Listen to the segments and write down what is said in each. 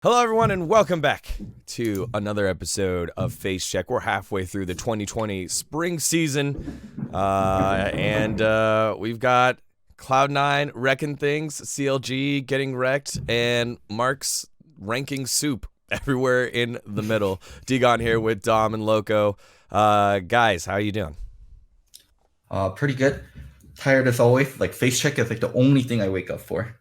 Hello, everyone, and welcome back to another episode of Facecheck. We're halfway through the 2020 spring season, and we've got Cloud9 wrecking things, CLG getting wrecked, and Mark's ranking soup everywhere in the middle. Digon here with Dom and Loco. Guys, how you doing? Pretty good. Tired as always. Like Facecheck is like the only thing I wake up for.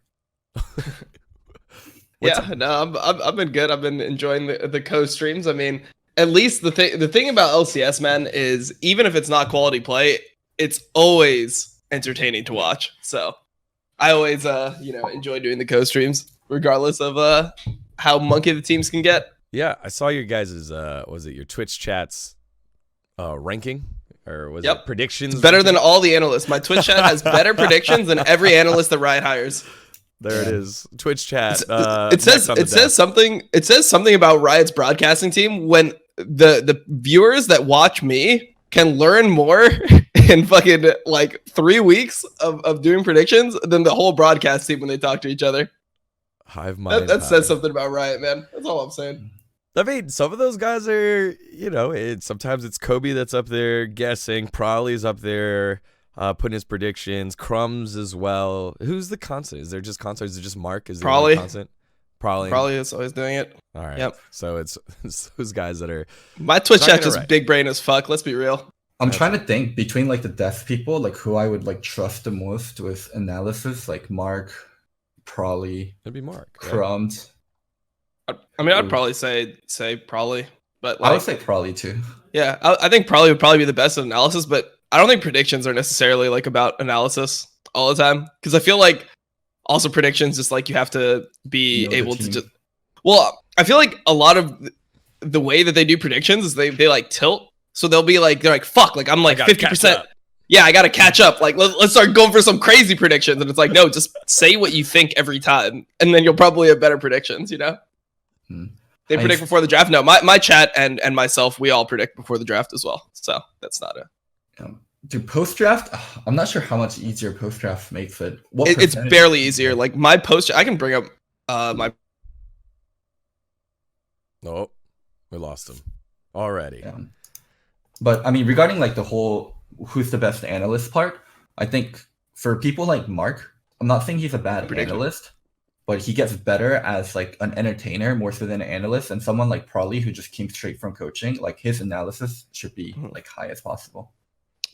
I've been good. I've been enjoying the co-streams. I mean, at least the thing about LCS, man, is even if it's not quality play, it's always entertaining to watch. So I always enjoy doing the co-streams, regardless of how monkey the teams can get. Yeah, I saw your guys' was it your Twitch chats ranking? Or was it predictions? It's better than all the analysts. My Twitch chat has better predictions than every analyst that Riot hires. There it is. Twitch chat. It says something about Riot's broadcasting team when the viewers that watch me can learn more in fucking like 3 weeks of doing predictions than the whole broadcast team when they talk to each other. Hive mind. That says something about Riot, man. That's all I'm saying. I mean, some of those guys are, sometimes it's Kobe that's up there guessing, Prolly's up there putting his predictions, Crumbs as well. Who's the constant? Is there just constant? Is it just Mark? Is there Prolly. Constant? Prolly is always doing it. All right. Yep. So it's those guys that are. My Twitch chat just big brain as fuck. Let's be real. I'm trying to think between like the deaf people, like who I would like trust the most with analysis, like Mark, Prolly. It'd be Mark. Crumbs. I mean, I'd probably say Prolly, but I would say Prolly too. Yeah, I think Prolly would probably be the best at analysis, but I don't think predictions are necessarily like about analysis all the time, because I feel like also predictions just like you have to be able to just. Well, I feel like a lot of the way that they do predictions is they like tilt, so they're like fuck, like I'm like 50%. Yeah, I gotta catch up. Like let's start going for some crazy predictions, and it's like no, just say what you think every time, and then you'll probably have better predictions. They predict before the draft. No, my chat and myself, we all predict before the draft as well. So that's not a. Do post draft? I'm not sure how much easier post draft makes it. It's barely easier. Like my post, I can bring up my. Nope, we lost him already. Yeah. But I mean, regarding like the whole who's the best analyst part, I think for people like Mark, I'm not saying he's a bad analyst, but he gets better as like an entertainer more so than an analyst. And someone like Prolly, who just came straight from coaching, like his analysis should be like high as possible.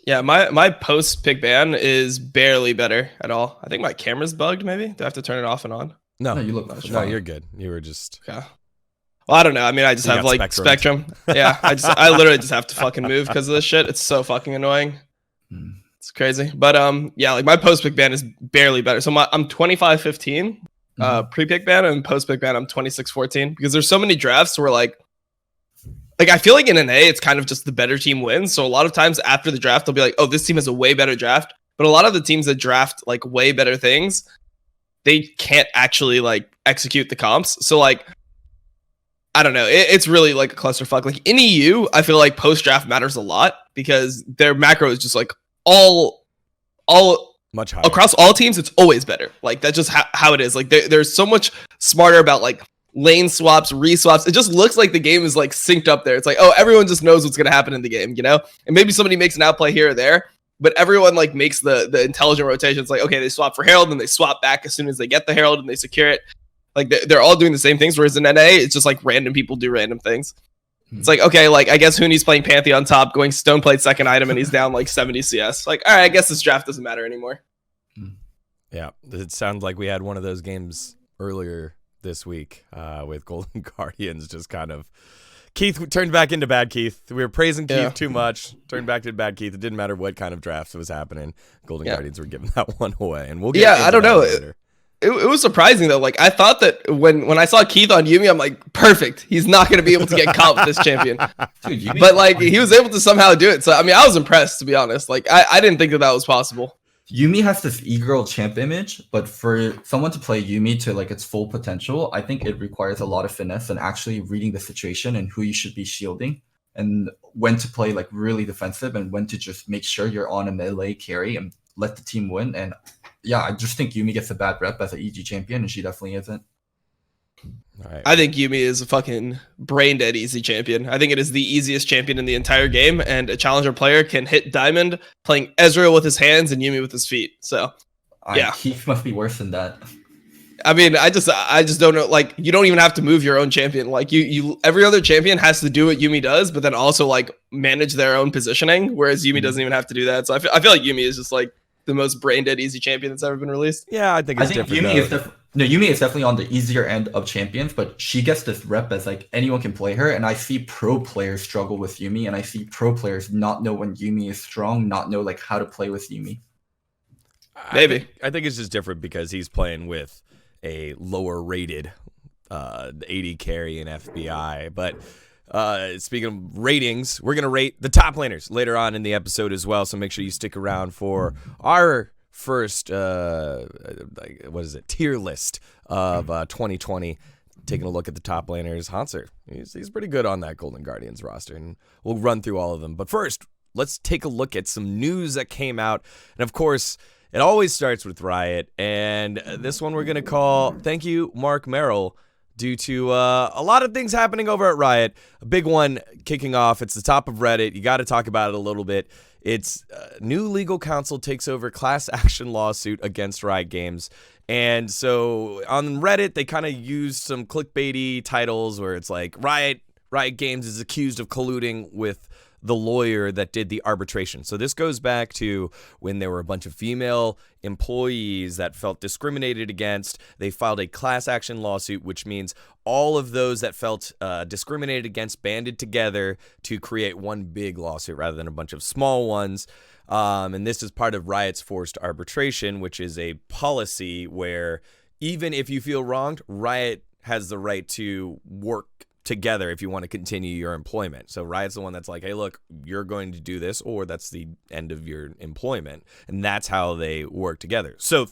Yeah, my post pick ban is barely better at all. I think my camera's bugged. Maybe do I have to turn it off and on? No, you look. No, you're good. You were just. Okay. Well, I don't know. I mean, I just have like spectrum. Yeah, I literally just have to fucking move because of this shit. It's so fucking annoying. It's crazy. But yeah, like my post pick ban is barely better. So I'm 25-15 pre pick ban, and post pick ban I'm 26-14, because there's so many drafts where like I feel like in NA it's kind of just the better team wins. So a lot of times after the draft they'll be like, oh, this team has a way better draft. But a lot of the teams that draft like way better things, they can't actually like execute the comps. So like I don't know. It's really like a clusterfuck. Like in EU, I feel like post draft matters a lot because their macro is just like all much higher across all teams. It's always better. Like that's just how it is. Like they're so much smarter about like lane swaps, reswaps. It just looks like the game is like synced up there. It's like, oh, everyone just knows what's gonna happen in the game, And maybe somebody makes an outplay here or there, but everyone like makes the intelligent rotation. It's like, okay, they swap for Herald and they swap back as soon as they get the Herald and they secure it. Like they're all doing the same things, whereas in NA, it's just like random people do random things. It's like, okay, like I guess Hooney's playing Pantheon top, going Stone Plate second item, and he's down like 70 CS. Like, all right, I guess this draft doesn't matter anymore. Yeah, it sounds like we had one of those games earlier this week with Golden Guardians. Just kind of Keith turned back into bad Keith. We were praising Keith too much. Turned back to bad Keith. It didn't matter what kind of drafts was happening. Golden Guardians were giving that one away, and we'll get. I don't know. It was surprising though. Like I thought that when I saw Keith on Yuumi, I'm like, perfect. He's not going to be able to get caught with this champion. Dude, but like he was able to somehow do it. So I mean, I was impressed, to be honest. Like I didn't think that was possible. Yuumi has this e-girl champ image, but for someone to play Yuumi to like its full potential, I think it requires a lot of finesse and actually reading the situation and who you should be shielding and when to play like really defensive and when to just make sure you're on a melee carry and let the team win. And yeah, I just think Yuumi gets a bad rep as an EG champion, and she definitely isn't. All right. I think Yuumi is a fucking brain dead easy champion. I think it is the easiest champion in the entire game, and a challenger player can hit Diamond playing Ezreal with his hands and Yuumi with his feet. So, yeah. Keith must be worse than that. I mean, I just don't know. Like, you don't even have to move your own champion. Like, you every other champion has to do what Yuumi does, but then also like manage their own positioning, whereas Yuumi doesn't even have to do that. So I feel like Yuumi is just like the most brain dead easy champion that's ever been released. Yeah, I think different. Yuumi is definitely on the easier end of champions, but she gets this rep as like anyone can play her, and I see pro players struggle with Yuumi, and I see pro players not know when Yuumi is strong, not know like how to play with Yuumi. Maybe. I think it's just different because he's playing with a lower rated AD carry in FBI. But speaking of ratings, we're going to rate the top laners later on in the episode as well, so make sure you stick around for our first tier list of 2020, taking a look at the top laners. Hanser, he's pretty good on that Golden Guardians roster, and we'll run through all of them. But first, let's take a look at some news that came out, and of course, it always starts with Riot, and this one we're going to call Thank You, Mark Merrill, due to a lot of things happening over at Riot. A big one kicking off. It's the top of Reddit. You got to talk about it a little bit. It's new legal counsel takes over class action lawsuit against Riot Games. And so on Reddit, they kind of used some clickbaity titles where it's like Riot Games is accused of colluding with the lawyer that did the arbitration. So this goes back to when there were a bunch of female employees that felt discriminated against. They filed a class action lawsuit, which means all of those that felt discriminated against banded together to create one big lawsuit rather than a bunch of small ones. And this is part of Riot's forced arbitration, which is a policy where even if you feel wronged, Riot has the right to work together if you want to continue your employment. So Riot's the one that's like, hey, look, you're going to do this, or that's the end of your employment. And that's how they work together. So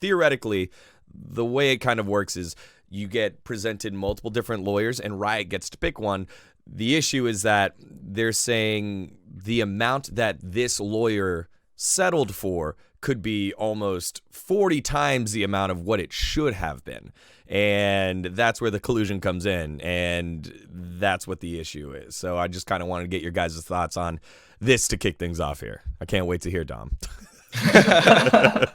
theoretically, the way it kind of works is you get presented multiple different lawyers and Riot gets to pick one. The issue is that they're saying the amount that this lawyer settled for could be almost 40 times the amount of what it should have been. And that's where the collusion comes in, and that's what the issue is. So I just kind of wanted to get your guys' thoughts on this to kick things off here. I can't wait to hear Dom. I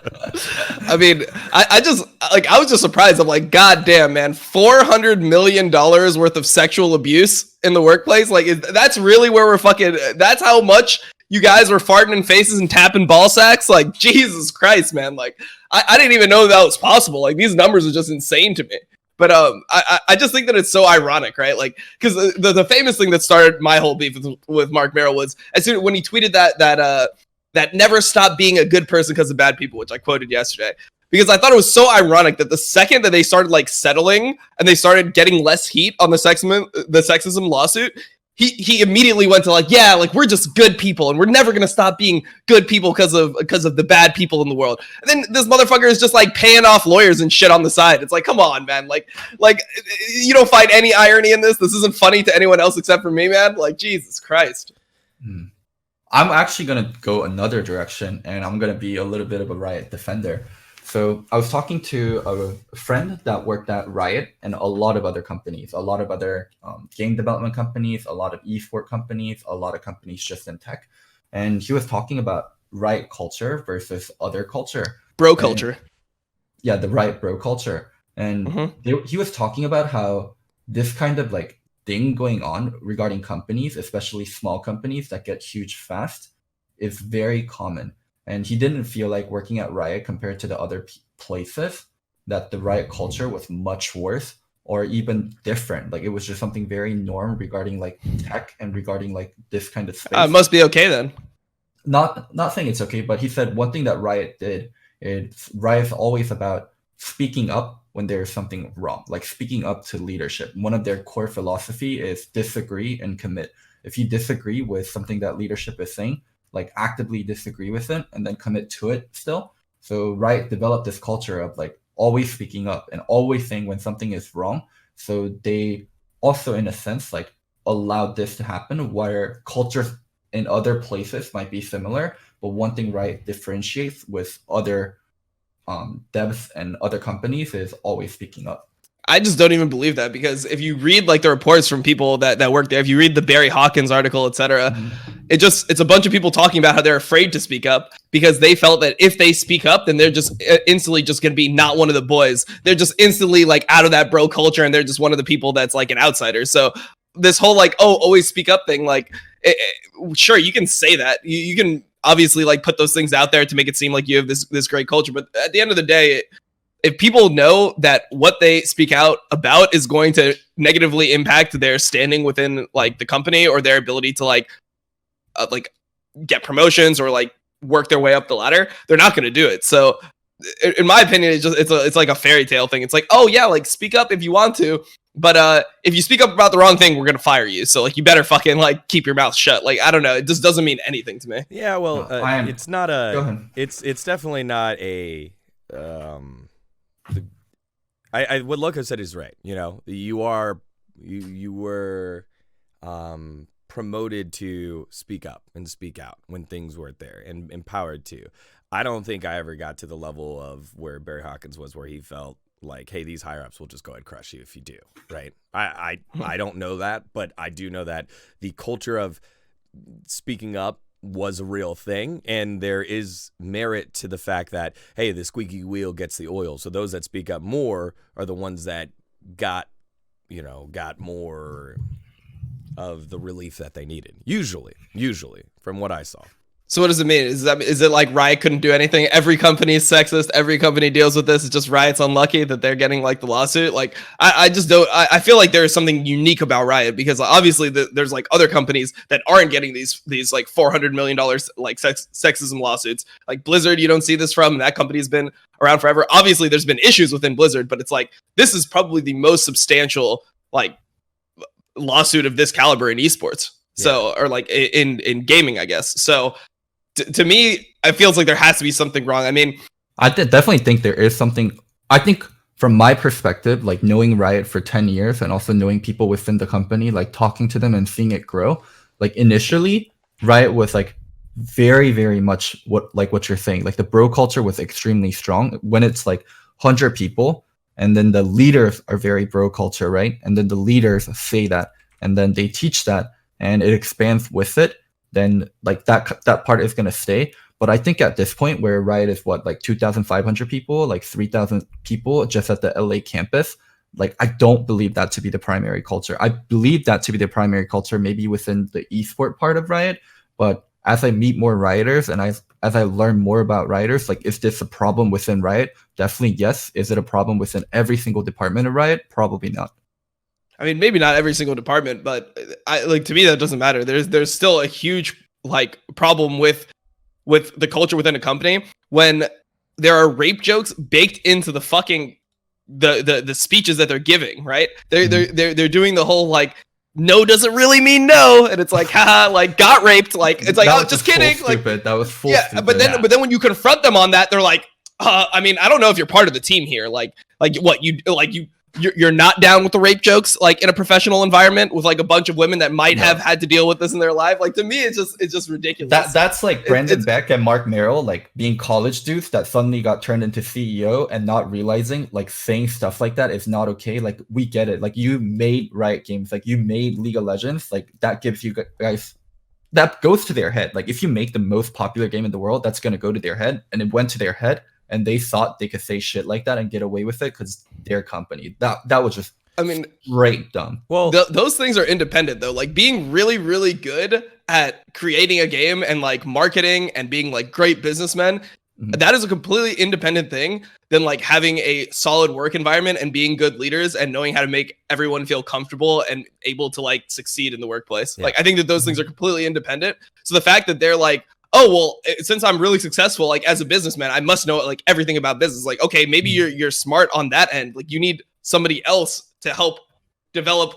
mean, I was just surprised. I'm like, God damn, man, $400 million worth of sexual abuse in the workplace. Like, that's really where we're fucking, that's how much you guys were farting in faces and tapping ball sacks. Like, Jesus Christ, man. Like, I didn't even know that was possible. Like, these numbers are just insane to me. But I just think that it's so ironic, right? Like, because the famous thing that started my whole beef with Mark Merrill was as soon when he tweeted that never stop being a good person because of bad people, which I quoted yesterday. Because I thought it was so ironic that the second that they started like settling and they started getting less heat on the sexism lawsuit, he immediately went to like, yeah, like we're just good people and we're never gonna stop being good people because of the bad people in the world. And then this motherfucker is just like paying off lawyers and shit on the side. It's like, come on, man. Like you don't find any irony in this. This isn't funny to anyone else except for me, man. Like, Jesus Christ. I'm actually gonna go another direction, and I'm gonna be a little bit of a Riot defender. So I was talking to a friend that worked at Riot and a lot of other companies, a lot of other game development companies, a lot of esport companies, a lot of companies just in tech. And he was talking about Riot culture versus other culture. Bro culture. Yeah, the Riot bro culture. And he was talking about how this kind of like thing going on regarding companies, especially small companies that get huge fast, is very common. And he didn't feel like working at Riot compared to the other places, that the Riot culture was much worse or even different. Like it was just something very norm regarding like tech and regarding like this kind of space. It must be okay then. Not saying it's okay, but he said one thing that Riot did is Riot's always about speaking up when there's something wrong, like speaking up to leadership. One of their core philosophy is disagree and commit. If you disagree with something that leadership is saying, like actively disagree with it and then commit to it still. So Riot developed this culture of like always speaking up and always saying when something is wrong. So they also, in a sense, like allowed this to happen, where cultures in other places might be similar. But one thing Riot differentiates with other devs and other companies is always speaking up. I just don't even believe that, because if you read like the reports from people that work there, if you read the Barry Hawkins article, etc., it's a bunch of people talking about how they're afraid to speak up because they felt that if they speak up, then they're just instantly just going to be not one of the boys. They're just instantly like out of that bro culture, and they're just one of the people that's like an outsider. So this whole like, oh, always speak up thing, like, sure, you can say that. You can obviously like put those things out there to make it seem like you have this great culture. But at the end of the day, if people know that what they speak out about is going to negatively impact their standing within like the company or their ability to like get promotions or like work their way up the ladder, they're not going to do it. So in my opinion, it's like a fairy tale thing. It's like, oh yeah, like speak up if you want to, but if you speak up about the wrong thing, we're going to fire you. So like you better fucking like keep your mouth shut. Like, I don't know. It just doesn't mean anything to me. Yeah, well, it's not a, it's definitely not a, what Loco said is right. You know, you were promoted to speak up and speak out when things weren't there, and empowered to. I don't think I ever got to the level of where Barry Hawkins was, where he felt like, hey, these higher ups will just go ahead and crush you if you do. Right? I don't know that, but I do know that the culture of speaking up was a real thing, and there is merit to the fact that, hey, the squeaky wheel gets the oil. So those that speak up more are the ones that got more of the relief that they needed. Usually, from what I saw. So what does it mean? Is it like Riot couldn't do anything? Every company is sexist. Every company deals with this. It's just Riot's unlucky that they're getting like the lawsuit. Like I just don't. I feel like there is something unique about Riot, because obviously there's like other companies that aren't getting these like $400 million like sexism lawsuits. Like Blizzard, you don't see this from. And that company's been around forever. Obviously, there's been issues within Blizzard, but it's like this is probably the most substantial like lawsuit of this caliber in esports. Yeah. So, or like in gaming, I guess. So. To me, it feels like there has to be something wrong. I mean, I definitely think there is something. I think from my perspective, like knowing Riot for 10 years and also knowing people within the company, like talking to them and seeing it grow, like initially Riot was like very, very much what you're saying. Like the bro culture was extremely strong when it's like 100 people, and then the leaders are very bro culture, right? And then the leaders say that, and then they teach that, and it expands with it. Then like that part is going to stay. But I think at this point where Riot is like 2,500 people, like 3,000 people just at the LA campus, like I don't believe that to be the primary culture. I believe that to be the primary culture maybe within the esport part of Riot. But as I meet more Rioters and as I learn more about Rioters, like is this a problem within Riot? Definitely yes. Is it a problem within every single department of Riot? Probably not. I mean, maybe not every single department, but to me that doesn't matter. There's still a huge like problem with the culture within a company when there are rape jokes baked into the fucking the speeches that they're giving, right? They're doing the whole like no doesn't really mean no, and it's like haha, like got raped, like it's like oh just kidding, like stupid. That was full yeah, stupid. But then when you confront them on that, they're like I mean, I don't know if you're part of the team here, like what you're not down with the rape jokes like in a professional environment with like a bunch of women that might have had to deal with this in their life. Like to me it's just ridiculous. That's like Brandon Beck and Mark Merrill like being college dudes that suddenly got turned into CEO and not realizing like saying stuff like that is not okay. Like we get it, like you made Riot Games, like you made League of Legends, like that gives you guys, that goes to their head. Like if you make the most popular game in the world, that's going to go to their head, and it went to their head. And they thought they could say shit like that and get away with it because their company. That was just, I mean, straight dumb. Well, those things are independent though. Like being really, really good at creating a game and like marketing and being like great businessmen, that is a completely independent thing than like having a solid work environment and being good leaders and knowing how to make everyone feel comfortable and able to like succeed in the workplace. Yeah. Like I think that those things are completely independent. So the fact that they're like, oh, well, since I'm really successful, like as a businessman, I must know like everything about business. Like, okay, maybe you're smart on that end. Like you need somebody else to help develop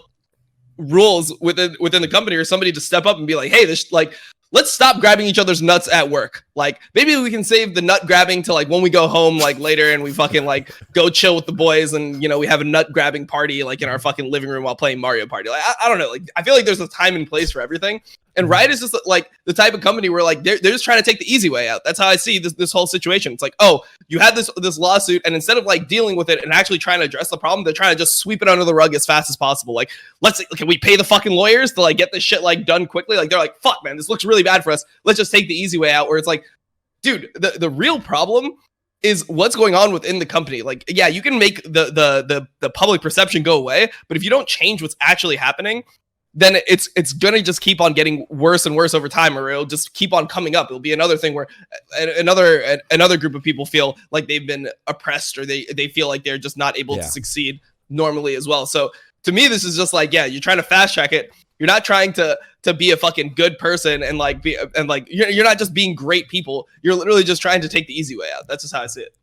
rules within the company, or somebody to step up and be like, hey, this like, let's stop grabbing each other's nuts at work. Like maybe we can save the nut grabbing to like when we go home, like later, and we fucking like go chill with the boys, and you know we have a nut grabbing party like in our fucking living room while playing Mario Party. Like I don't know. Like I feel like there's a time and place for everything. And Riot is just like the type of company where like they're just trying to take the easy way out. That's how I see this whole situation. It's like, oh, you had this lawsuit, and instead of like dealing with it and actually trying to address the problem, they're trying to just sweep it under the rug as fast as possible. Like, can we pay the fucking lawyers to like get this shit like done quickly? Like they're like, fuck, man, this looks really bad for us. Let's just take the easy way out. Where it's like, dude, the real problem is what's going on within the company. Like, yeah, you can make the public perception go away, but if you don't change what's actually happening, then it's gonna just keep on getting worse and worse over time, or it'll just keep on coming up. It'll be another thing where another group of people feel like they've been oppressed, or they feel like they're just not able to succeed normally as well. So to me, this is just like, yeah, you're trying to fast track it. You're not trying to be a fucking good person and like you're not just being great people. You're literally just trying to take the easy way out. That's just how I see it.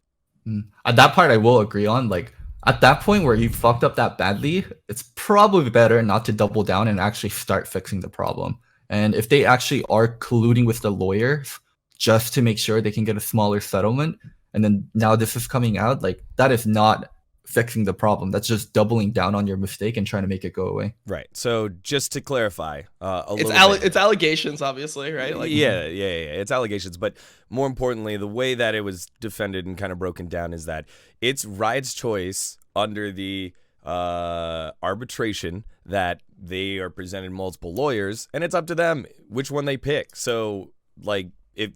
At that part, I will agree on. Like, at that point where you fucked up that badly, it's probably better not to double down and actually start fixing the problem. And if they actually are colluding with the lawyers just to make sure they can get a smaller settlement, and then now this is coming out, like, that is not fixing the problem. That's just doubling down on your mistake and trying to make it go away. Right. So just to clarify, it's allegations, obviously, right? Like, yeah. It's allegations, but more importantly, the way that it was defended and kind of broken down is that it's Riot's choice under the arbitration that they are presented multiple lawyers, and it's up to them which one they pick. So, like,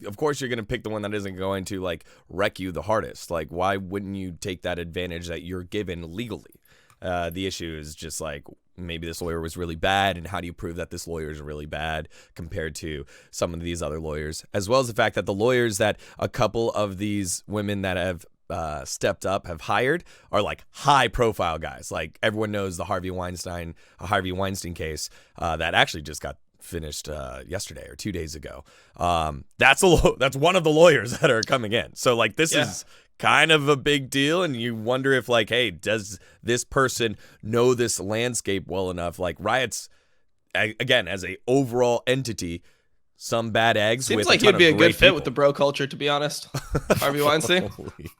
of course you're going to pick the one that isn't going to like wreck you the hardest. Like, why wouldn't you take that advantage that you're given legally? The issue is just like, maybe this lawyer was really bad, and how do you prove that this lawyer is really bad compared to some of these other lawyers, as well as the fact that the lawyers that a couple of these women that have stepped up have hired are like high profile guys. Like, everyone knows the Harvey Weinstein case that actually just got finished yesterday or 2 days ago. That's one of the lawyers that are coming in. So like, this is kind of a big deal, and you wonder if like, hey, does this person know this landscape well enough? Like, Riot's, again, as a overall entity, some bad eggs. Seems like he'd be a good fit with the bro culture, to be honest. Harvey Weinstein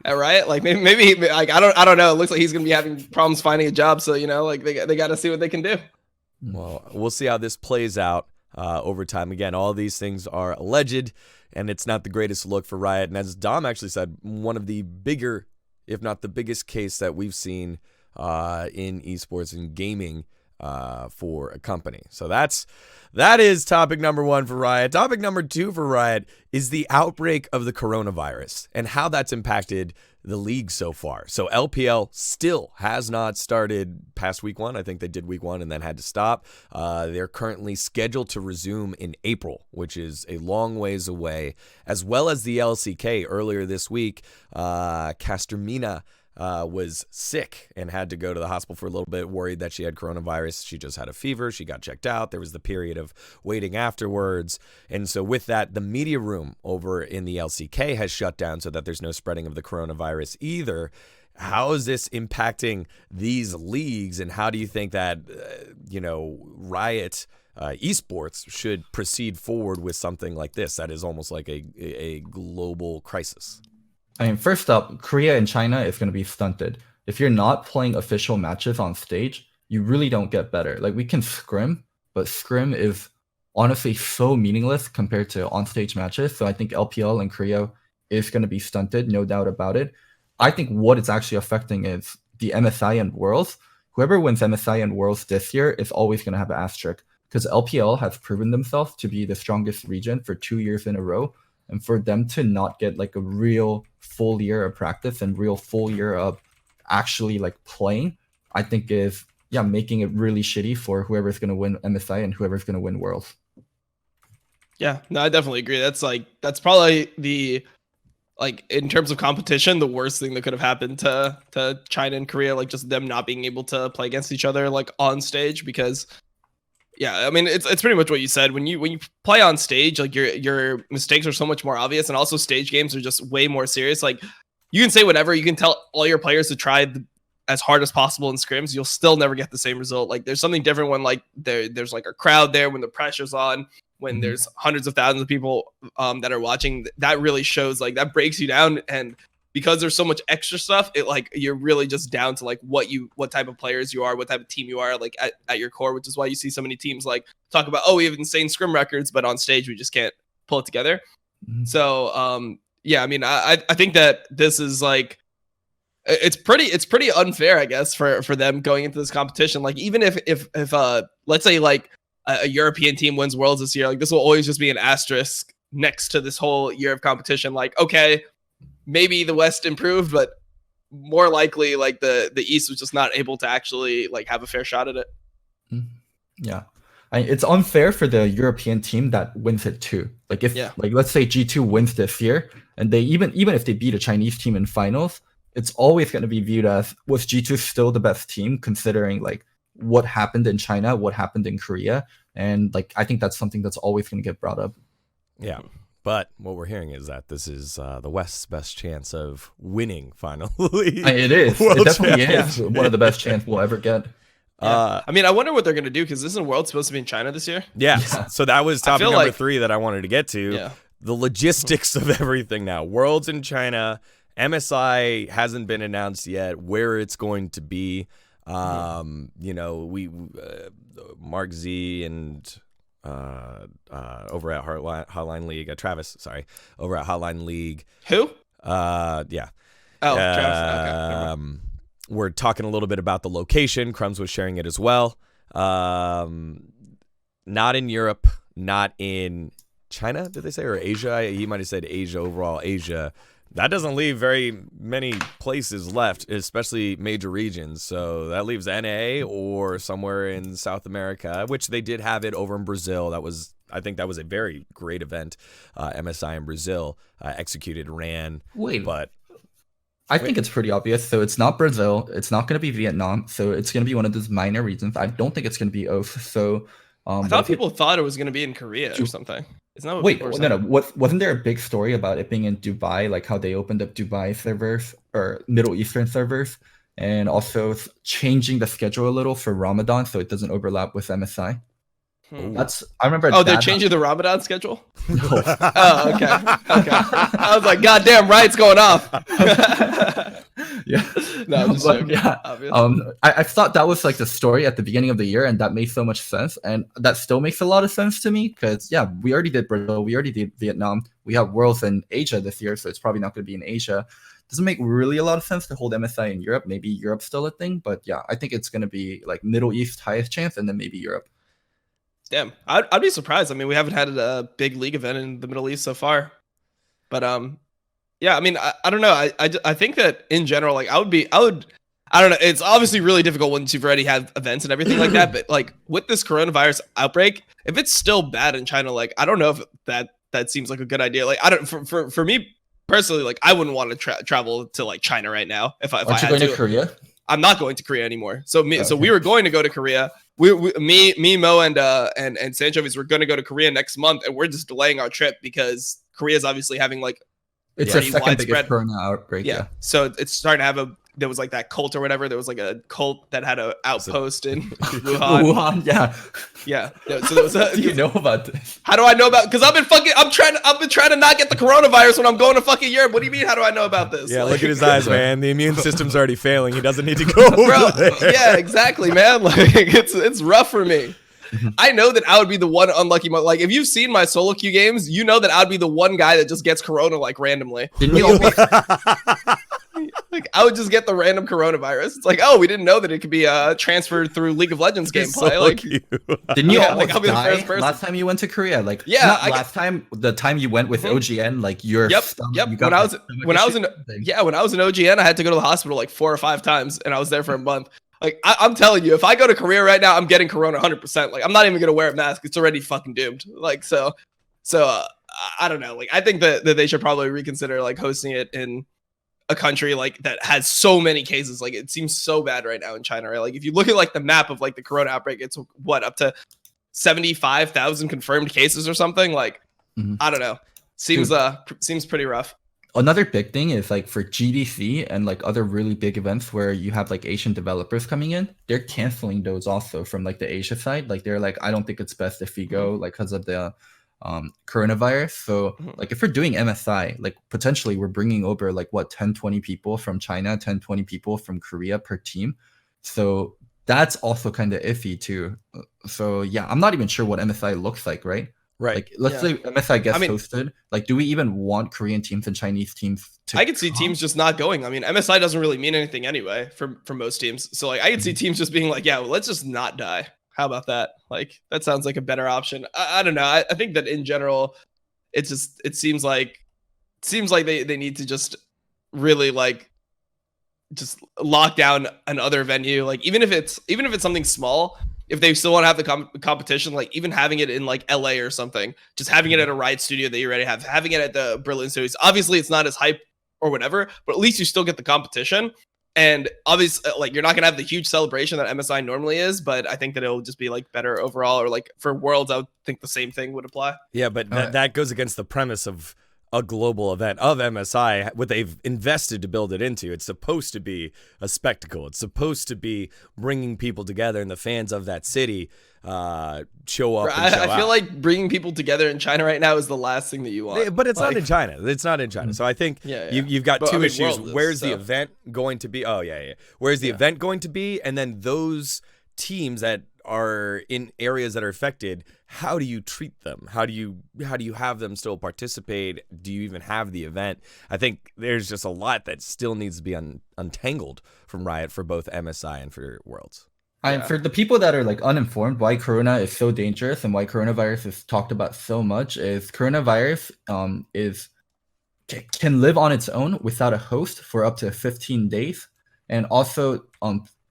at Riot, like maybe like I don't know. It looks like he's gonna be having problems finding a job, so you know, like they got to see what they can do. Well, we'll see how this plays out over time. Again, all these things are alleged, and it's not the greatest look for Riot. And as Dom actually said, one of the bigger, if not the biggest case that we've seen in esports and gaming for a company. So that is topic number one for Riot. Topic number two for Riot is the outbreak of the coronavirus and how that's impacted the league so far. So LPL still has not started past week one. I think they did week one and then had to stop. They're currently scheduled to resume in April, which is a long ways away, as well as the LCK. Earlier this week, Castermina was sick and had to go to the hospital for a little bit, worried that she had coronavirus. She just had a fever. She got checked out. There was the period of waiting afterwards. And so with that, the media room over in the LCK has shut down so that there's no spreading of the coronavirus either. How is this impacting these leagues, and how do you think that, Riot esports should proceed forward with something like this that is almost like a global crisis? I mean, first up, Korea and China is going to be stunted. If you're not playing official matches on stage, you really don't get better. Like, we can scrim, but scrim is honestly so meaningless compared to on-stage matches. So I think LPL and Korea is going to be stunted, no doubt about it. I think what it's actually affecting is the MSI and Worlds. Whoever wins MSI and Worlds this year is always going to have an asterisk, because LPL has proven themselves to be the strongest region for 2 years in a row. And for them to not get like a real full year of practice and real full year of actually like playing, I think is making it really shitty for whoever's going to win MSI and whoever's going to win Worlds. Yeah, no, I definitely agree. That's probably the, like, in terms of competition, the worst thing that could have happened to China and Korea, like just them not being able to play against each other like on stage, because yeah, I mean, it's pretty much what you said. When you play on stage, like your mistakes are so much more obvious, and also stage games are just way more serious. Like, you can say whatever, you can tell all your players to try as hard as possible in scrims, you'll still never get the same result. Like, there's something different when like there's like a crowd there, when the pressure's on, when there's hundreds of thousands of people that are watching. That really shows, like, that breaks you down, and because there's so much extra stuff, it like you're really just down to like what type of players you are, what type of team you are, like at your core, which is why you see so many teams like talk about, oh, we have insane scrim records, but on stage we just can't pull it together. So yeah, I mean, I think that this is like it's pretty unfair, I guess, for them going into this competition. Like even if let's say like a European team wins Worlds this year, like this will always just be an asterisk next to this whole year of competition. Like, okay, maybe the West improved, but more likely like the East was just not able to actually like have a fair shot at it. Yeah. It's unfair for the European team that wins it too. Like if like let's say G2 wins this year, and they even if they beat a Chinese team in finals, it's always going to be viewed as, was G2 still the best team considering like what happened in China, what happened in Korea, and like I think that's something that's always going to get brought up. Yeah. But what we're hearing is that this is the West's best chance of winning finally. It is. It definitely is one of the best chances we'll ever get. I mean, I wonder what they're going to do, because isn't World supposed to be in China this year? Yeah. So that was topic number 3 that I wanted to get to. Yeah. The logistics of everything now. World's in China. MSI hasn't been announced yet where it's going to be. You know, we Mark Z and over at Hotline League, Travis, sorry, over at Hotline League. Who? Yeah. Oh, Travis. Okay. We're talking a little bit about the location. Crumbs was sharing it as well. Not in Europe, not in China, did they say, or Asia? He might have said Asia, overall Asia. That doesn't leave very many places left, especially major regions. So that leaves NA or somewhere in South America, which they did have it over in Brazil. I think that was a very great event. MSI in Brazil executed, ran. But I think it's pretty obvious. So it's not Brazil. It's not going to be Vietnam. So it's going to be one of those minor regions. I don't think it's going to be OATH. So I thought people thought it was going to be in Korea or something. Isn't that what no. Wasn't there a big story about it being in Dubai, like how they opened up Dubai servers or Middle Eastern servers, and also changing the schedule a little for Ramadan so it doesn't overlap with MSI? I remember. Oh, they're changing the Ramadan schedule? No. Oh, okay. I was like, God damn, Riot's going off. Yeah. No, I'm just joking. Yeah. I thought that was like the story at the beginning of the year, and that made so much sense. And that still makes a lot of sense to me because, yeah, we already did Brazil. We already did Vietnam. We have Worlds in Asia this year, so it's probably not going to be in Asia. Doesn't make really a lot of sense to hold MSI in Europe. Maybe Europe's still a thing, but yeah, I think it's going to be like Middle East highest chance, and then maybe Europe. Damn, I'd be surprised. I mean, we haven't had a big league event in the Middle East so far, but yeah. I mean, I don't know. I think that in general, like I don't know. It's obviously really difficult once you've already had events and everything like that. But like with this coronavirus outbreak, if it's still bad in China, like I don't know if that seems like a good idea. Like I don't for me personally, like I wouldn't want to travel to like China right now if I had to Korea. I'm not going to Korea anymore. So we were going to go to Korea. Me, Mo, and Sanchovis were going to go to Korea next month, and we're just delaying our trip because Korea is obviously having like it's a second biggest corona outbreak. Yeah, so it's starting to have there was like that cult or whatever. There was like a cult that had an outpost in Wuhan. Yeah. So there was you know about this? How do I know about? Because I've been trying to not get the coronavirus when I'm going to fucking Europe. What do you mean? How do I know about this? Yeah, like, look at his eyes, man. The immune system's already failing. He doesn't need to go over there. Yeah, exactly, man. Like it's rough for me. I know that I would be the one unlucky. Like, if you've seen my solo queue games, you know that I'd be the one guy that just gets corona like randomly. Didn't you? Like, I would just get the random coronavirus. It's like, oh, we didn't know that it could be transferred through League of Legends gameplay. Like, didn't you? Yeah, like, I'll be the first person. Last time you went to Korea, like, yeah, the time you went with OGN, like, your Yep. When I was in OGN, I had to go to the hospital like 4 or 5 times, and I was there for a month. Like, I'm telling you, if I go to Korea right now, I'm getting corona 100%. Like, I'm not even gonna wear a mask. It's already fucking doomed. Like, so I don't know. Like, I think that they should probably reconsider like hosting it in a country like that has so many cases. Like, it seems so bad right now in China, right? Like, if you look at like the map of like the corona outbreak, it's what, up to 75,000 confirmed cases or something. Like, I don't know. Seems pretty rough. Another big thing is like for GDC and like other really big events where you have like Asian developers coming in, they're canceling those also from like the Asia side. Like, they're like, I don't think it's best if we go, like, because of the coronavirus. So like if we're doing MSI, like potentially we're bringing over like what 10-20 people from China, 10-20 people from Korea per team. So that's also kind of iffy too. So yeah, I'm not even sure what MSI looks like, right? Right. Like let's say MSI gets hosted. Like, do we even want Korean teams and Chinese teams to I could see teams just not going. I mean, MSI doesn't really mean anything anyway for most teams. So like I could see teams just being like, yeah, well, let's just not die. How about that? Like that sounds like a better option. I don't know. I think that in general, it seems like they need to just really like just lock down another venue. Like even if it's something small, if they still want to have the competition, like even having it in like LA or something, just having it at a Riot studio that you already have, having it at the Berlin studios. Obviously, it's not as hype or whatever, but at least you still get the competition. And obviously, like you're not gonna have the huge celebration that MSI normally is, but I think that it'll just be like better overall. Or like for Worlds, I would think the same thing would apply. Yeah, but that goes against the premise of a global event of MSI, what they've invested to build it into. It's supposed to be a spectacle. It's supposed to be bringing people together, and the fans of that city show up. I feel like bringing people together in China right now is the last thing that you want. But it's not in China. It's not in China. So I think you've got two issues. Where's the event going to be? Oh, yeah. Where's the event going to be? And then those teams that are in areas that are affected, how do you treat them? How do you have them still participate? Do you even have the event? I think there's just a lot that still needs to be untangled from Riot for both MSI and for Worlds. For the people that are like uninformed, why Corona is so dangerous and why coronavirus is talked about so much is coronavirus can live on its own without a host for up to 15 days, and also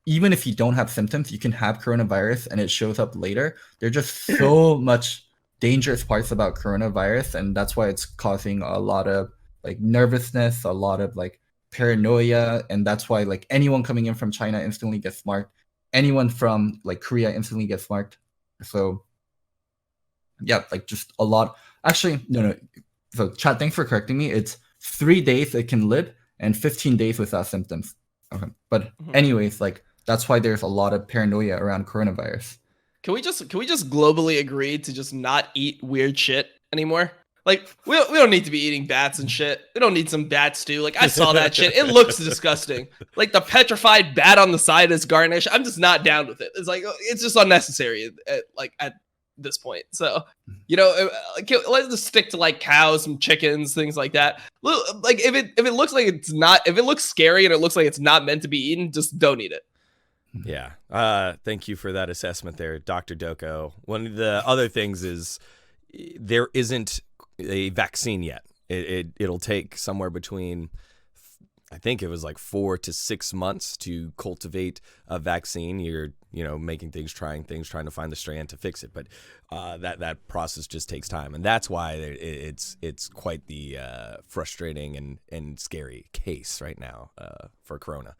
even if you don't have symptoms, you can have coronavirus and it shows up later. There's just so much dangerous parts about coronavirus, and that's why it's causing a lot of like nervousness, a lot of like paranoia, and that's why like anyone coming in from China instantly gets marked. Anyone from like Korea instantly gets marked. So yeah, like just a lot. Actually, no. So chat, thanks for correcting me. It's 3 days it can live and 15 days without symptoms. Okay. But anyways, like that's why there's a lot of paranoia around coronavirus. Can we just globally agree to just not eat weird shit anymore? Like we don't need to be eating bats and shit. We don't need some bat stew. Like I saw that shit. It looks disgusting. Like the petrified bat on the side is garnish. I'm just not down with it. It's like it's just unnecessary at this point. So, let's just stick to like cows, some chickens, things like that. Like if it looks like it's not, if it looks scary and it looks like it's not meant to be eaten, just don't eat it. Yeah. Thank you for that assessment there, Dr. Doko. One of the other things is there isn't a vaccine yet. It'll take somewhere between, I think it was like 4 to 6 months to cultivate a vaccine. You're making things, trying to find the strand to fix it, but that process just takes time, and that's why it's quite the frustrating and scary case right now for Corona.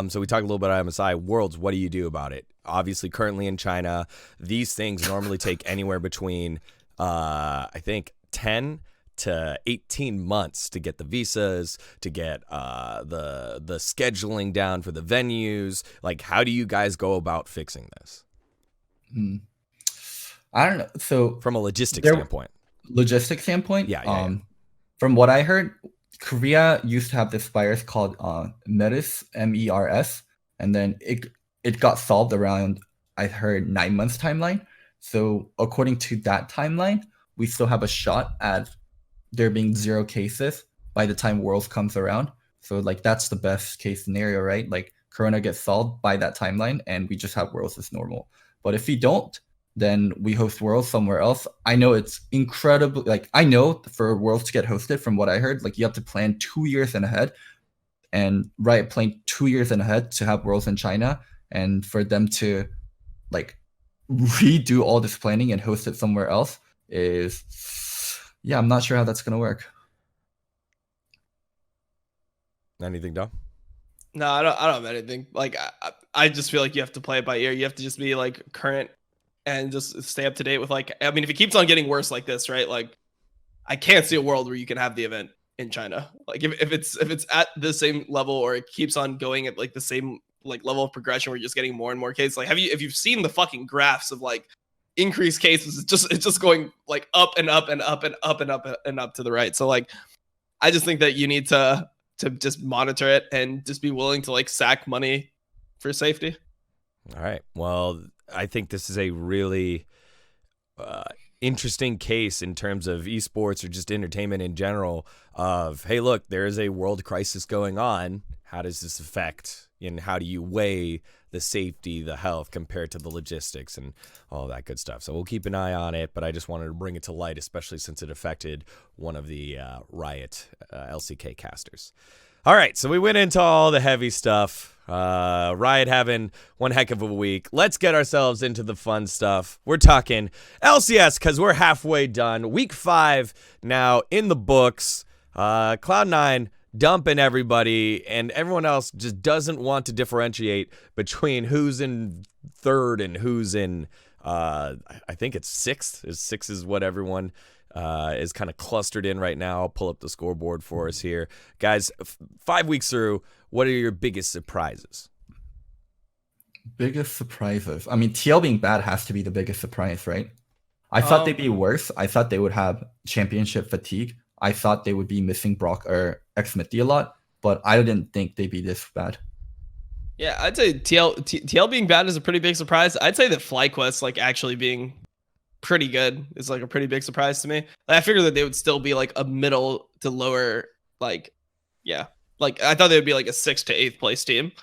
So we talked a little bit about MSI Worlds. What do you do about it? Obviously, currently in China, these things normally take anywhere between I think 10 to 18 months to get the visas, to get the scheduling down for the venues. Like, how do you guys go about fixing this? I don't know. So from a logistics standpoint. Yeah. From what I heard, Korea used to have this virus called MERS, MERS, and then it got solved around, I heard, 9 months timeline. So according to that timeline, we still have a shot at there being 0 cases by the time Worlds comes around. So like that's the best case scenario, right? Like Corona gets solved by that timeline and we just have Worlds as normal. But if we don't, then we host Worlds somewhere else. I know it's incredibly, like I know for Worlds to get hosted, from what I heard, like you have to plan 2 years in ahead, and Riot planned 2 years in ahead to have Worlds in China, and for them to like redo all this planning and host it somewhere else is, yeah, I'm not sure how that's gonna work. Anything, Dom? No, I don't have anything. Like I just feel like you have to play it by ear. You have to just be like current and just stay up to date with like, I mean, if it keeps on getting worse like this, right? Like I can't see a world where you can have the event in China. Like if it's at the same level, or it keeps on going at like the same like level of progression where you're just getting more and more cases. Like if you've seen the fucking graphs of like increased cases. It's just going like up and up and up and up and up and up to the right. So like, I just think that you need to just monitor it and just be willing to like sack money for safety. All right. Well, I think this is a really interesting case in terms of esports or just entertainment in general of, hey, look, there is a world crisis going on. How does this affect, and how do you weigh the safety, the health compared to the logistics and all that good stuff? So we'll keep an eye on it, but I just wanted to bring it to light, especially since it affected one of the Riot LCK casters. All right, so we went into all the heavy stuff. Riot having one heck of a week. Let's get ourselves into the fun stuff. We're talking LCS because we're halfway done. Week 5 now in the books. Cloud9 dumping everybody, and everyone else just doesn't want to differentiate between who's in third and who's in, I think it's sixth. Six is what everyone is kind of clustered in right now. I'll pull up the scoreboard for us here. Guys, 5 weeks through, what are your biggest surprises? Biggest surprises? I mean, TL being bad has to be the biggest surprise, right? I thought they'd be worse. I thought they would have championship fatigue. I thought they would be missing Brock or Xmithy a lot, but I didn't think they'd be this bad. Yeah, I'd say TL being bad is a pretty big surprise. I'd say that FlyQuest like actually being pretty good is like a pretty big surprise to me. I figured that they would still be like a middle to lower, like, yeah, like I thought they would be like a 6th to 8th place team.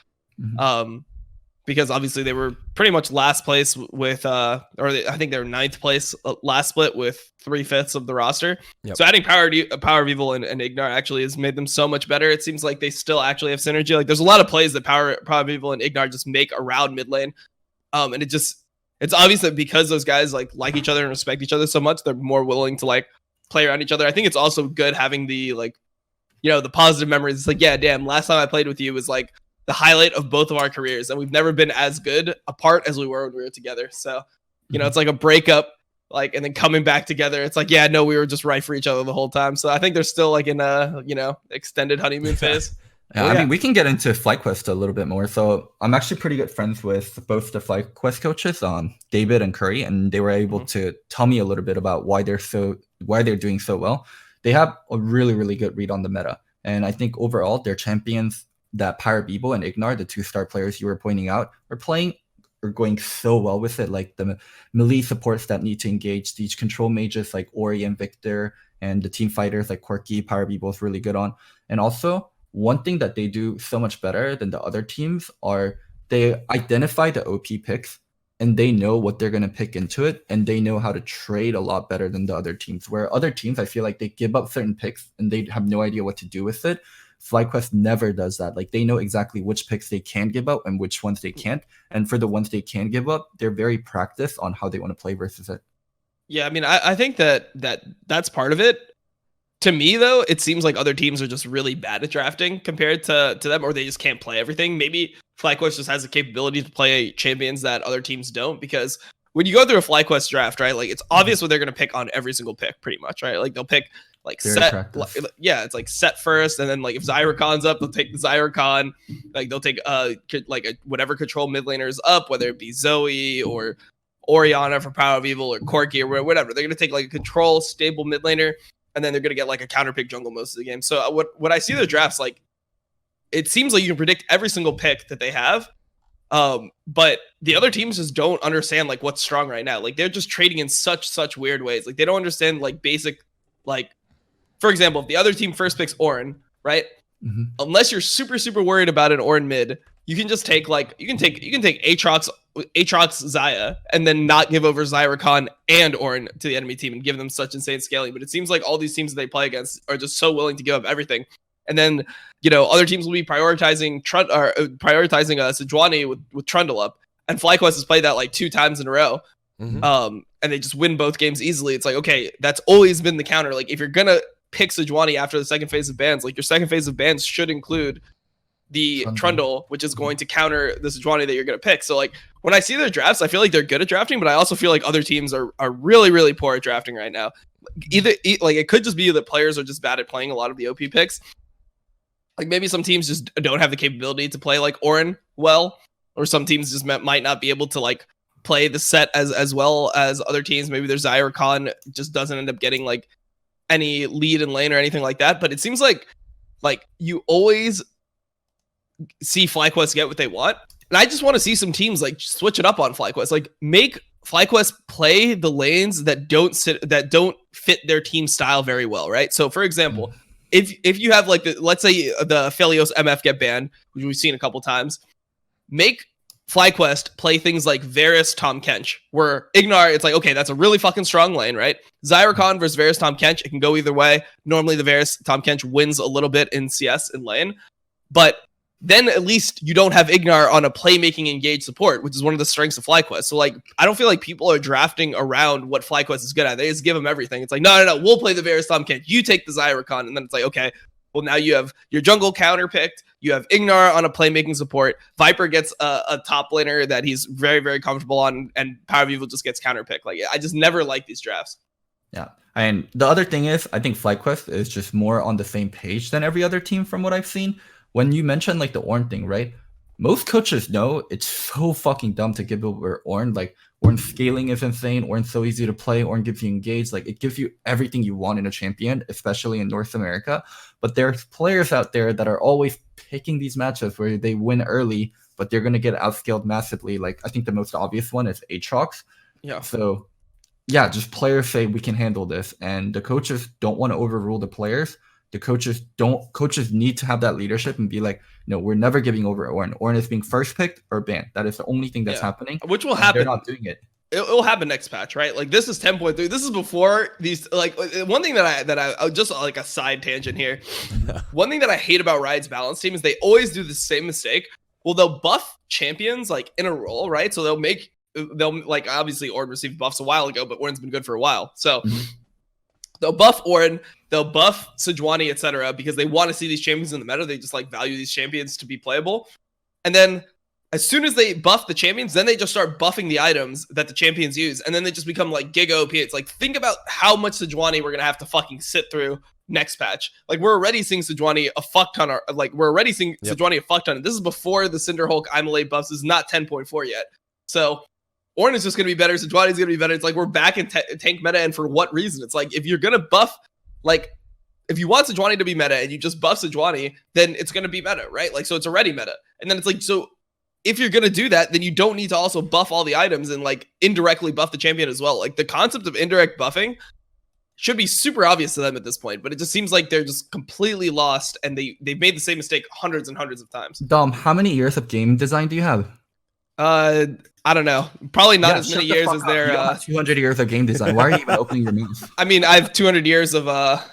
Mm-hmm. Because obviously they were pretty much last place with, I think they were 9th place last split with 3/5 of the roster. Yep. So adding Power of Evil and Ignar actually has made them so much better. It seems like they still actually have synergy. Like there's a lot of plays that Power of Evil and Ignar just make around mid lane. And it's obvious that because those guys like each other and respect each other so much, they're more willing to like play around each other. I think it's also good having the like, you know, the positive memories. It's like, yeah, damn, last time I played with you was like the highlight of both of our careers, and we've never been as good apart as we were when we were together. So, you know, it's like a breakup, like, and then coming back together. It's like, yeah, no, we were just right for each other the whole time. So I think they're still like in a, you know, extended honeymoon phase. Yeah, I mean, we can get into FlyQuest a little bit more. So I'm actually pretty good friends with both the FlyQuest coaches, David and Curry, and they were able to tell me a little bit about why they're doing so well. They have a really, really good read on the meta, and I think overall their champions, that Power of Evil and Ignar, the 2-star players you were pointing out, are going so well with it. Like the melee supports that need to engage these control mages like Ori and Victor, and the team fighters like Quirky, Power of Evil is really good on. And also, one thing that they do so much better than the other teams are they identify the OP picks, and they know what they're going to pick into it, and they know how to trade a lot better than the other teams. Where other teams, I feel like they give up certain picks and they have no idea what to do with it. FlyQuest never does that. Like they know exactly which picks they can give up and which ones they can't. And for the ones they can give up, they're very practiced on how they want to play versus it. Yeah, I mean, I think that's part of it. To me, though, it seems like other teams are just really bad at drafting compared to them, or they just can't play everything. Maybe FlyQuest just has the capability to play champions that other teams don't, because when you go through a FlyQuest draft, right, like it's obvious what they're going to pick on every single pick, pretty much, right? Like they'll pick like it's like set first, and then like if Zyrakon's up, they'll take the Zyrakon. Like they'll take whatever control mid laner is up, whether it be Zoe or Orianna for Power of Evil or Corki or whatever. They're going to take like a control stable mid laner, and then they're going to get like a counter pick jungle most of the game. So what I see their drafts, like it seems like you can predict every single pick that they have. But the other teams just don't understand like what's strong right now. Like they're just trading in such weird ways. Like they don't understand like basic, like for example, if the other team first picks Ornn, right? Mm-hmm. Unless you're super worried about an Ornn mid, you can just take like you can take Aatrox Xayah and then not give over Zyrakon and Ornn to the enemy team and give them such insane scaling. But it seems like all these teams that they play against are just so willing to give up everything. And then, you know, other teams will be prioritizing Sejuani with Trundle up, and FlyQuest has played that like 2 times in a row. Mm-hmm. And they just win both games easily. It's like, okay, that's always been the counter. Like if you're gonna pick Sejuani after the second phase of bans, like your second phase of bans should include the Trundle, which is going to counter the Sejuani that you're gonna pick. So like when I see their drafts, I feel like they're good at drafting, but I also feel like other teams are really poor at drafting right now. Like it could just be that players are just bad at playing a lot of the OP picks. Like maybe some teams just don't have the capability to play like Ornn well, or some teams just might not be able to like play the set as well as other teams. Maybe their Zyra Khan just doesn't end up getting like any lead in lane or anything like that. But it seems like you always see FlyQuest get what they want. And I just want to see some teams like switch it up on FlyQuest. Like make FlyQuest play the lanes that don't fit their team style very well, right? So for example, if you have like let's say the Phelios MF get banned, which we've seen a couple times, make FlyQuest play things like Varus Tom Kench, where Ignar, it's like, okay, that's a really fucking strong lane, right? Zyra Khan versus Varus Tom Kench, it can go either way. Normally the Varus Tom Kench wins a little bit in CS in lane, but then at least you don't have Ignar on a playmaking engaged support, which is one of the strengths of FlyQuest. So like, I don't feel like people are drafting around what FlyQuest is good at. They just give them everything. It's like, no, we'll play the Varus Tom Kench. You take the Zyra Khan. And then it's like, okay, well now you have your jungle counter picked. You have Ignar on a playmaking support. Viper gets a top laner that he's very, very comfortable on, and Power of Evil just gets counter picked. Like, I just never like these drafts. Yeah. And the other thing is, I think FlyQuest is just more on the same page than every other team from what I've seen. When you mentioned like the Ornn thing, right? Most coaches know it's so fucking dumb to give over Ornn. Like Ornn scaling is insane. Ornn's so easy to play. Ornn gives you engaged. Like it gives you everything you want in a champion, especially in North America. But there's players out there that are always picking these matchups where they win early, but they're gonna get outscaled massively. Like I think the most obvious one is Aatrox. Yeah. So yeah, just players say we can handle this, and the coaches don't want to overrule the players. The coaches need to have that leadership and be like, no, we're never giving over Ornn. Ornn is being first picked or banned. That is the only thing that's happening. Which will happen. They're not doing it. It'll happen next patch, right? Like this is 10.3. This is before these. Like one thing that I just like a side tangent here. One thing that I hate about Riot's balance team is they always do the same mistake. Well, they'll buff champions like in a role, right? So they'll like obviously Ornn received buffs a while ago, but Ornn's been good for a while. So they'll buff Ornn, they'll buff Sejuani, etc., because they want to see these champions in the meta. They just like value these champions to be playable. And then as soon as they buff the champions, then they just start buffing the items that the champions use. And then they just become like giga OP. It's like, think about how much Sejuani we're going to have to fucking sit through next patch. Like we're already seeing Sejuani a fuck ton. Sejuani a fuck ton. And this is before the Cinder Hulk Immolate buffs. This is not 10.4 yet. So Ornn is just going to be better. Sejuani's going to be better. It's like we're back in tank meta, and for what reason? It's like if you're going to buff, like if you want Sejuani to be meta and you just buff Sejuani, then it's going to be meta, right? Like so it's already meta. And then it's like, so if you're going to do that, then you don't need to also buff all the items and like indirectly buff the champion as well. Like the concept of indirect buffing should be super obvious to them at this point, but it just seems like they're just completely lost, and they've made the same mistake hundreds and hundreds of times. Dom, how many years of game design do you have? I don't know. Probably not as many years as their 200 years of game design. Why are you even opening your mouth? I mean, I have 200 years of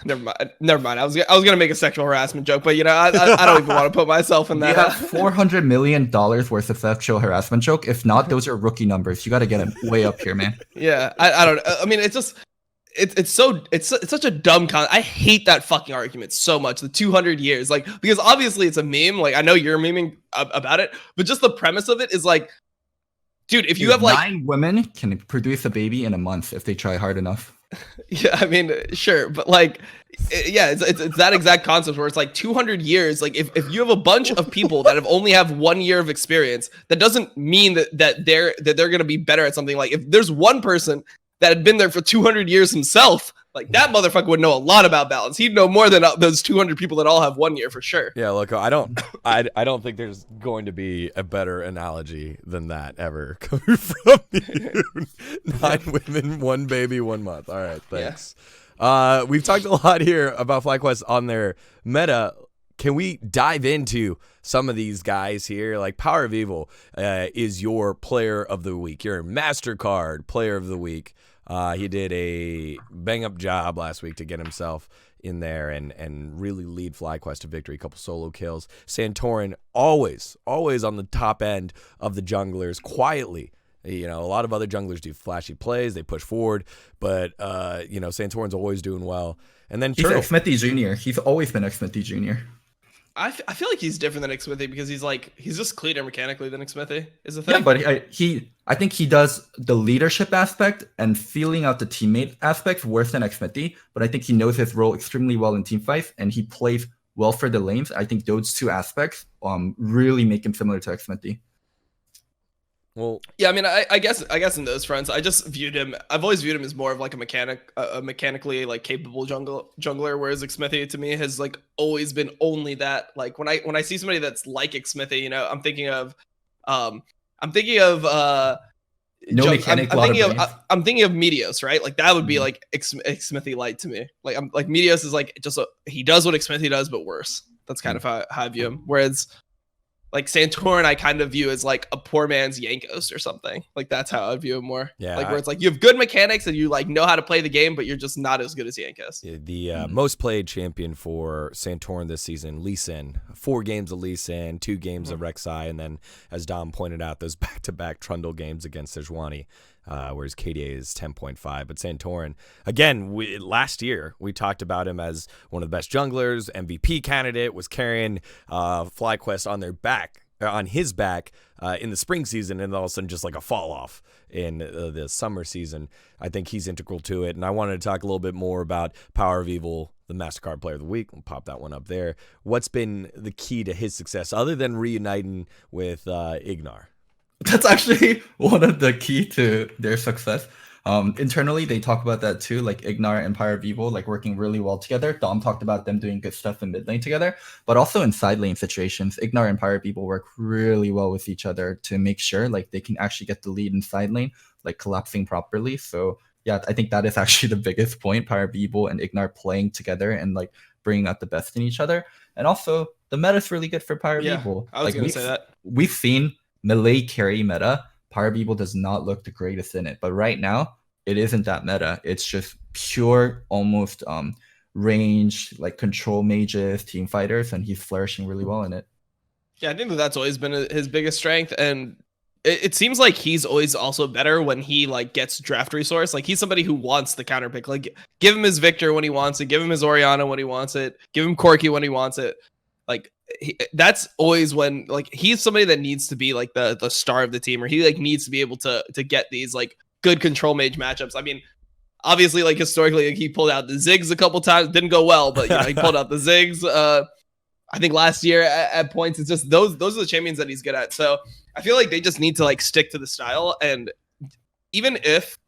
never mind. I was gonna make a sexual harassment joke, but you know, I don't even want to put myself in that. You have $400 million worth of sexual harassment joke. If not, those are rookie numbers. You got to get them way up here, man. Yeah, I don't. I mean, it's just. It's such a dumb I hate that fucking argument so much. The 200 years, like, because obviously it's a meme. Like I know you're memeing about it, but just the premise of it is like, dude, if you have like 9 women can produce a baby in a month if they try hard enough. Yeah, I mean, sure, but like, yeah, it's that exact concept where it's like 200 years. Like if you have a bunch of people that have only have 1 year of experience, that doesn't mean that they're gonna be better at something. Like if there's one person that had been there for 200 years himself, like that motherfucker would know a lot about balance. He'd know more than those 200 people that all have 1 year for sure. Yeah, look, I don't think there's going to be a better analogy than that ever coming from you. 9 women, 1 baby, 1 month. All right, thanks. Yeah. We've talked a lot here about FlyQuest on their meta. Can we dive into some of these guys here? Like Power of Evil is your player of the week, your MasterCard player of the week. He did a bang-up job last week to get himself in there and really lead FlyQuest to victory. A couple solo kills. Santorin always on the top end of the junglers quietly. You know, a lot of other junglers do flashy plays. They push forward, but you know, Santorin's always doing well. And then he's Xmithie Jr. He's always been Xmithie Jr. I feel like he's different than Xmithie because he's just cleaner mechanically than Xmithie is the thing. Yeah, but I think he does the leadership aspect and feeling out the teammate aspects worse than Xmithie, but I think he knows his role extremely well in teamfights and he plays well for the lanes. I think those 2 aspects really make him similar to Xmithie. Well, yeah, I mean, I guess in those fronts, I've always viewed him as more of like a mechanically like capable jungler, whereas Xmithie to me has like always been only that. Like when I see somebody that's like Xmithie, you know, I'm thinking of No mechanic, I'm thinking of Meteos, right? Like that would be like Xmithie light to me. Like I'm like Meteos is like just he does what Xmithie does, but worse. That's kind of how I view him. Whereas like Santorin, I kind of view as like a poor man's Yankos or something. Like that's how I view him more. Yeah, like where it's like you have good mechanics and you like know how to play the game, but you're just not as good as Yankos. The most played champion for Santorin this season, Lee Sin. 4 games of Lee Sin, 2 games of Rek'Sai, and then as Dom pointed out, those back-to-back Trundle games against Sejuani. Whereas KDA is 10.5. But Santorin, again, last year, we talked about him as one of the best junglers, MVP candidate, was carrying FlyQuest on his back in the spring season, and all of a sudden just like a fall off in the summer season. I think he's integral to it. And I wanted to talk a little bit more about Power of Evil, the MasterCard Player of the Week. We'll pop that one up there. What's been the key to his success other than reuniting with Ignar? That's actually one of the key to their success. Internally, they talk about that too, like Ignar and Power of Evil, like working really well together. Dom talked about them doing good stuff in mid lane together, but also in side lane situations, Ignar and Power of Evil work really well with each other to make sure like they can actually get the lead in side lane, like collapsing properly. So yeah, I think that is actually the biggest point, Power of Evil and Ignar playing together and like bringing out the best in each other. And also the meta is really good for Power of Evil. I was going to say that. We've seen melee carry meta. Power of Evil does not look the greatest in it, but right now it isn't that meta. It's just pure, almost range, like control mages, team fighters, and he's flourishing really well in it. Yeah, I think that's always been his biggest strength, and it seems like he's always also better when he like gets draft resource. Like he's somebody who wants the counter pick. Like give him his Victor when he wants it, give him his Orianna when he wants it, give him Corki when he wants it. Like that's always when like he's somebody that needs to be like the star of the team, or he like needs to be able to get these like good control mage matchups. I mean, obviously like historically like, he pulled out the Ziggs a couple times, didn't go well, but you know, he pulled out the Ziggs. I think last year at points. It's just those are the champions that he's good at. So I feel like they just need to like stick to the style, and even if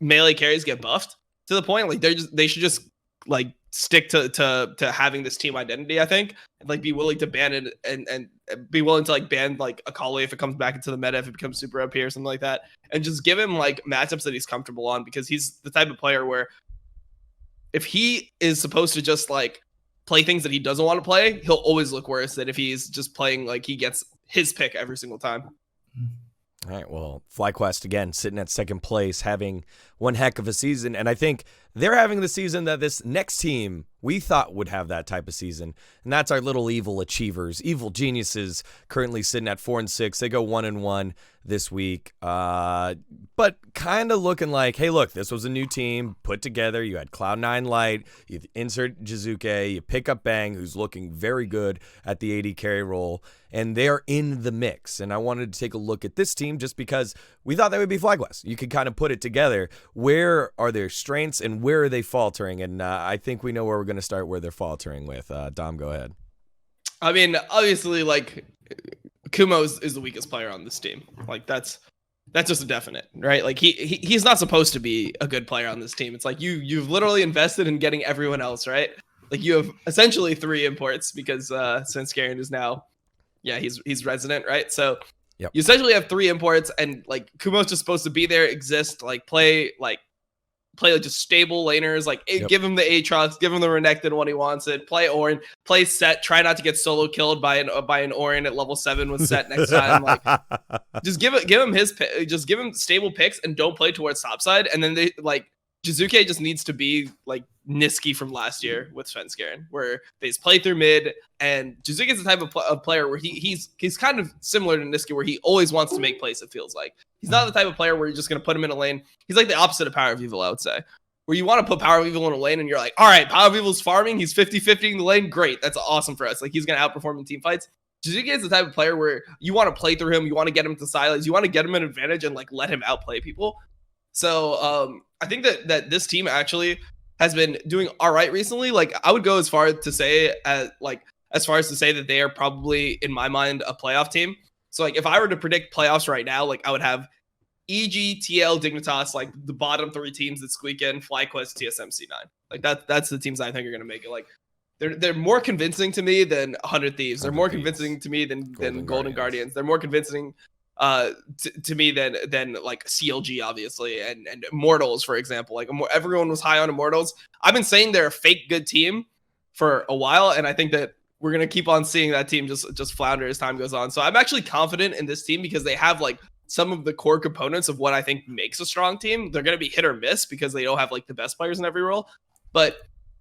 melee carries get buffed to the point, like they should just like stick to having this team identity, I think, and like be willing to ban it and be willing to like ban like Akali if it comes back into the meta, if it becomes super OP or something like that, and just give him like matchups that he's comfortable on, because he's the type of player where if he is supposed to just like play things that he doesn't want to play, he'll always look worse than if he's just playing like he gets his pick every single time. All right, well, FlyQuest, again, sitting at second place, having one heck of a season. And I think they're having the season that this next team we thought would have that type of season. And that's our little evil achievers, evil geniuses, currently sitting at 4-6. They go 1-1 this week. But kind of looking like, hey, look, this was a new team put together. You had Cloud9 Light, you insert Jizuke, you pick up Bang, who's looking very good at the AD carry role, and they're in the mix. And I wanted to take a look at this team just because we thought they would be FlyQuest. You could kind of put it together. Where are their strengths and where are they faltering? And I think we know where we're going to start where they're faltering with. Dom, go ahead. I mean, obviously, like, Kumo is the weakest player on this team. Like, that's just a definite, right? Like, he's not supposed to be a good player on this team. It's like you've literally invested in getting everyone else, right? Like, you have essentially 3 imports because Svenskeren is now, he's resident, right? So yep. You essentially have 3 imports, and like Kumo's just supposed to be there, exist, like play like just stable laners, like give him the Aatrox, give him the Renekton when he wants it, play Orin, play Set, try not to get solo killed by an Orin at level 7 with Set next time. Like, just give him just give him stable picks and don't play towards topside. And then they like Jizuke just needs to be like Niski from last year with Svenskeren, where they just play through mid, and Jizuke is the type of player where he's kind of similar to Niski, where he always wants to make plays, it feels like. He's not the type of player where you're just going to put him in a lane. He's like the opposite of Power of Evil, I would say, where you want to put Power of Evil in a lane and you're like, all right, Power of Evil's farming, he's 50-50 in the lane, great, that's awesome for us. Like, he's going to outperform in team fights. Jizuke is the type of player where you want to play through him, you want to get him to silence, you want to get him an advantage and like let him outplay people. So I think that this team actually has been doing all right recently. Like, I would go as far to say that they are probably, in my mind, a playoff team. So like if I were to predict playoffs right now, like I would have EG, TL, Dignitas, like the bottom 3 teams that squeak in, FlyQuest, TSM, C9. Like that's the teams I think are gonna make it. Like they're more convincing to me than 100 Thieves. They're more convincing to me than Golden Guardians. They're more convincing to me than like CLG obviously and Immortals, for example. Like everyone was high on Immortals. I've been saying they're a fake good team for a while, and I think that we're gonna keep on seeing that team just flounder as time goes on. So I'm actually confident in this team because they have like some of the core components of what I think makes a strong team. They're gonna be hit or miss because they don't have like the best players in every role, but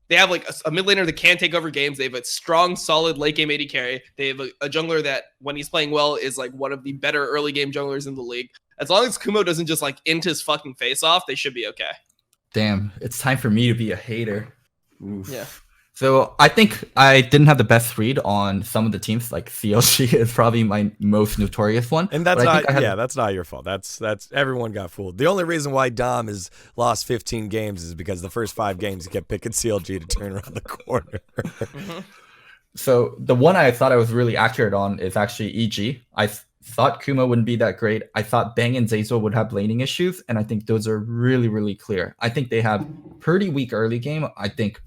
they have like a mid laner that can take over games. They have a strong, solid late game AD carry. They have a jungler that, when he's playing well, is like one of the better early game junglers in the league. As long as Kumo doesn't just like int his fucking face off, they should be okay. Damn, it's time for me to be a hater. Oof. Yeah. So I think I didn't have the best read on some of the teams. Like CLG is probably my most notorious one. And that's that's not your fault. That's everyone got fooled. The only reason why Dom has lost 15 games is because the first 5 games he kept picking CLG to turn around the corner. So the one I thought I was really accurate on is actually EG. I thought Kuma wouldn't be that great. I thought Bang and Zeyzal would have laning issues, and I think those are really, really clear. I think they have pretty weak early game. I think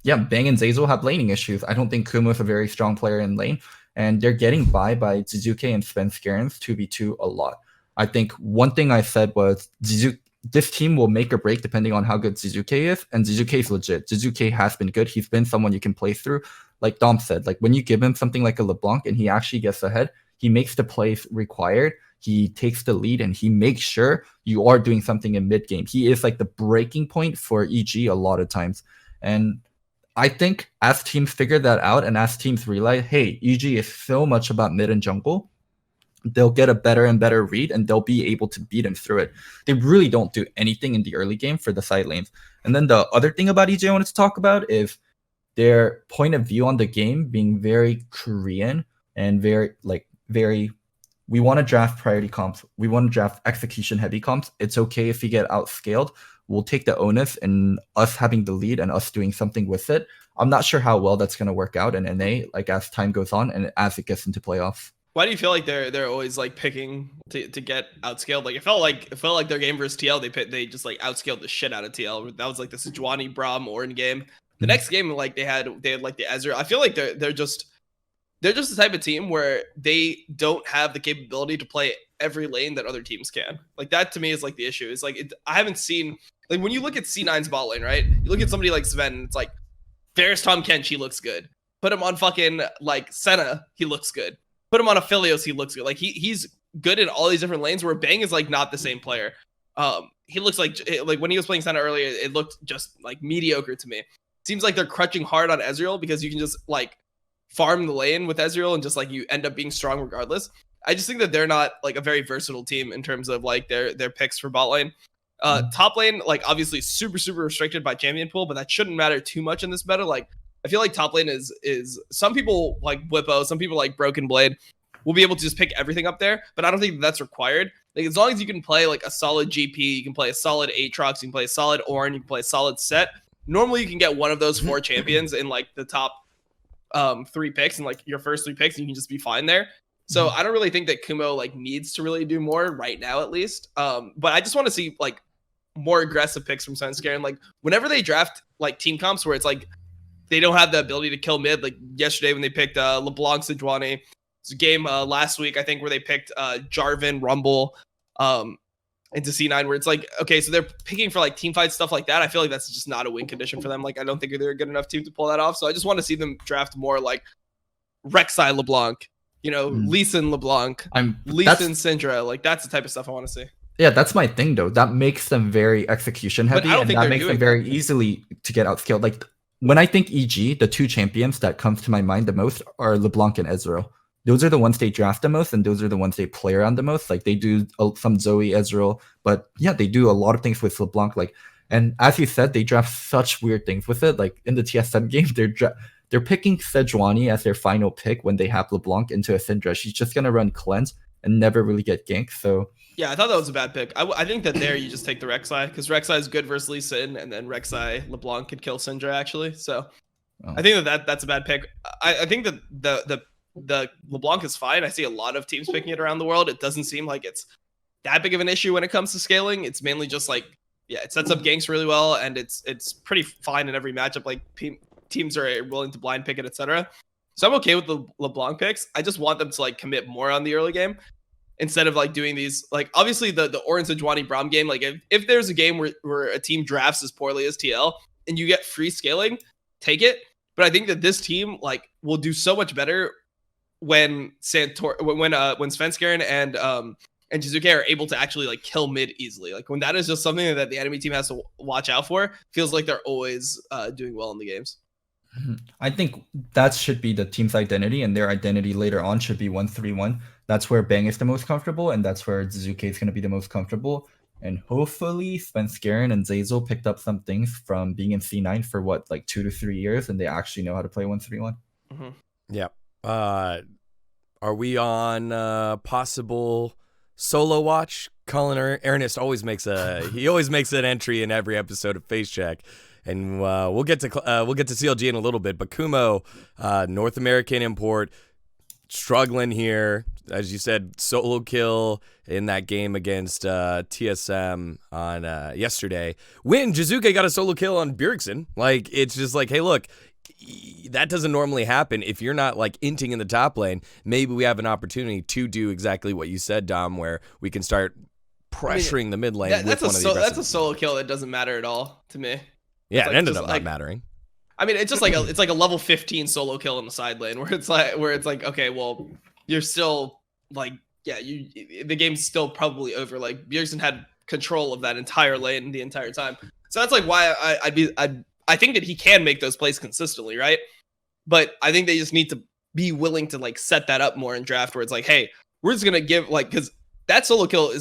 Bang and Zeyzal have laning issues. I don't think Kumo is a very strong player in lane, and they're getting by Zizuke and Sven Skarens 2v2 a lot. I think one thing I said was this team will make or break depending on how good Zizuke is, and Zizuke is legit. Zizuke has been good. He's been someone you can play through. Like Dom said, like when you give him something like a LeBlanc and he actually gets ahead, he makes the plays required. He takes the lead and he makes sure you are doing something in mid game. He is like the breaking point for EG a lot of times. And I think as teams figure that out and as teams realize, hey, EG is so much about mid and jungle, they'll get a better and better read and they'll be able to beat him through it. They really don't do anything in the early game for the side lanes. And then the other thing about EG I wanted to talk about is their point of view on the game being very Korean and very, we want to draft priority comps. We want to draft execution heavy comps. It's okay if you get outscaled. We'll take the onus and us having the lead and us doing something with it. I'm not sure how well that's going to work out in NA, like as time goes on and as it gets into playoffs. Why do you feel like they're always like picking to get outscaled? Like it felt like their game versus TL, they just like outscaled the shit out of TL. That was like the Sejuani Braum Orin game. The next game, like they had like the Ezreal. I feel like they're just the type of team where they don't have the capability to play every lane that other teams can. Like that to me is like the issue. It's like I haven't seen, like when you look at C9's bot lane, right? You look at somebody like Sven, and it's like there's Tom Kench, he looks good. Put him on fucking like Senna, he looks good. Put him on Aphelios, he looks good. Like he's good in all these different lanes where Bang is like not the same player. He looks like when he was playing Senna earlier, it looked just like mediocre to me. Seems like they're crutching hard on Ezreal because you can just like farm the lane with Ezreal and just like you end up being strong regardless. I just think that they're not like a very versatile team in terms of like their picks for bot lane. Top lane, like obviously super restricted by champion pool, but that shouldn't matter too much in this meta. Like I feel like top lane is some people like Whippo, some people like Broken Blade will be able to just pick everything up there, but I don't think that's required. Like as long as you can play like a solid GP, you can play a solid Aatrox, you can play a solid Ornn, you can play a solid Set. Normally you can get one of those 4 champions in like the top 3 picks and like your first 3 picks, and you can just be fine there. So I don't really think that Kumo like needs to really do more right now, at least. But I just want to see like more aggressive picks from Sunscare. Like whenever they draft like team comps where it's like they don't have the ability to kill mid, like yesterday when they picked LeBlanc Sejuani. It's a game last week, I think, where they picked Jarvan Rumble into C9, where it's like, okay, so they're picking for like team fight stuff like that. I feel like that's just not a win condition for them. Like I don't think they're a good enough team to pull that off. So I just want to see them draft more like Rek'Sai LeBlanc, Lee Sin LeBlanc, Lee Sin Syndra. Like that's the type of stuff I want to see. Yeah, that's my thing though. That makes them very execution heavy, and that makes them very easily to get outscaled. Like when I think EG, the 2 champions that comes to my mind the most are LeBlanc and Ezreal. Those are the ones they draft the most, and those are the ones they play around the most. Like they do some Zoe, Ezreal, but yeah, they do a lot of things with LeBlanc. Like, and as you said, they draft such weird things with it. Like in the TSM game, they're picking Sejuani as their final pick when they have LeBlanc into a Syndra. She's just gonna run cleanse and never really get ganked. So yeah, I thought that was a bad pick. I think that there you just take the Rek'Sai because Rek'Sai is good versus Lee Sin, and then Rek'Sai LeBlanc could kill Syndra actually. So I think that's a bad pick. I think that the the LeBlanc is fine. I see a lot of teams picking it around the world. It doesn't seem like it's that big of an issue when it comes to scaling. It's mainly just like, yeah, it sets up ganks really well, and it's pretty fine in every matchup. Like teams are willing to blind pick it, etc. So I'm okay with the LeBlanc picks. I just want them to like commit more on the early game instead of like doing these, like obviously the Orange Sejuani Braum game. Like if there's a game where a team drafts as poorly as TL and you get free scaling, take it. But I think that this team like will do so much better when Svenskeren and Jizuke are able to actually like kill mid easily. Like when that is just something that the enemy team has to watch out for, feels like they're always doing well in the games. I think that should be the team's identity, and their identity later on should be 1-3-1. That's where Bang is the most comfortable, and that's where Jizuke is going to be the most comfortable. And hopefully Svenskeren and Zeyzal picked up some things from being in C9 for like 2 to 3 years, and they actually know how to play 1-3-1. Mm-hmm. Yeah. Are we on possible solo watch? Colin Ernest always makes an entry in every episode of Facecheck, and we'll get to CLG in a little bit. But Kumo, North American import, struggling here, as you said, solo kill in that game against TSM on yesterday. When Jizuke got a solo kill on Bjergsen, like it's just like, hey, look. That doesn't normally happen if you're not like inting in the top lane. Maybe we have an opportunity to do exactly what you said, Dom, where we can start pressuring the mid lane. That's a solo kill that doesn't matter at all to me. Yeah, it ended up not mattering. I mean, it's just like it's like a level 15 solo kill in the side lane where it's like okay, well, you're still like, yeah, the game's still probably over. Like Bjergsen had control of that entire lane the entire time, so that's like why I think that he can make those plays consistently, right? But I think they just need to be willing to like set that up more in draft where it's like, hey, we're just gonna give like, because that solo kill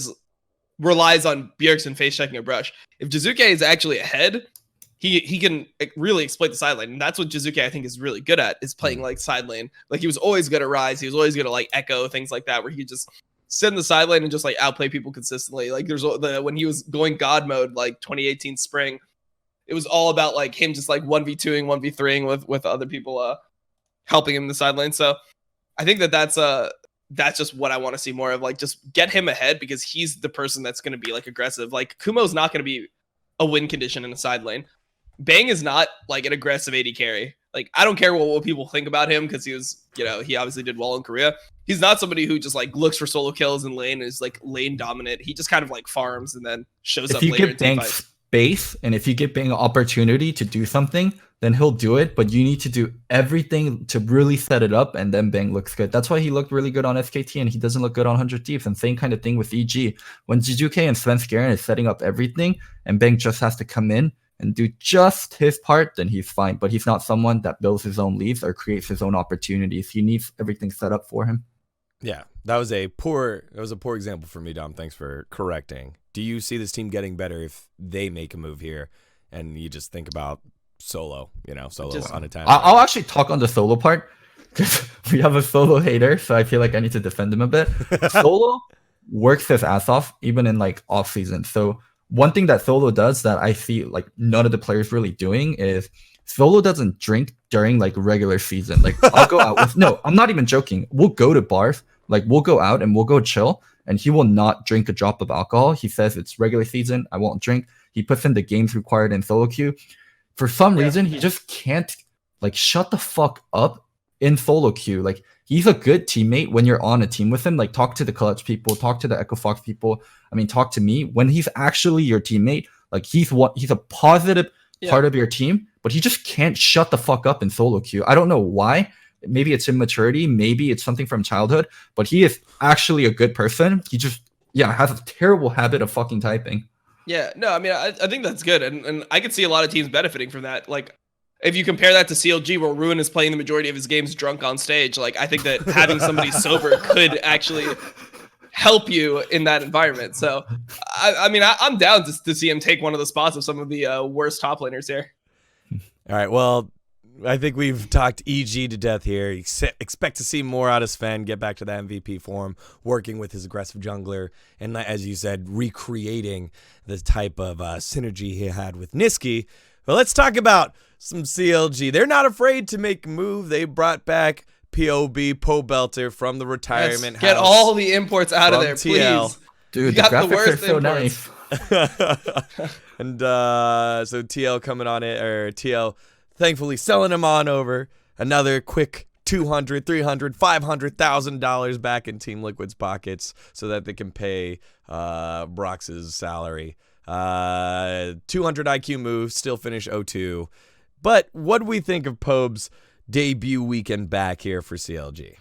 relies on Bjergsen face checking a brush. If Jizuke is actually ahead, he can really exploit the side lane, and that's what Jizuke I think is really good at, is playing like side lane. Like he was always good at Rise, he was always good at like Echo, things like that, where he could just sit in the side lane and just like outplay people consistently. Like there's when he was going God mode like 2018 spring. It was all about like him just like 1v2ing, 1v3ing with other people helping him in the side lane. So I think that's just what I want to see more of. Like just get him ahead, because he's the person that's going to be like aggressive. Like Kumo's not going to be a win condition in the side lane. Bang is not like an aggressive AD carry. Like I don't care what people think about him, because he was, he obviously did well in Korea. He's not somebody who just like looks for solo kills in lane and is like lane dominant. He just kind of like farms and then shows up later in team fight. Base, and if you give Bang an opportunity to do something, then he'll do it, but you need to do everything to really set it up, and then Bang looks good. That's why he looked really good on SKT, and he doesn't look good on 100 Thieves. And same kind of thing with EG. When Jizuke and Svenskeren is setting up everything, and Bang just has to come in and do just his part, then he's fine. But he's not someone that builds his own leads or creates his own opportunities. He needs everything set up for him. Yeah, that was a poor example for me, Dom. Thanks for correcting. Do you see this team getting better if they make a move here, and you just think about solo on a time? I'll actually talk on the solo part, because we have a solo hater, so I feel like I need to defend him a bit. Solo works his ass off, even in like off season. So one thing that solo does that I see like none of the players really doing is solo doesn't drink during like regular season. Like I'll go out with, no, I'm not even joking. We'll go to bars, like we'll go out and we'll go chill, and he will not drink a drop of alcohol. He says it's regular season, I won't drink. He puts in the games required in solo queue. For some reason, he just can't like shut the fuck up in solo queue. Like he's a good teammate when you're on a team with him. Like talk to the clutch people, talk to the Echo Fox people. I mean, talk to me. When he's actually your teammate, like he's a positive part of your team, but he just can't shut the fuck up in solo queue. I don't know why. Maybe it's immaturity. Maybe it's something from childhood, but he is actually a good person. He just, has a terrible habit of fucking typing. Yeah, no, I mean, I think that's good. And I could see a lot of teams benefiting from that. Like, if you compare that to CLG, where Ruin is playing the majority of his games drunk on stage, like, I think that having somebody sober could actually help you in that environment. So, I mean, I'm down to see him take one of the spots of some of the worst top laners here. All right, well, I think we've talked EG to death here. Expect to see more out of Sven, get back to the MVP form, working with his aggressive jungler, and as you said, recreating the type of synergy he had with Niski. But let's talk about some CLG. They're not afraid to make a move. They brought back POB Pobelter from the retirement house. Get all the imports out of there, TL. please. Dude, the graphics are so nice. And so TL coming on it, or TL thankfully selling him on over. Another quick $200,000, $300,000, $500,000 back in Team Liquid's pockets so that they can pay Brox's salary. 200 IQ move, still finish 0-2. But what do we think of Pobe's debut weekend back here for CLG?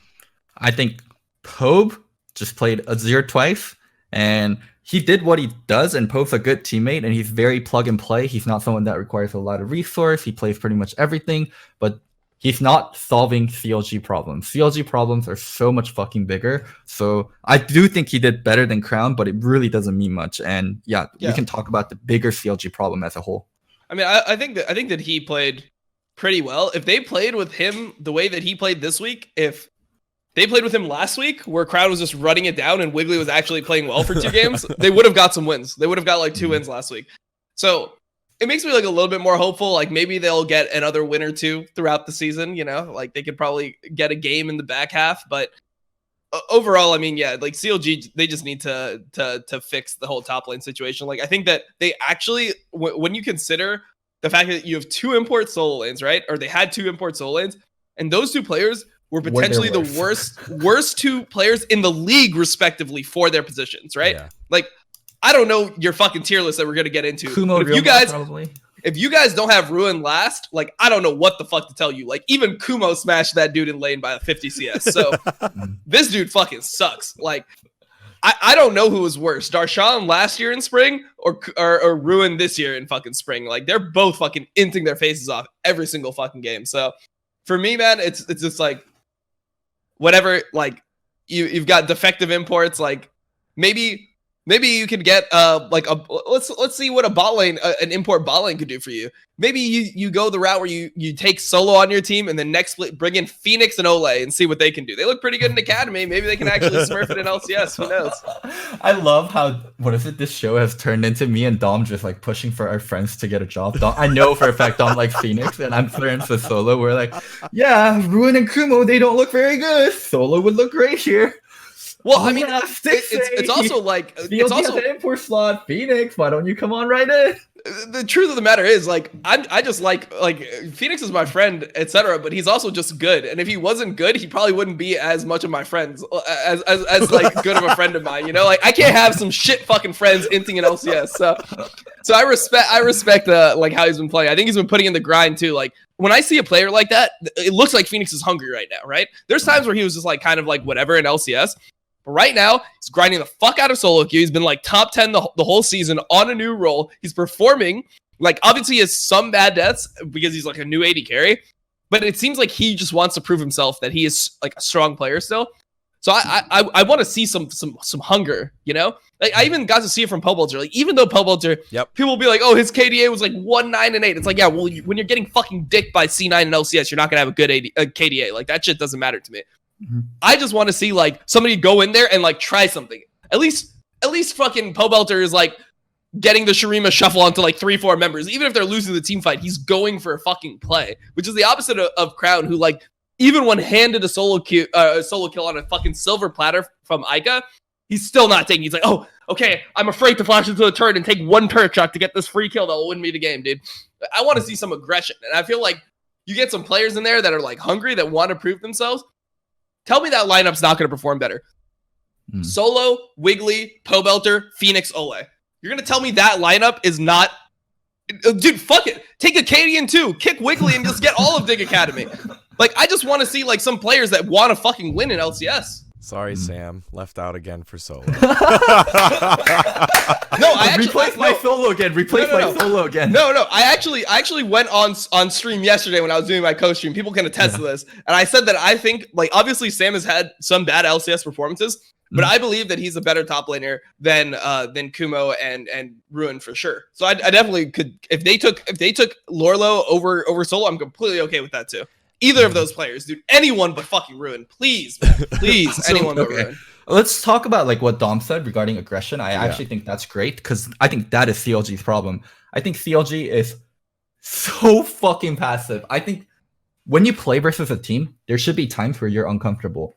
I think Pobe just played Azir twice, and he did what he does, and Pope's a good teammate, and he's very plug and play. He's not someone that requires a lot of resource. He plays pretty much everything, but he's not solving CLG problems. CLG problems are so much fucking bigger. So I do think he did better than Crown, but it really doesn't mean much. And yeah, we can talk about the bigger CLG problem as a whole. I mean, I think that he played pretty well. If they played with him the way that he played this week, if they played with him last week, where Crowd was just running it down and Wiggly was actually playing well for 2 games, they would have got some wins. They would have got like 2 wins last week. So it makes me like a little bit more hopeful. Like maybe they'll get another win or 2 throughout the season. You know, like they could probably get a game in the back half. But overall, I mean, yeah, like CLG, they just need to fix the whole top lane situation. Like I think that they actually, when you consider the fact that you have 2 import solo lanes, right? Or they had 2 import solo lanes, and those 2 players were potentially the worst 2 players in the league, respectively, for their positions, right? Yeah. Like, I don't know your fucking tier list that we're gonna get into. Kumo, if you guys don't have Ruin last, like I don't know what the fuck to tell you. Like even Kumo smashed that dude in lane by 50 CS. So this dude fucking sucks. Like I don't know who was worse, Darshan last year in spring or Ruin this year in fucking spring. Like they're both fucking inting their faces off every single fucking game. So for me, man, it's just like whatever. Like you've got defective imports. Like maybe you could get let's see what a bot lane, an import bot lane could do for you. Maybe you go the route where you take solo on your team and then next split bring in Phoenix and Ole and see what they can do. They look pretty good in Academy. Maybe they can actually smurf it in LCS. Who knows? I love how this show has turned into me and Dom just like pushing for our friends to get a job. Dom, I know for a fact Dom likes Phoenix and I'm friends with Solo. We're like, yeah, Ruin and Kumo, they don't look very good. Solo would look great here. Well, I mean, it's also like it's also an import slot. Phoenix, why don't you come on right in? The truth of the matter is, like, I just like Phoenix is my friend, etc. But he's also just good, and if he wasn't good, he probably wouldn't be as much of my friends as like good of a friend of mine. You know, like I can't have some shit fucking friends inting in LCS. So I respect like how he's been playing. I think he's been putting in the grind too. Like when I see a player like that, it looks like Phoenix is hungry right now, right? There's times where he was just like kind of like whatever in LCS. But right now, he's grinding the fuck out of solo queue. He's been like top 10 the whole season on a new role. He's performing. Like, obviously, he has some bad deaths because he's like a new AD carry. But it seems like he just wants to prove himself that he is like a strong player still. So I want to see some hunger, you know? Like, I even got to see it from Pobelter. Like, even though Pobelter, people will be like, oh, his KDA was like 1, 9, and 8. It's like, yeah, well, when you're getting fucking dicked by C9 and LCS, you're not going to have a good KDA. Like, that shit doesn't matter to me. Mm-hmm. I just want to see like somebody go in there and like try something. At least fucking Pobelter is like getting the Shurima shuffle onto like 3-4 members. Even if they're losing the team fight, he's going for a fucking play, which is the opposite of Crown, who like even when handed a solo kill on a fucking silver platter from Ica, he's still not taking. He's like, oh, okay, I'm afraid to flash into a turret and take 1 turret shot to get this free kill that will win me the game, dude. I want to see some aggression, and I feel like you get some players in there that are like hungry, that want to prove themselves. Tell me that lineup's not going to perform better. Solo, Wiggly, Pobelter, Phoenix, Ole. You're going to tell me that lineup is not... Dude, fuck it. Take a Cadian too. Kick Wiggly and just get all of Dig Academy. Like, I just want to see like some players that want to fucking win in LCS. Sorry, Sam. Left out again for solo. No, I actually replace my solo again. Solo again. No. I actually went on stream yesterday when I was doing my co-stream. People can attest to this, and I said that I think like obviously Sam has had some bad LCS performances, but I believe that he's a better top laner than Kumo and Ruin for sure. So I definitely could if they took Lorlo over solo. I'm completely okay with that too. Either of those players, dude. Anyone but fucking Ruin. Please, man. Please. Anyone but Ruin. Let's talk about like what Dom said regarding aggression. I actually think that's great because I think that is CLG's problem. I think CLG is so fucking passive. I think when you play versus a team, there should be times where you're uncomfortable.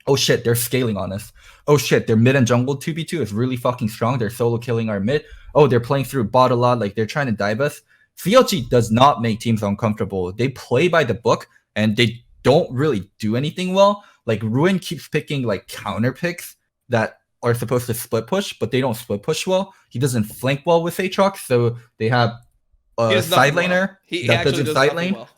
Oh shit, they're scaling on us. Oh shit, their mid and jungle 2v2 is really fucking strong. They're solo killing our mid. Oh, they're playing through bot a lot. Like, they're trying to dive us. CLG does not make teams uncomfortable. They play by the book, and they don't really do anything well. Like, Ruin keeps picking, like, counter picks that are supposed to split push, but they don't split push well. He doesn't flank well with Aatrox, so they have a side laner that doesn't side lane. Well.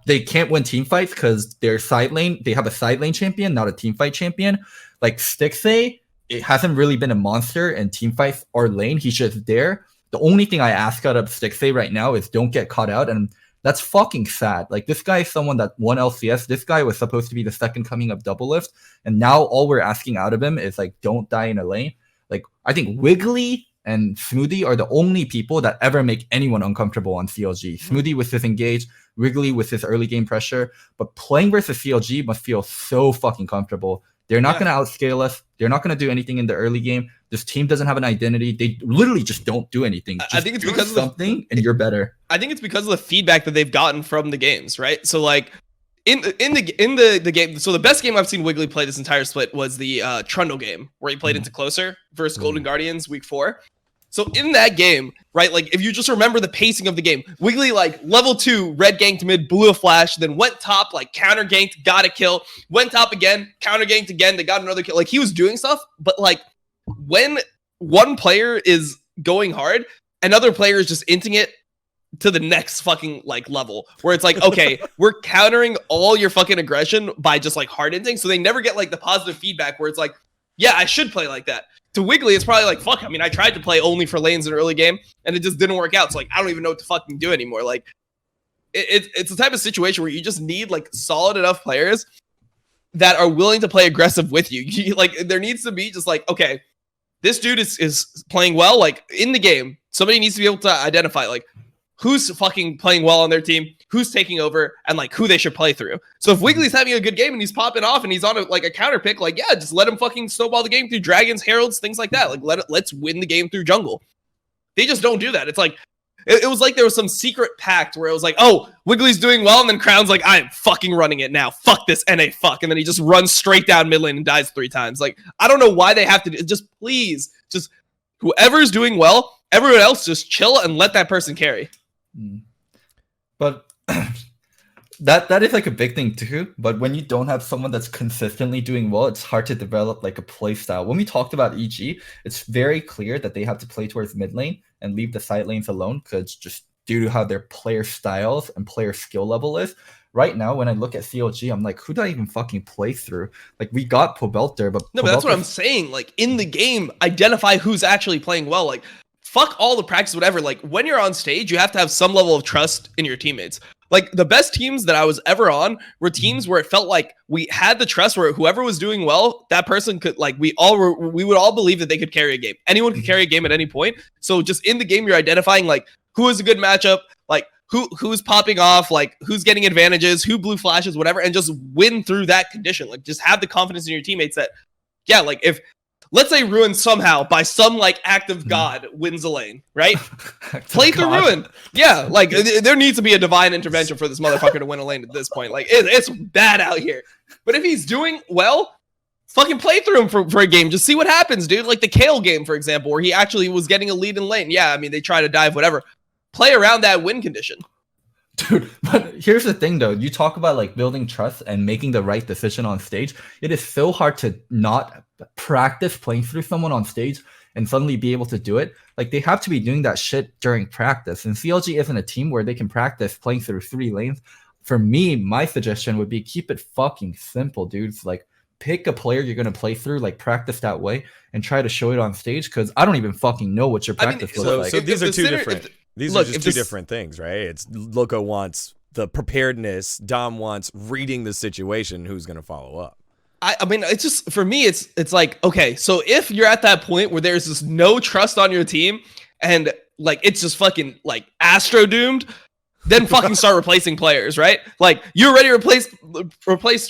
They can't win team fights because their side lane, they have a side lane champion, not a team fight champion. Like Stixay, it hasn't really been a monster in team fights or lane. He's just there. The only thing I ask out of Stixay right now is don't get caught out, and that's fucking sad. Like, this guy is someone that won LCS. This guy was supposed to be the second coming of Doublelift, and now all we're asking out of him is like, don't die in a lane. Like, I think Wiggly and Smoothie are the only people that ever make anyone uncomfortable on CLG. Smoothie with his engage, Wiggly with his early game pressure, but playing versus CLG must feel so fucking comfortable. They're not going to outscale us. They're not going to do anything in the early game. This team doesn't have an identity. They literally just don't do anything. Just I think it's because of something, and you're better. I think it's because of the feedback that they've gotten from the games, right? So like in the game, so the best game I've seen Wiggly play this entire split was the Trundle game where he played into Closer versus Golden Guardians week 4. So in that game, right, like if you just remember the pacing of the game, Wiggly like level 2 red ganked mid, blew a flash, then went top, like counter ganked, got a kill, went top again, counter ganked again, they got another kill. Like, he was doing stuff, but like when one player is going hard, another player is just inting it to the next fucking like level where it's like, okay, we're countering all your fucking aggression by just like hard inting. So they never get like the positive feedback where it's like, yeah, I should play like that. To Wiggly, it's probably like, fuck, I mean, I tried to play only for lanes in early game and it just didn't work out. So like, I don't even know what to fucking do anymore. Like, it's the type of situation where you just need like solid enough players that are willing to play aggressive with you. Like, there needs to be just like, okay, this dude is playing well. Like, in the game, somebody needs to be able to identify like who's fucking playing well on their team, who's taking over, and like who they should play through. So if Wiggly's having a good game and he's popping off and he's on a counter pick, like, yeah, just let him fucking snowball the game through dragons, heralds, things like that. Like, let's win the game through jungle. They just don't do that. It's like, it was like there was some secret pact where it was like, oh, Wiggly's doing well, and then Crown's like, I am fucking running it now. Fuck this NA fuck. And then he just runs straight down mid lane and dies 3 times. Like, I don't know why they have to just please, just whoever's doing well, everyone else just chill and let that person carry. But that is like a big thing too. But when you don't have someone that's consistently doing well, it's hard to develop like a play style. When we talked about EG, it's very clear that they have to play towards mid lane and leave the side lanes alone, because just due to how their player styles and player skill level is. Right now, when I look at CLG, I'm like, who do I even fucking play through? Like, we got Pobelter, but no, but that's what I'm saying. Like, in the game, identify who's actually playing well. Like, fuck all the practice, whatever. Like, when you're on stage, you have to have some level of trust in your teammates. Like, the best teams that I was ever on were teams where it felt like we had the trust where whoever was doing well, that person could, like, we would all believe that they could carry a game. Anyone could carry a game at any point. So just in the game, you're identifying, like, who is a good matchup, like, who's popping off, like, who's getting advantages, who blew flashes, whatever, and just win through that condition. Like, just have the confidence in your teammates that, yeah, like, if, let's say Ruin somehow, by some, like, act of God, wins a lane, right? Play through Ruin. Yeah, like, there needs to be a divine intervention for this motherfucker to win a lane at this point. Like, it's bad out here. But if he's doing well, fucking play through him for a game. Just see what happens, dude. Like the Kale game, for example, where he actually was getting a lead in lane. Yeah, I mean, they try to dive, whatever. Play around that win condition. Dude, but here's the thing, though. You talk about, like, building trust and making the right decision on stage. It is so hard to not practice playing through someone on stage and suddenly be able to do it. Like, they have to be doing that shit during practice. And CLG isn't a team where they can practice playing through 3 lanes. For me, my suggestion would be keep it fucking simple, dudes. Like, pick a player you're going to play through, like, practice that way and try to show it on stage, because I don't even fucking know what your practice looks like. So these are two different... These are just two different things, right? It's Loco wants the preparedness, Dom wants reading the situation, who's going to follow up. I mean, it's just, for me, it's like, okay, so if you're at that point where there's just no trust on your team and, like, it's just fucking, like, astro doomed, then fucking start replacing players, right? Like, you already replace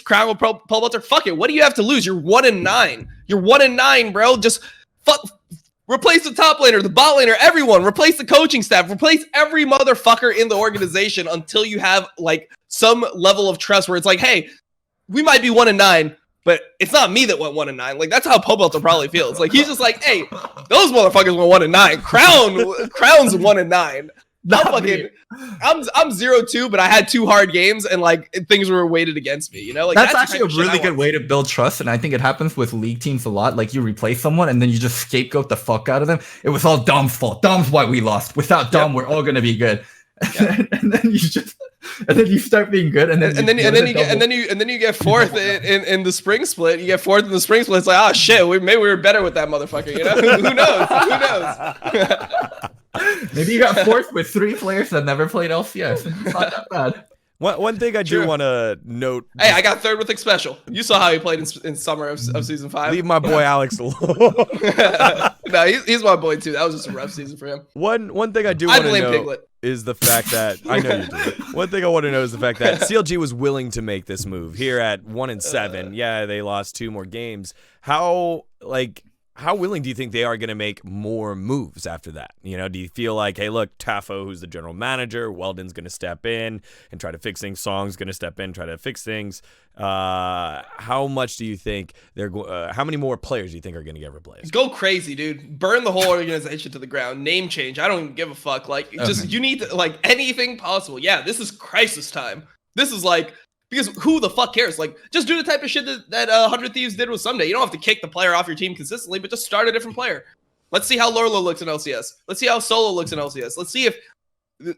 Crown with Pobelter. Fuck it. What do you have to lose? You're 1-9. You're 1-9, bro. Just Replace the top laner, the bot laner, everyone. Replace the coaching staff. Replace every motherfucker in the organization until you have like some level of trust where it's like, hey, we might be 1-9, but it's not me that went 1-9. Like that's how Pobelter probably feels. Like he's just like, hey, those motherfuckers went 1-9. Crown's 1-9. I'm 0-2, but I had 2 hard games and like things were weighted against me. You know, like that's actually a really good way to build trust, and I think it happens with league teams a lot. Like you replace someone and then you just scapegoat the fuck out of them. It was all Dom's fault. Dom's why we lost. Without Dom, we're all gonna be good. And then you start being good, and then you get fourth in the spring split. You get fourth in the spring split. It's like, oh shit, maybe we were better with that motherfucker. You know, who knows? Maybe you got fourth with 3 players that never played LCS. It's not that bad. One thing I do want to note. Hey, I got third with Xpecial. You saw how he played in summer of season 5. Leave my boy Alex alone. No, he's my boy too. That was just a rough season for him. One thing I do want to know Piglet. is the fact that I know you do. One thing I want to know is the fact that CLG was willing to make this move here at 1-7. Yeah, they lost 2 more games. How willing do you think they are going to make more moves after that? You know, do you feel like, hey, look, Tafo, who's the general manager, Weldon's going to step in and try to fix things. Song's going to step in, try to fix things. How much do you think how many more players do you think are going to get replaced? Go crazy, dude. Burn the whole organization to the ground. Name change. I don't even give a fuck. Like, just you need to, like, anything possible. Yeah, this is crisis time. This is like, because who the fuck cares? Like, just do the type of shit that 100 Thieves did with Sunday. You don't have to kick the player off your team consistently, but just start a different player. Let's see how Lorlo looks in LCS. Let's see how Solo looks in LCS. Let's see if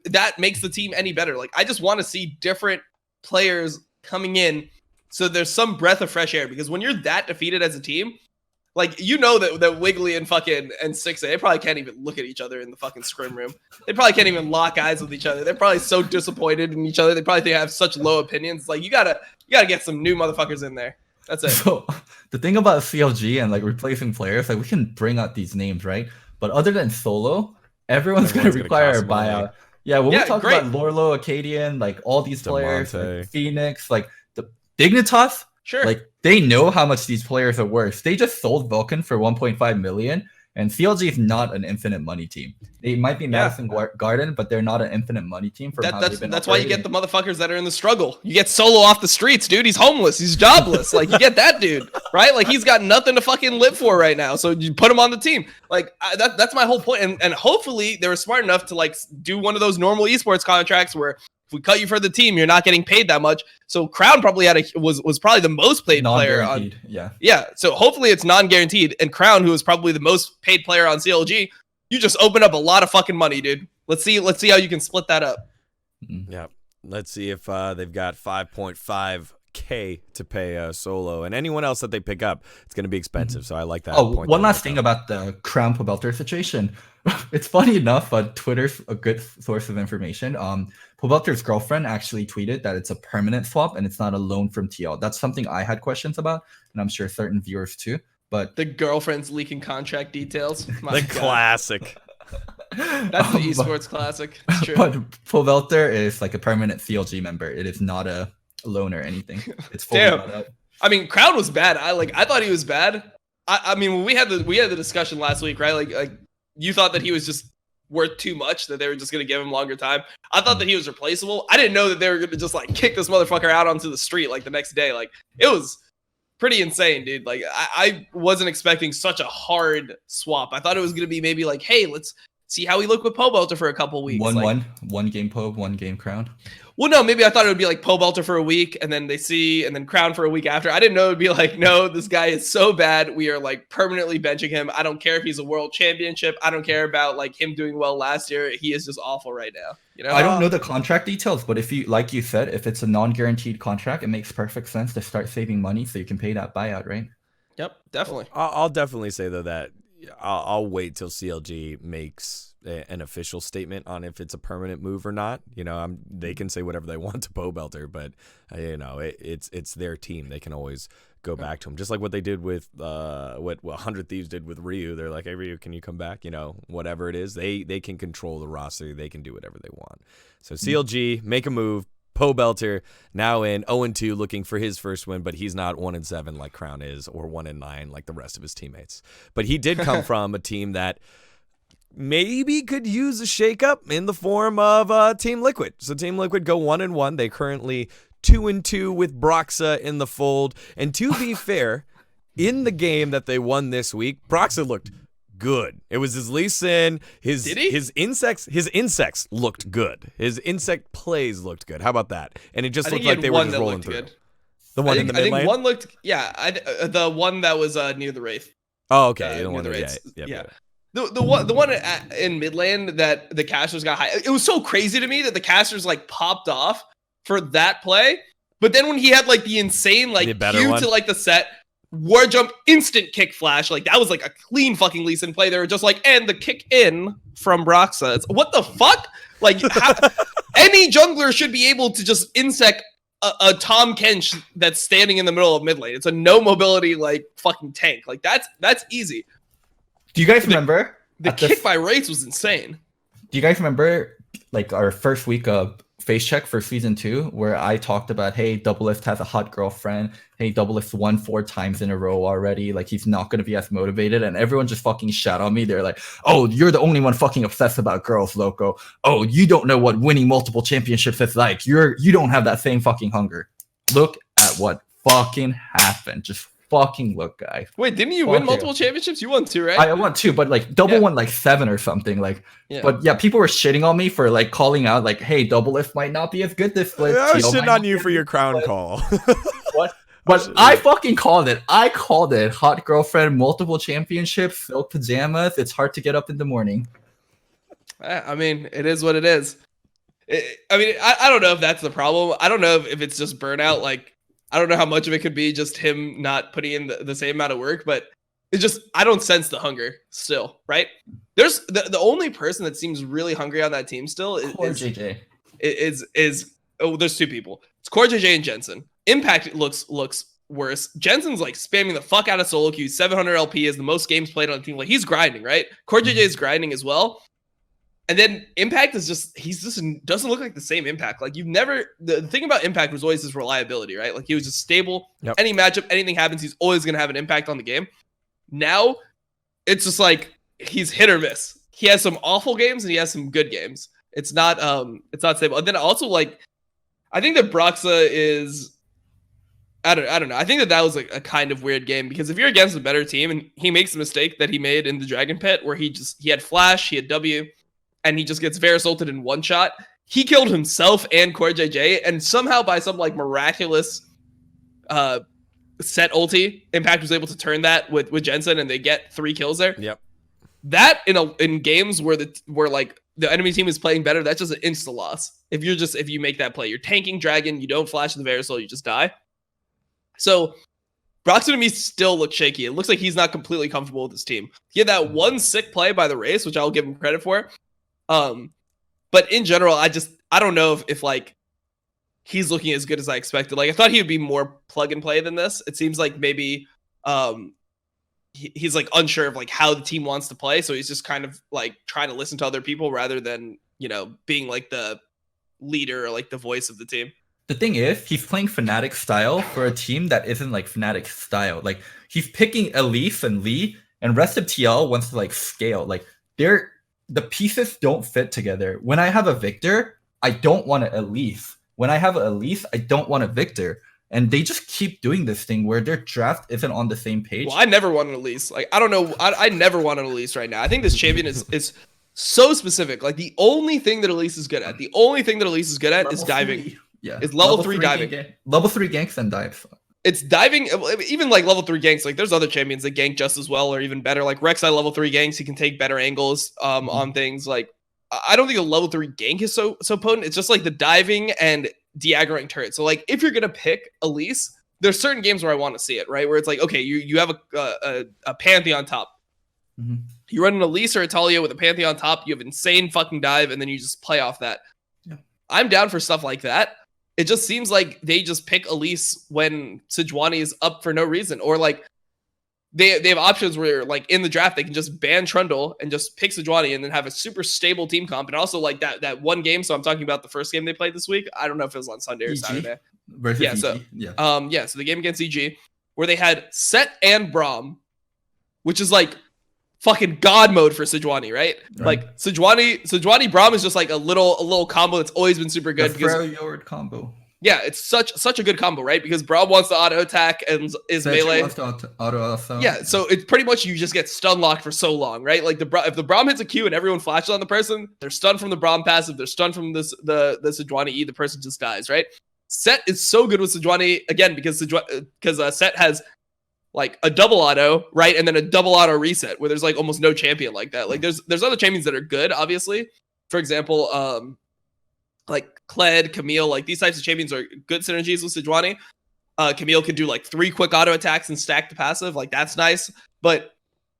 that makes the team any better. Like, I just want to see different players coming in so there's some breath of fresh air. Because when you're that defeated as a team, like, you know that Wiggly and 6A, they probably can't even look at each other in the fucking scrim room. They probably can't even lock eyes with each other. They're probably so disappointed in each other. They probably think they have such low opinions. Like, you gotta get some new motherfuckers in there. That's it. So the thing about CLG and like replacing players, like we can bring out these names, right? But other than Solo, everyone's gonna require a buyout. Yeah, when we talk about Lorlo, Acadian, like all these players, like Phoenix, like the Dignitas, sure. Like they know how much these players are worth. They just sold Vulcan for 1.5 million, and CLG is not an infinite money team. They might be Madison Garden, but they're not an infinite money team. That's why you get the motherfuckers that are in the struggle. You get Solo off the streets, dude. He's homeless. He's jobless. Like, you get that dude, right? Like, he's got nothing to fucking live for right now. So you put him on the team. Like, that's my whole point. And hopefully they were smart enough to like do one of those normal esports contracts where if we cut you for the team, you're not getting paid that much. So Crown probably was probably the most paid player on. Yeah. So hopefully it's non-guaranteed. And Crown, who is probably the most paid player on CLG, you just open up a lot of fucking money, dude. Let's see how you can split that up. Yeah. Let's see if they've got 5.5K to pay Solo, and anyone else that they pick up, it's going to be expensive. So I like that. Oh, one last thing about the Crown Pobelter situation. It's funny enough, but Twitter's a good source of information. Pobelter's girlfriend actually tweeted that it's a permanent swap and it's not a loan from TL. That's something I had questions about, and I'm sure certain viewers too. But the girlfriend's leaking contract details. The classic. That's the esports classic. It's true. But Pobelter is like a permanent CLG member. It is not a loan or anything. It's fully Damn. I mean, Crown was bad. I thought he was bad. I mean, when we had the discussion last week, right? Like you thought that he was just worth too much, that they were just going to give him longer time. I thought that he was replaceable. I didn't know that they were going to just like kick this motherfucker out onto the street like the next day. Like, it was pretty insane, dude. Like, I wasn't expecting such a hard swap. I thought it was going to be maybe like, hey, let's see how we look with Pobelter for a couple weeks. One game Pob, 1 game Crown. Well, no, maybe I thought it would be like Pobelter for a week and then and then Crown for a week after. I didn't know it would be like, no, this guy is so bad. We are like permanently benching him. I don't care if he's a world championship. I don't care about like him doing well last year. He is just awful right now. You know, I don't know the contract details, but if you, like you said, if it's a non-guaranteed contract, it makes perfect sense to start saving money so you can pay that buyout, right? Yep, definitely. I'll definitely say though that I'll wait till CLG makes an official statement on if it's a permanent move or not. You know, they can say whatever they want to Pobelter, but you know, it's their team. They can always go back to him, just like what they did with what 100 Thieves did with Ryu. They're like, hey Ryu, can you come back? You know, whatever it is, they can control the roster. They can do whatever they want. So CLG, make a move, Pobelter now in 0-2, looking for his first win, but he's not 1-7 like Crown is, or 1-9 like the rest of his teammates. But he did come from a team that maybe could use a shakeup in the form of Team Liquid. So Team Liquid go 1-1. They currently 2-2 with Broxa in the fold. And to be fair, in the game that they won this week, Broxa looked good. It was his Lee Sin. His insects looked good. His insect plays looked good. How about that? And it just looked like they were just rolling through. Good. The one in the mid lane? I think one looked, the one that was near the Wraith. Oh, okay. The one near the Wraith. Yeah. The one in mid lane that the casters got high. It was so crazy to me that the casters like popped off for that play. But then when he had like the insane like cue to like the set, war jump, instant kick flash. Like that was like a clean fucking Lee Sin play. They were just like, and the kick in from Broxa. It's, what the fuck? Like any jungler should be able to just insect a Tom Kench that's standing in the middle of mid lane. It's a no mobility like fucking tank. Like that's easy. Do you guys remember the kick by Wraiths was insane? Do you guys remember like our first week of Facecheck for season 2, where I talked about, hey, Doublelift has a hot girlfriend. Hey, Doublelift won 4 times in a row already. Like he's not gonna be as motivated, and everyone just fucking shout on me. They're like, "Oh, you're the only one fucking obsessed about girls, Loco. Oh, you don't know what winning multiple championships is like. You don't have that same fucking hunger." Look at what fucking happened. Just fucking look, guys. Wait, didn't you win multiple championships? You won 2, right? I won 2, but like Double won like 7 or something. Like, but yeah, people were shitting on me for like calling out like, "Hey, Doublelift might not be as good this split." I was shitting on you for your crown call. What? But I fucking called it. I called it. Hot girlfriend, multiple championships, silk pajamas. It's hard to get up in the morning. I mean, it is what it is. I don't know if that's the problem. I don't know if it's just burnout. Like, I don't know how much of it could be just him not putting in the same amount of work, but it's just, I don't sense the hunger still, right? There's the only person that seems really hungry on that team still is JJ. There's 2 people. It's Core JJ and Jensen. Impact looks worse. Jensen's like spamming the fuck out of solo queues. 700 LP is the most games played on the team. Like he's grinding, right? Core JJ is grinding as well. And then Impact is just doesn't look like the same Impact. Like the thing about Impact was always his reliability, right? Like he was just stable. Yep. Any matchup, anything happens, he's always going to have an impact on the game. Now it's just like he's hit or miss. He has some awful games and he has some good games. It's not stable. And then also like, I think that Broxa is, I don't know. I think that was like a kind of weird game because if you're against a better team and he makes the mistake that he made in the Dragon Pit where he had flash, he had W, and he just gets Varus ulted in one shot. He killed himself and Core JJ, and somehow by some like miraculous set ulti, Impact was able to turn that with Jensen, and they get 3 kills there. Yep. That in games where like the enemy team is playing better, that's just an insta loss. If you make that play, you're tanking Dragon, you don't flash the Varus ult, you just die. So Broxton to me still looks shaky. It looks like he's not completely comfortable with his team. He had that one sick play by the race, which I'll give him credit for. But in general, I don't know if like he's looking as good as I expected. Like I thought he would be more plug and play than this. It seems like maybe he's like unsure of like how the team wants to play, so he's just kind of like trying to listen to other people rather than, you know, being like the leader or like the voice of the team. The thing is, he's playing Fnatic style for a team that isn't like Fnatic style. Like he's picking Elise and Lee, and rest of TL wants to like scale. Like the pieces don't fit together. When I have a Victor, I don't want an Elise. When I have an Elise, I don't want a Victor. And they just keep doing this thing where their draft isn't on the same page. Well, I never want an Elise. Like I don't know. I never want an Elise right now. I think this champion is so specific. Like the only thing that Elise is good at, is diving. Yeah, it's level 3 diving. Level 3 ganks and dives. It's diving, even like level 3 ganks. Like there's other champions that gank just as well or even better. Like Rek'Sai level 3 ganks, he can take better angles on things. Like I don't think a level 3 gank is so potent. It's just like the diving and de-aggroing turret. So like if you're gonna pick Elise, there's certain games where I want to see it, right? Where it's like, okay, you have a Pantheon top. Mm-hmm. You run an Elise or a Talia with a Pantheon top, you have insane fucking dive, and then you just play off that. Yeah. I'm down for stuff like that. It just seems like they just pick Elise when Sejuani is up for no reason. Or like they have options where like in the draft they can just ban Trundle and just pick Sejuani and then have a super stable team comp. And also like that one game. So I'm talking about the first game they played this week. I don't know if it was on Sunday or Saturday. Versus yeah. EG? So yeah. So the game against EG where they had Set and Braum, which is like fucking god mode for Sejuani, right? Like Sejuani Braum is just like a little combo that's always been super good. The Freljord combo. Yeah, it's such a good combo, right? Because Braum wants to auto attack and is melee. Wants to auto also. Yeah, so it's pretty much you just get stun locked for so long, right? Like if the Braum hits a Q and everyone flashes on the person, they're stunned from the Braum passive, they're stunned from the Sejuani E, the person just dies, right? Set is so good with Sejuani again because Set has like a double auto, right? And then a double auto reset where there's like almost no champion like that. Like there's other champions that are good, obviously. For example, like Kled, Camille, like these types of champions are good synergies with Sejuani. Camille can do like 3 quick auto attacks and stack the passive. Like that's nice. But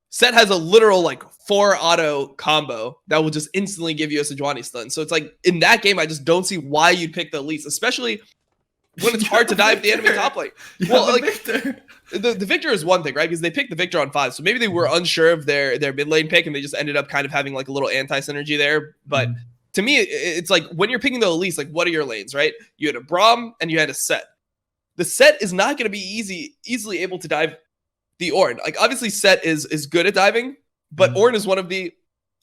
Set has a literal like 4 auto combo that will just instantly give you a Sejuani stun. So it's like in that game, I just don't see why you'd pick the Elise, especially when it's hard to dive the enemy top lane. Well, like the Victor is one thing, right? Because they picked the Victor on 5. So maybe they were unsure of their mid lane pick and they just ended up kind of having like a little anti-synergy there. But to me, it's like when you're picking the Elise, like what are your lanes, right? You had a Braum and you had a Set. The Set is not going to be easily able to dive the Ornn. Like obviously Set is good at diving, but Ornn is one of the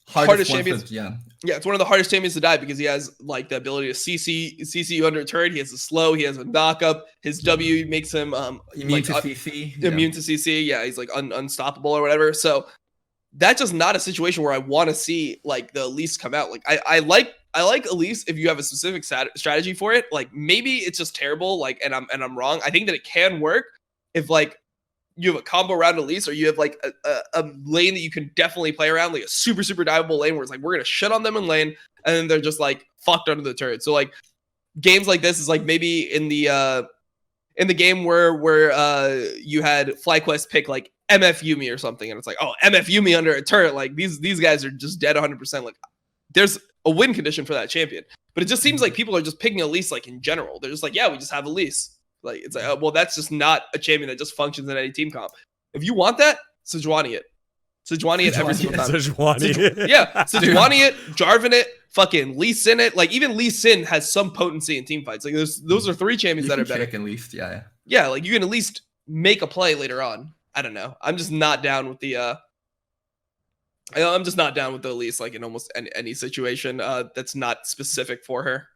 hardest champions. Yeah, it's one of the hardest champions to dive because he has like the ability to CC you under a turret. He has a slow. He has a knockup. His W makes him immune to CC. Immune to CC. Yeah, he's like unstoppable or whatever. So that's just not a situation where I want to see like the Elise come out. Like I like Elise if you have a specific strategy for it. Like maybe it's just terrible. Like and I'm wrong. I think that it can work if like you have a combo around Elise or you have like a lane that you can definitely play around, like a super diveable lane where it's like we're gonna shut on them in lane and then they're just like fucked under the turret. So like games like this is like maybe in the game where you had FlyQuest pick like MF Yumi or something, and it's like, oh, MF Yumi under a turret, like these guys are just dead 100%. Like there's a win condition for that champion, but it just seems like people are just picking Elise like in general. They're just like, yeah, we just have Elise. Like it's like, oh, well, that's just not a champion that just functions in any team comp. If you want that, Sejuani it every single time. Sejuani it, Jarvan it, fucking Lee Sin it. Like even Lee Sin has some potency in team fights. Like those are 3 champions that are better. At least, yeah. Like you can at least make a play later on. I don't know. I'm just not down with the Elise like in almost any situation that's not specific for her.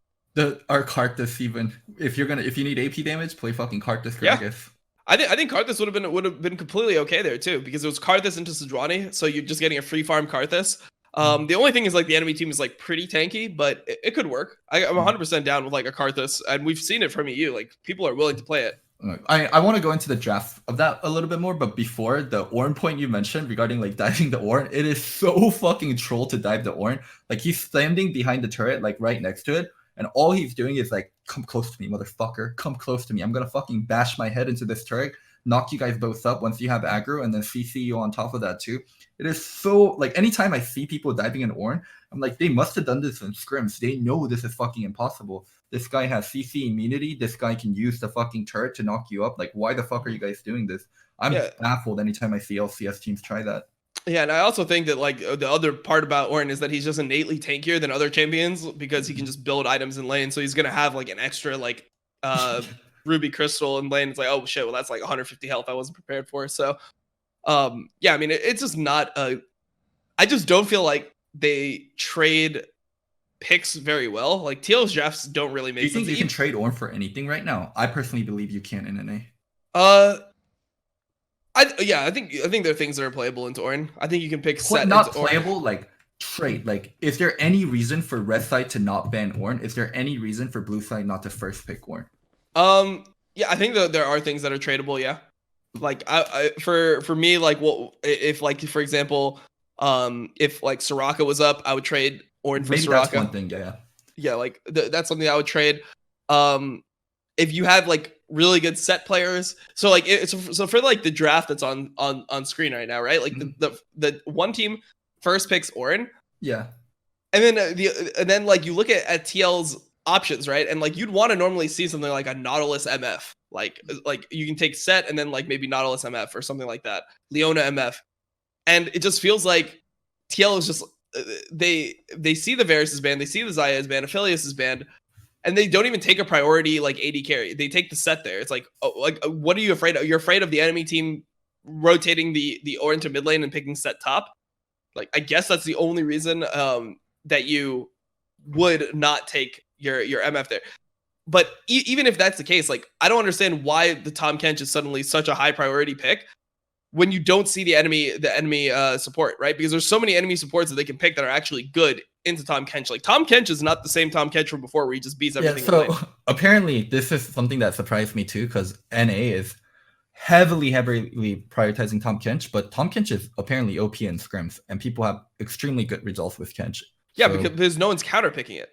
Our Karthus even. If you need AP damage, play fucking Karthus Gragas. I think Karthus would have been completely okay there too, because it was Karthus into Sejuani, so you're just getting a free farm Karthus. The only thing is like the enemy team is like pretty tanky, but it could work. I'm 100% down with like a Karthus, and we've seen it from EU. Like people are willing to play it. I want to go into the draft of that a little bit more, but before the Ornn point you mentioned regarding like diving the Ornn, it is so fucking troll to dive the Ornn. Like he's standing behind the turret, like right next to it, and all he's doing is like, come close to me, motherfucker. Come close to me. I'm gonna fucking bash my head into this turret, knock you guys both up once you have aggro, and then CC you on top of that too. It is so like anytime I see people diving an Ornn, I'm like, they must have done this in scrims. They know this is fucking impossible. This guy has CC immunity. This guy can use the fucking turret to knock you up. Like, why the fuck are you guys doing this? I'm baffled anytime I see LCS teams try that. Yeah, and I also think that like the other part about Ornn is that he's just innately tankier than other champions because he can just build items in lane. So he's gonna have like an extra like ruby crystal in lane. It's like, oh shit, well that's like 150 health I wasn't prepared for. So yeah, I mean it's just not I just don't feel like they trade picks very well. Like TL's drafts don't really make sense. Do you think you can trade Ornn for anything right now? I personally believe you can in NA. I think there are things that are playable into Ornn. I think you can pick Set. Not playable, like trade. Like, is there any reason for red side to not ban Ornn? Is there any reason for blue side not to first pick Ornn? Yeah, I think that there are things that are tradable. Yeah, like for me, like, well, if like for example, if like Soraka was up, I would trade Ornn for Soraka. That's one thing. Yeah, like that's something I would trade. If you have like really good Set players, so like so for like the draft that's on screen right now, right? Like the one team first picks Ornn. Yeah. And then like you look at TL's options, right? And like you'd want to normally see something like a Nautilus MF, like you can take Set and then like maybe Nautilus MF or something like that, Leona MF, and it just feels like TL is just they see the Varus' banned, they see the Xayah is banned, Aphelios is banned, and they don't even take a priority like AD carry. They take the Set there. It's like, oh, like what are you afraid of? You're afraid of the enemy team rotating the Or into mid lane and picking Set top. Like I guess that's the only reason that you would not take your MF there. But even if that's the case, like I don't understand why the Tahm Kench is suddenly such a high priority pick when you don't see the enemy support, right? Because there's so many enemy supports that they can pick that are actually good into Tahm Kench. Like Tahm Kench is not the same Tahm Kench from before where he just beats everything. Yeah, so apparently this is something that surprised me too, because NA is heavily prioritizing Tahm Kench, but Tahm Kench is apparently OP in scrims, and people have extremely good results with Kench. Yeah, so, because no one's counterpicking it.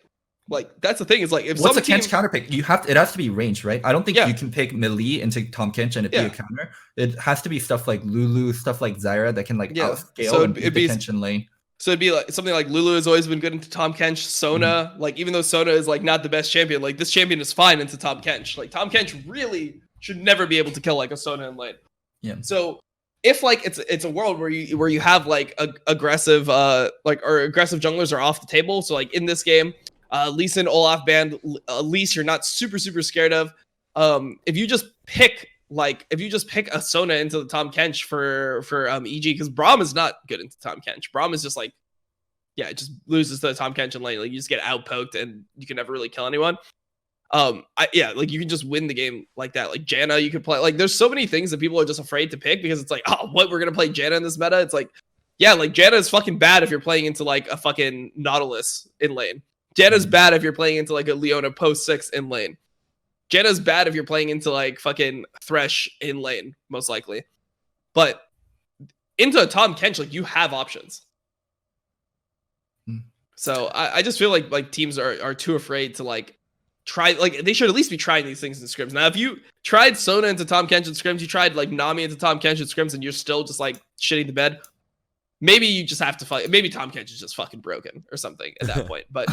Like that's the thing is like if what's a Kench counterpick? It has to be ranged, right? I don't think you can pick melee into Tahm Kench and it be a counter. It has to be stuff like Lulu, stuff like Zyra that can like outscale so and beat the Kench in lane. So it'd be like something like Lulu has always been good into Tahm Kench. Sona, like even though Sona is like not the best champion, like this champion is fine into Tahm Kench. Like Tahm Kench really should never be able to kill like a Sona in lane. Yeah. So if like it's a world where you have like aggressive aggressive junglers are off the table. So like in this game, Lee Sin, Olaf banned, Elise you're not super scared of. If you just pick a Sona into the Tahm Kench for EG, because Braum is not good into Tahm Kench. Braum is just like, it just loses to the Tahm Kench in lane. Like you just get outpoked and you can never really kill anyone. Like you can just win the game like that. Like Janna, you could play. Like there's so many things that people are just afraid to pick because it's like, we're gonna play Janna in this meta. It's like, like Janna is fucking bad if you're playing into like a fucking Nautilus in lane. Janna's bad if you're playing into like a Leona post 6 in lane. Janna's bad if you're playing into like fucking Thresh in lane, most likely. But into a Tahm Kench, like you have options. So I just feel like teams are too afraid to like try, like they should at least be trying these things in scrims. Now, if you tried Sona into Tahm Kench in scrims, you tried like Nami into Tahm Kench in scrims, and you're still just like shitting the bed, maybe you just have to fight. Maybe Tahm Kench is just fucking broken or something at that point. But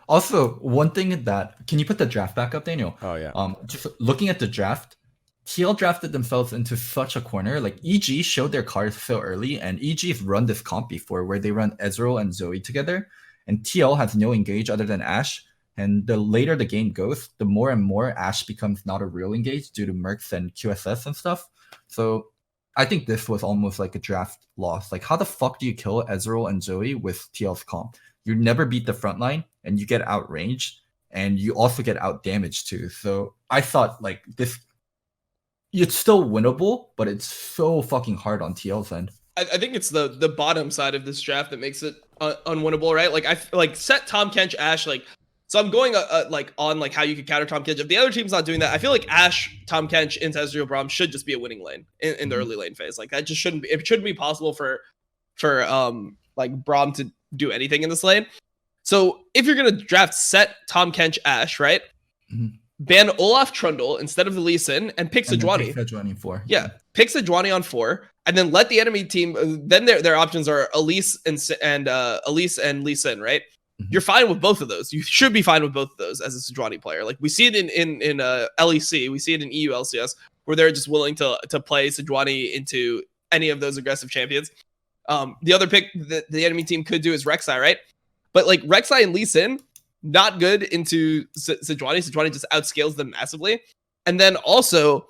also, one thing that can you put the draft back up, Daniel? Oh yeah. Just looking at the draft, TL drafted themselves into such a corner. Like EG showed their cards so early, and EG's run this comp before where they run Ezreal and Zoe together, and TL has no engage other than Ashe. And the later the game goes, the more and more Ashe becomes not a real engage due to Mercs and QSS and stuff. So I think this was almost like a draft loss. Like, how the fuck do you kill Ezreal and Zoe with TL's comp? You never beat the front line, and you get outranged, and you also get out damaged too. So I thought like this, it's still winnable, but it's so fucking hard on TL's end. I think it's the bottom side of this draft that makes it unwinnable, right? Like I like set Tahm Kench, Ashe, like. So I'm going on how you could counter Tahm Kench. If the other team's not doing that, I feel like Ashe, Tahm Kench into Ezreal Braum should just be a winning lane in the early lane phase. Like that just shouldn't be. It shouldn't be possible for like Braum to do anything in this lane. So if you're gonna draft set Tahm Kench Ashe, right? Mm-hmm. Ban Olaf Trundle instead of the Lee Sin and pick Sejuani. Pick Sejuani 4. Yeah, pick Sejuani on 4, and then let the enemy team. Then their options are Elise and Lee Sin, right? You're fine with both of those. You should be fine with both of those as a Sejuani player. Like we see it in LEC, we see it in EU LCS, where they're just willing to play Sejuani into any of those aggressive champions. The other pick that the enemy team could do is Rek'Sai, right? But like Rek'Sai and Lee Sin, not good into Sejuani. Sejuani just outscales them massively. And then also,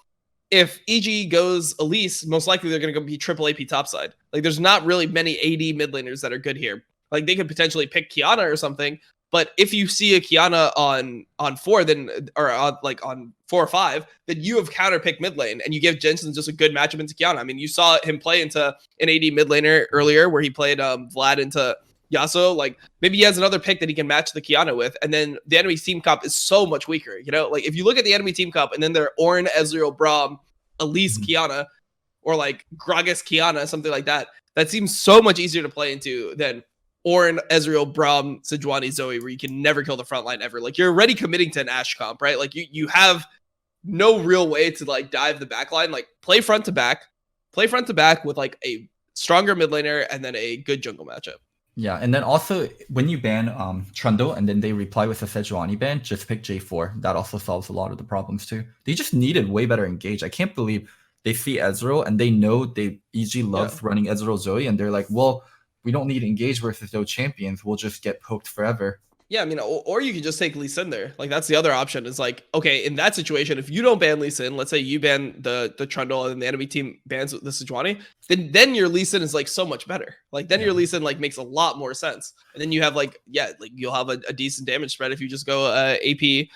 if EG goes Elise, most likely they're going to go be triple AP topside. Like there's not really many AD mid laners that are good here. Like they could potentially pick Kiana or something, but if you see a Kiana on 4, then or on 4 or 5, then you have counterpicked mid lane, and you give Jensen just a good matchup into Kiana. I mean, you saw him play into an AD mid laner earlier, where he played Vlad into Yasuo. Like maybe he has another pick that he can match the Kiana with, and then the enemy team comp is so much weaker. You know, like if you look at the enemy team comp, and then they're Ornn, Ezreal, Braum, Elise, Kiana, or like Gragas, Kiana, something like that. That seems so much easier to play into than Ornn, Ezreal, Braum, Sejuani, Zoe, where you can never kill the front line ever. Like you're already committing to an Ashe comp, right? Like you have no real way to like dive the back line. Like play front to back with like a stronger mid laner and then a good jungle matchup. Yeah, and then also when you ban Trundle and then they reply with a Sejuani ban, just pick J4. That also solves a lot of the problems too. They just needed way better engage. I can't believe they see Ezreal and they know they EG loves running Ezreal Zoe, and they're like, well, we don't need engage versus those champions. We'll just get poked forever. Yeah, I mean, or you could just take Lee Sin there. Like, that's the other option. Is like, okay, in that situation, if you don't ban Lee Sin, let's say you ban the Trundle and the enemy team bans the Sejuani, then your Lee Sin is like so much better. Like, then your Lee Sin like makes a lot more sense. And then you have like, like you'll have a decent damage spread if you just go AP,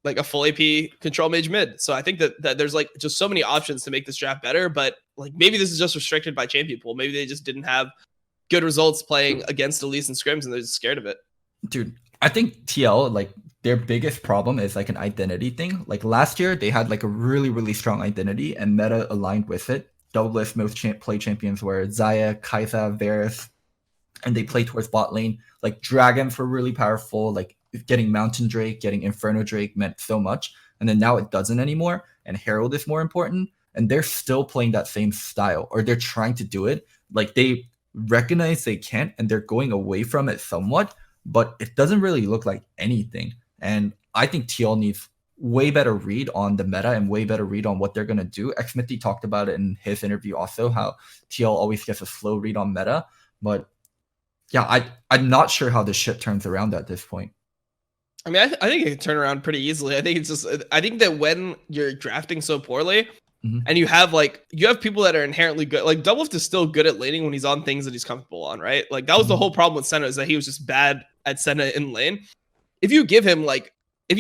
like a full AP control mage mid. So I think that there's like just so many options to make this draft better. But like maybe this is just restricted by champion pool. Maybe they just didn't have good results playing against Elise and scrims, and they're just scared of it. Dude, I think TL, like, their biggest problem is like an identity thing. Like last year, they had like a really, really strong identity and meta aligned with it. Doublelist most play champions were Xayah, Kai'Sa, Varus, and they play towards bot lane. Like dragons were really powerful. Like getting Mountain Drake, getting Inferno Drake meant so much. And then now it doesn't anymore. And Herald is more important. And they're still playing that same style, or they're trying to do it. Like they recognize they can't, and they're going away from it somewhat. But it doesn't really look like anything. And I think TL needs way better read on the meta and way better read on what they're going to do. Xmithy talked about it in his interview also, how TL always gets a slow read on meta. But yeah, I'm not sure how this shit turns around at this point. I mean, I think it can turn around pretty easily. I think that when you're drafting so poorly, and you have people that are inherently good, like Doublelift is still good at laning when he's on things that he's comfortable on, right? Like that was the whole problem with Senna, is that he was just bad at Senna in lane. If you give him MF, if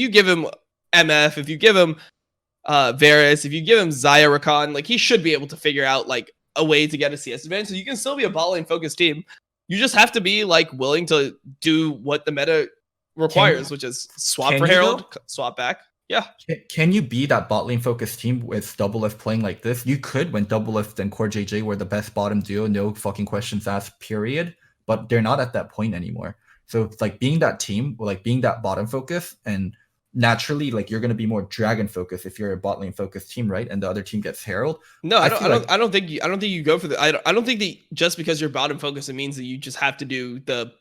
you give him Varus, if you give him Xayah Rakan, like he should be able to figure out like a way to get a CS advantage. So you can still be a bot lane focused team. You just have to be like willing to do what the meta requires, which is swap for Herald, swap back. Yeah. Can you be that bot lane focused team with Doublelift playing like this? You could when Doublelift and Core JJ were the best bottom duo, no fucking questions asked, period. But they're not at that point anymore. So it's like being that team, or like being that bottom focus, and naturally like you're gonna be more dragon focused if you're a bot lane focused team, right? And the other team gets Herald. No, I don't think you go for the. I don't think that just because you're bottom focused, it means that you just have to do the.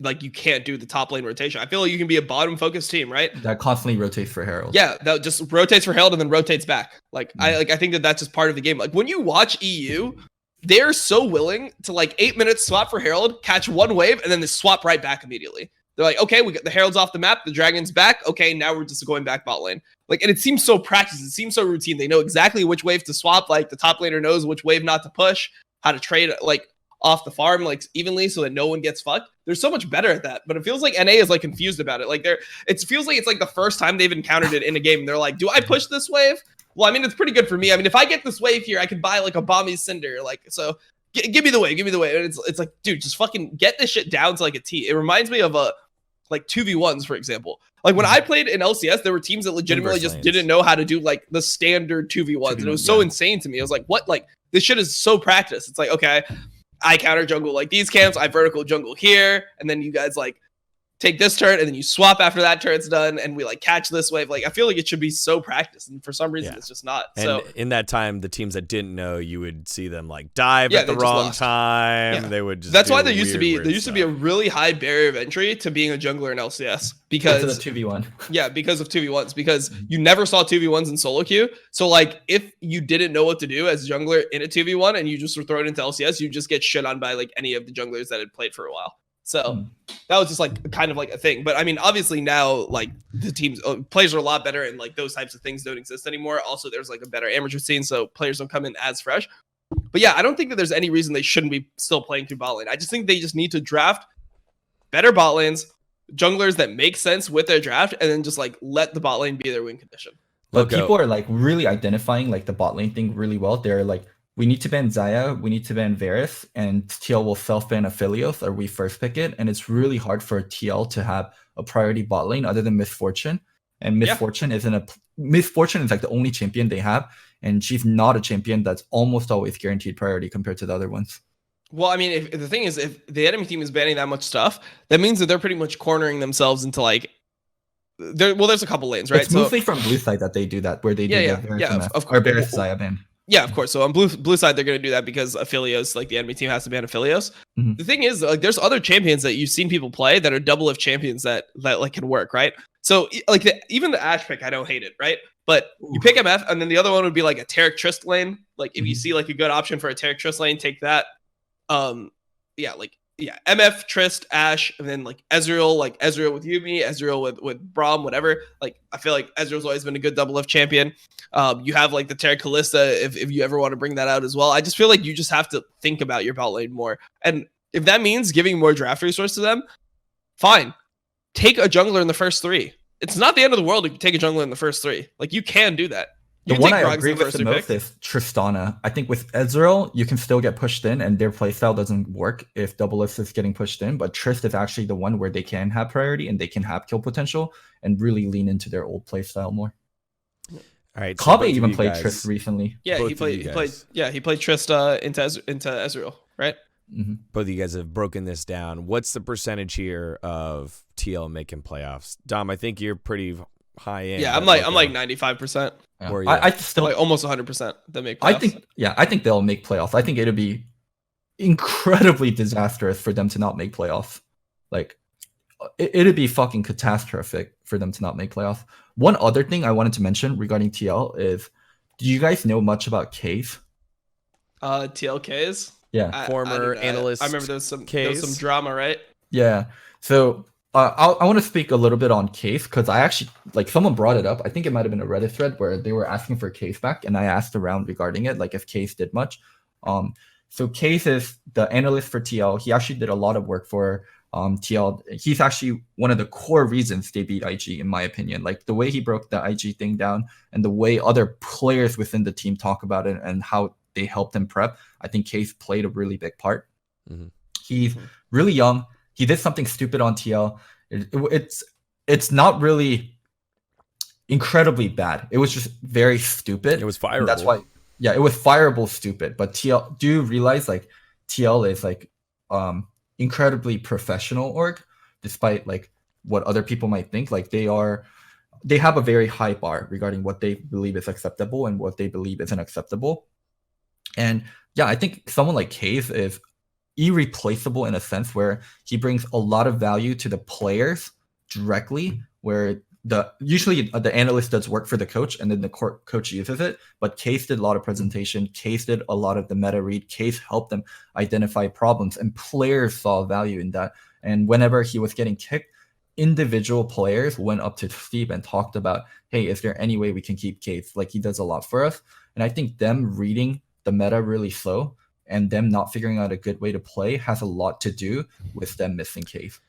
Like you can't do the top lane rotation. I feel like you can be a bottom focused team, right? That constantly rotates for Herald. Yeah, that just rotates for Herald and then rotates back. Like I think that that's just part of the game. Like when you watch EU, they're so willing to like 8 minutes swap for Herald, catch one wave, and then they swap right back immediately. They're like, okay, we got the Herald's off the map, the Dragon's back. Okay, now we're just going back bot lane. Like, and it seems so practiced. It seems so routine. They know exactly which wave to swap. Like the top laner knows which wave not to push, how to trade like off the farm like evenly so that no one gets fucked. They're so much better at that. But it feels like NA is like confused about it. Like it feels like it's like the first time they've encountered it in a game. And they're like, do I push this wave? Well, I mean, it's pretty good for me. I mean, if I get this wave here, I can buy like a Bomby Cinder. Like, so give me the wave, give me the wave. And it's like, dude, just fucking get this shit down to like a T. It reminds me of like 2v1s, for example. Like when I played in LCS, there were teams that legitimately just didn't know how to do like the standard 2v1s. And it was so insane to me. I was like, what? Like this shit is so practiced. It's like, okay, I counter jungle like these camps, I vertical jungle here, and then you guys like take this turn, and then you swap after that turn's done, and we like catch this wave. Like I feel like it should be so practiced, and for some reason it's just not. And so in that time, the teams that didn't know, you would see them like dive at the wrong time. Yeah. They would just. That's why there used to be a really high barrier of entry to being a jungler in LCS because of the 2v1. Yeah, because of 2v1s, because you never saw 2v1s in solo queue. So like if you didn't know what to do as a jungler in a 2v1 and you just were thrown into LCS, you just get shit on by like any of the junglers that had played for a while. So that was just like kind of like a thing. But I mean, obviously now like the teams players are a lot better and like those types of things don't exist anymore. Also, there's like a better amateur scene, so players don't come in as fresh. But yeah, I don't think that there's any reason they shouldn't be still playing through bot lane. I just think they just need to draft better bot lanes, junglers that make sense with their draft, and then just like let the bot lane be their win condition. But people are like really identifying like the bot lane thing really well. They're like, we need to ban Xayah, we need to ban Varus, and TL will self-ban Aphelios, or we first pick it. And it's really hard for TL to have a priority bot lane other than Misfortune. And Misfortune is like the only champion they have, and she's not a champion that's almost always guaranteed priority compared to the other ones. Well, I mean, if the thing is, if the enemy team is banning that much stuff, that means that they're pretty much cornering themselves into like there's a couple lanes, right? It's mostly from blue side that they do that, where they do of course. Varus Xayah ban. Yeah, of course. So on blue side, they're going to do that because Aphelios, like the enemy team, has to ban Aphelios. Mhm. The thing is, like, there's other champions that you've seen people play that are double if champions that like can work, right? So like even the Ashe pick, I don't hate it, right? But you pick MF, and then the other one would be like a Taric Trist lane. Like if you see like a good option for a Taric Trist lane, take that. MF, Trist, Ashe, and then like Ezreal with Yuumi, Ezreal with Braum, whatever. Like I feel like Ezreal's always been a good double F champion. You have like the Terra Callista if you ever want to bring that out as well. I just feel like you just have to think about your bot lane more. And if that means giving more draft resource to them, fine. Take a jungler in the first 3. It's not the end of the world if you take a jungler in the first 3. Like you can do that. The one I agree with the most is Tristana. I think with Ezreal, you can still get pushed in, and their playstyle doesn't work if Double F is getting pushed in. But Trist is actually the one where they can have priority and they can have kill potential and really lean into their old playstyle more. All right, Kabe even played Trist recently. Yeah, he played Trist into Ezreal, right? Mm-hmm. Both of you guys have broken this down. What's the percentage here of TL making playoffs? Dom, I think you're pretty high end. Yeah, I'm like 95%. Yeah. I still like almost 100% that make playoffs. I think they'll make playoffs. I think it'll be incredibly disastrous for them to not make playoffs. Like it'd be fucking catastrophic for them to not make playoffs. One other thing I wanted to mention regarding TL is, do you guys know much about Cave? TLKs? Yeah. Former analyst. I remember there was some drama, right? Yeah. So I want to speak a little bit on Case because I actually, like, someone brought it up. I think it might have been a Reddit thread where they were asking for Case back, and I asked around regarding it, like if Case did much. So Case is the analyst for TL. He actually did a lot of work for TL. He's actually one of the core reasons they beat IG, in my opinion. Like the way he broke the IG thing down and the way other players within the team talk about it and how they helped him prep. I think Case played a really big part. Mm-hmm. He's really young. He did something stupid on TL. It's not really incredibly bad. It was just very stupid. It was fireable. That's why, yeah, it was fireable stupid. But TL, do you realize like TL is like incredibly professional org, despite like what other people might think. Like they have a very high bar regarding what they believe is acceptable and what they believe isn't acceptable. And yeah, I think someone like Cave is irreplaceable in a sense where he brings a lot of value to the players directly, where usually the analyst does work for the coach and then the coach uses it, but Case did a lot of presentation. Case did a lot of the meta read. Case helped them identify problems, and players saw value in that. And whenever he was getting kicked, individual players went up to Steve and talked about, hey, is there any way we can keep Case? Like, he does a lot for us. And I think them reading the meta really slow and them not figuring out a good way to play has a lot to do with them missing Cave.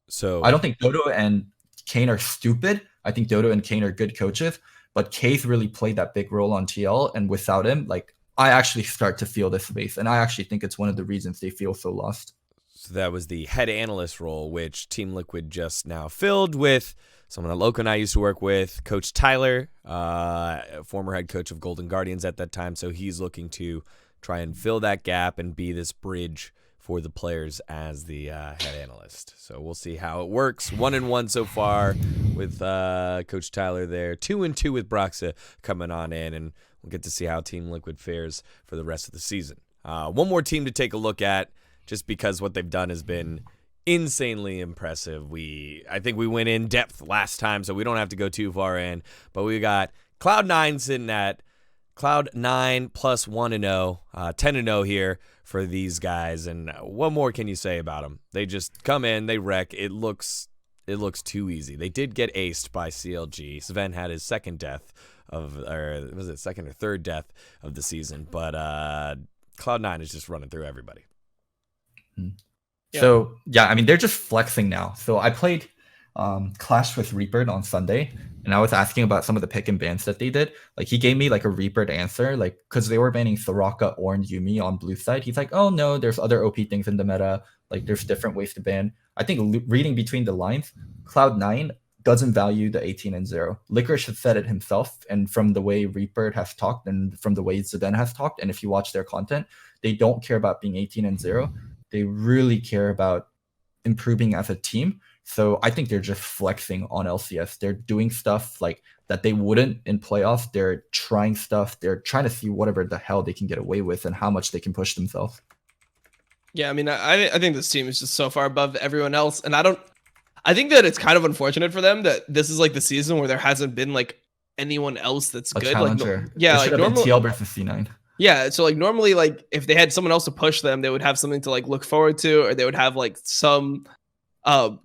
So I don't think Dodo and Kane are stupid. I think Dodo and Kane are good coaches, but Cave really played that big role on TL. And without him, like, I actually start to feel this space. And I actually think it's one of the reasons they feel so lost. So that was the head analyst role, which Team Liquid just now filled with someone that Loco and I used to work with, Coach Tyler, former head coach of Golden Guardians at that time. So he's looking to try and fill that gap and be this bridge for the players as the head analyst. So we'll see how it works. 1-1 so far with Coach Tyler there. 2-2 with Broxa coming on in, and we'll get to see how Team Liquid fares for the rest of the season. One more team to take a look at, just because what they've done has been insanely impressive. I think we went in depth last time, so we don't have to go too far in. But we got Cloud9 sitting at Cloud9 plus 1-0, 10-0 here for these guys. And what more can you say about them? They just come in, they wreck. It looks too easy. They did get aced by CLG. Sven had his second death or was it second or third death of the season? But Cloud9 is just running through everybody. Yeah. So yeah, I mean, they're just flexing now. So I played Clash with Reaper on Sunday, and I was asking about some of the pick and bans that they did. Like, he gave me like a Reaper answer, like, because they were banning Soraka or Yuumi on blue side. He's like, oh no, there's other OP things in the meta. Like, there's different ways to ban. I think reading between the lines, Cloud9 doesn't value the 18-0. Licorice has said it himself, and from the way Reaper has talked and from the way Zidane has talked, and if you watch their content, they don't care about being 18-0. They really care about improving as a team. So I think they're just flexing on LCS. They're doing stuff like that they wouldn't in playoffs. They're trying stuff. They're trying to see whatever the hell they can get away with and how much they can push themselves. Yeah, I mean, I think this team is just so far above everyone else, and I think that it's kind of unfortunate for them that this is like the season where there hasn't been like anyone else that's A good. challenger. Like, yeah, like normally TL versus C9. Yeah, so like normally, like if they had someone else to push them, they would have something to like look forward to, or they would have like some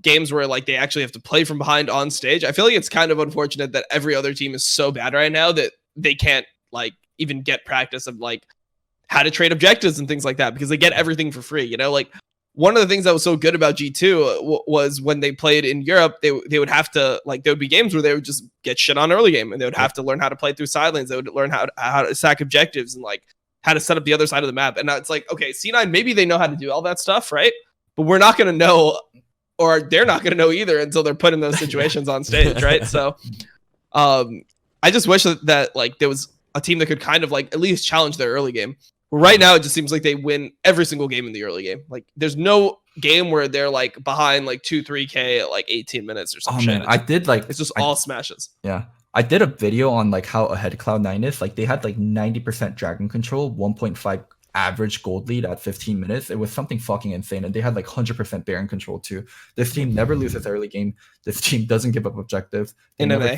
games where like they actually have to play from behind on stage. I feel like it's kind of unfortunate that every other team is so bad right now that they can't like even get practice of like how to trade objectives and things like that, because they get everything for free. You know, like one of the things that was so good about G2 was when they played in Europe, they would have to like, there would be games where they would just get shit on early game, and they would have to learn how to play through side lanes. They would learn how to sack objectives and like how to set up the other side of the map. And now it's like, okay, C9, maybe they know how to do all that stuff, right? But we're not going to know, or they're not going to know either until they're put in those situations on stage, right? So I just wish that like there was a team that could kind of like at least challenge their early game. Right now, it just seems like they win every single game in the early game. Like, there's no game where they're like behind like 2-3K at like 18 minutes or something. Oh man, I did like it's just all smashes. Yeah, I did a video on like how ahead Cloud9 is. Like they had like 90% dragon control, 1.5 average gold lead at 15 minutes. It was something fucking insane, and they had like 100% Baron control too. This team never loses early game. This team doesn't give up objectives. They never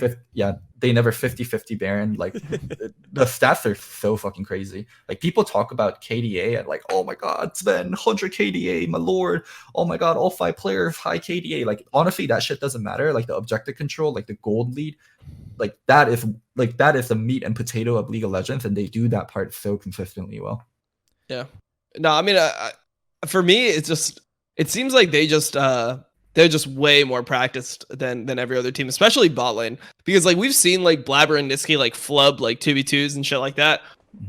50-50 Baron. Like the stats are so fucking crazy. Like people talk about KDA and like, oh my god, Sven, 100 KDA, my lord. Oh my god, all 5 players high KDA. Like honestly, that shit doesn't matter. Like the objective control, like the gold lead, like that is the meat and potato of League of Legends, and they do that part so consistently well. Yeah. No, I mean, for me, it seems like they're just way more practiced than every other team, especially bot lane, because like we've seen like Blabber and Niski like flub like 2v2s and shit like that,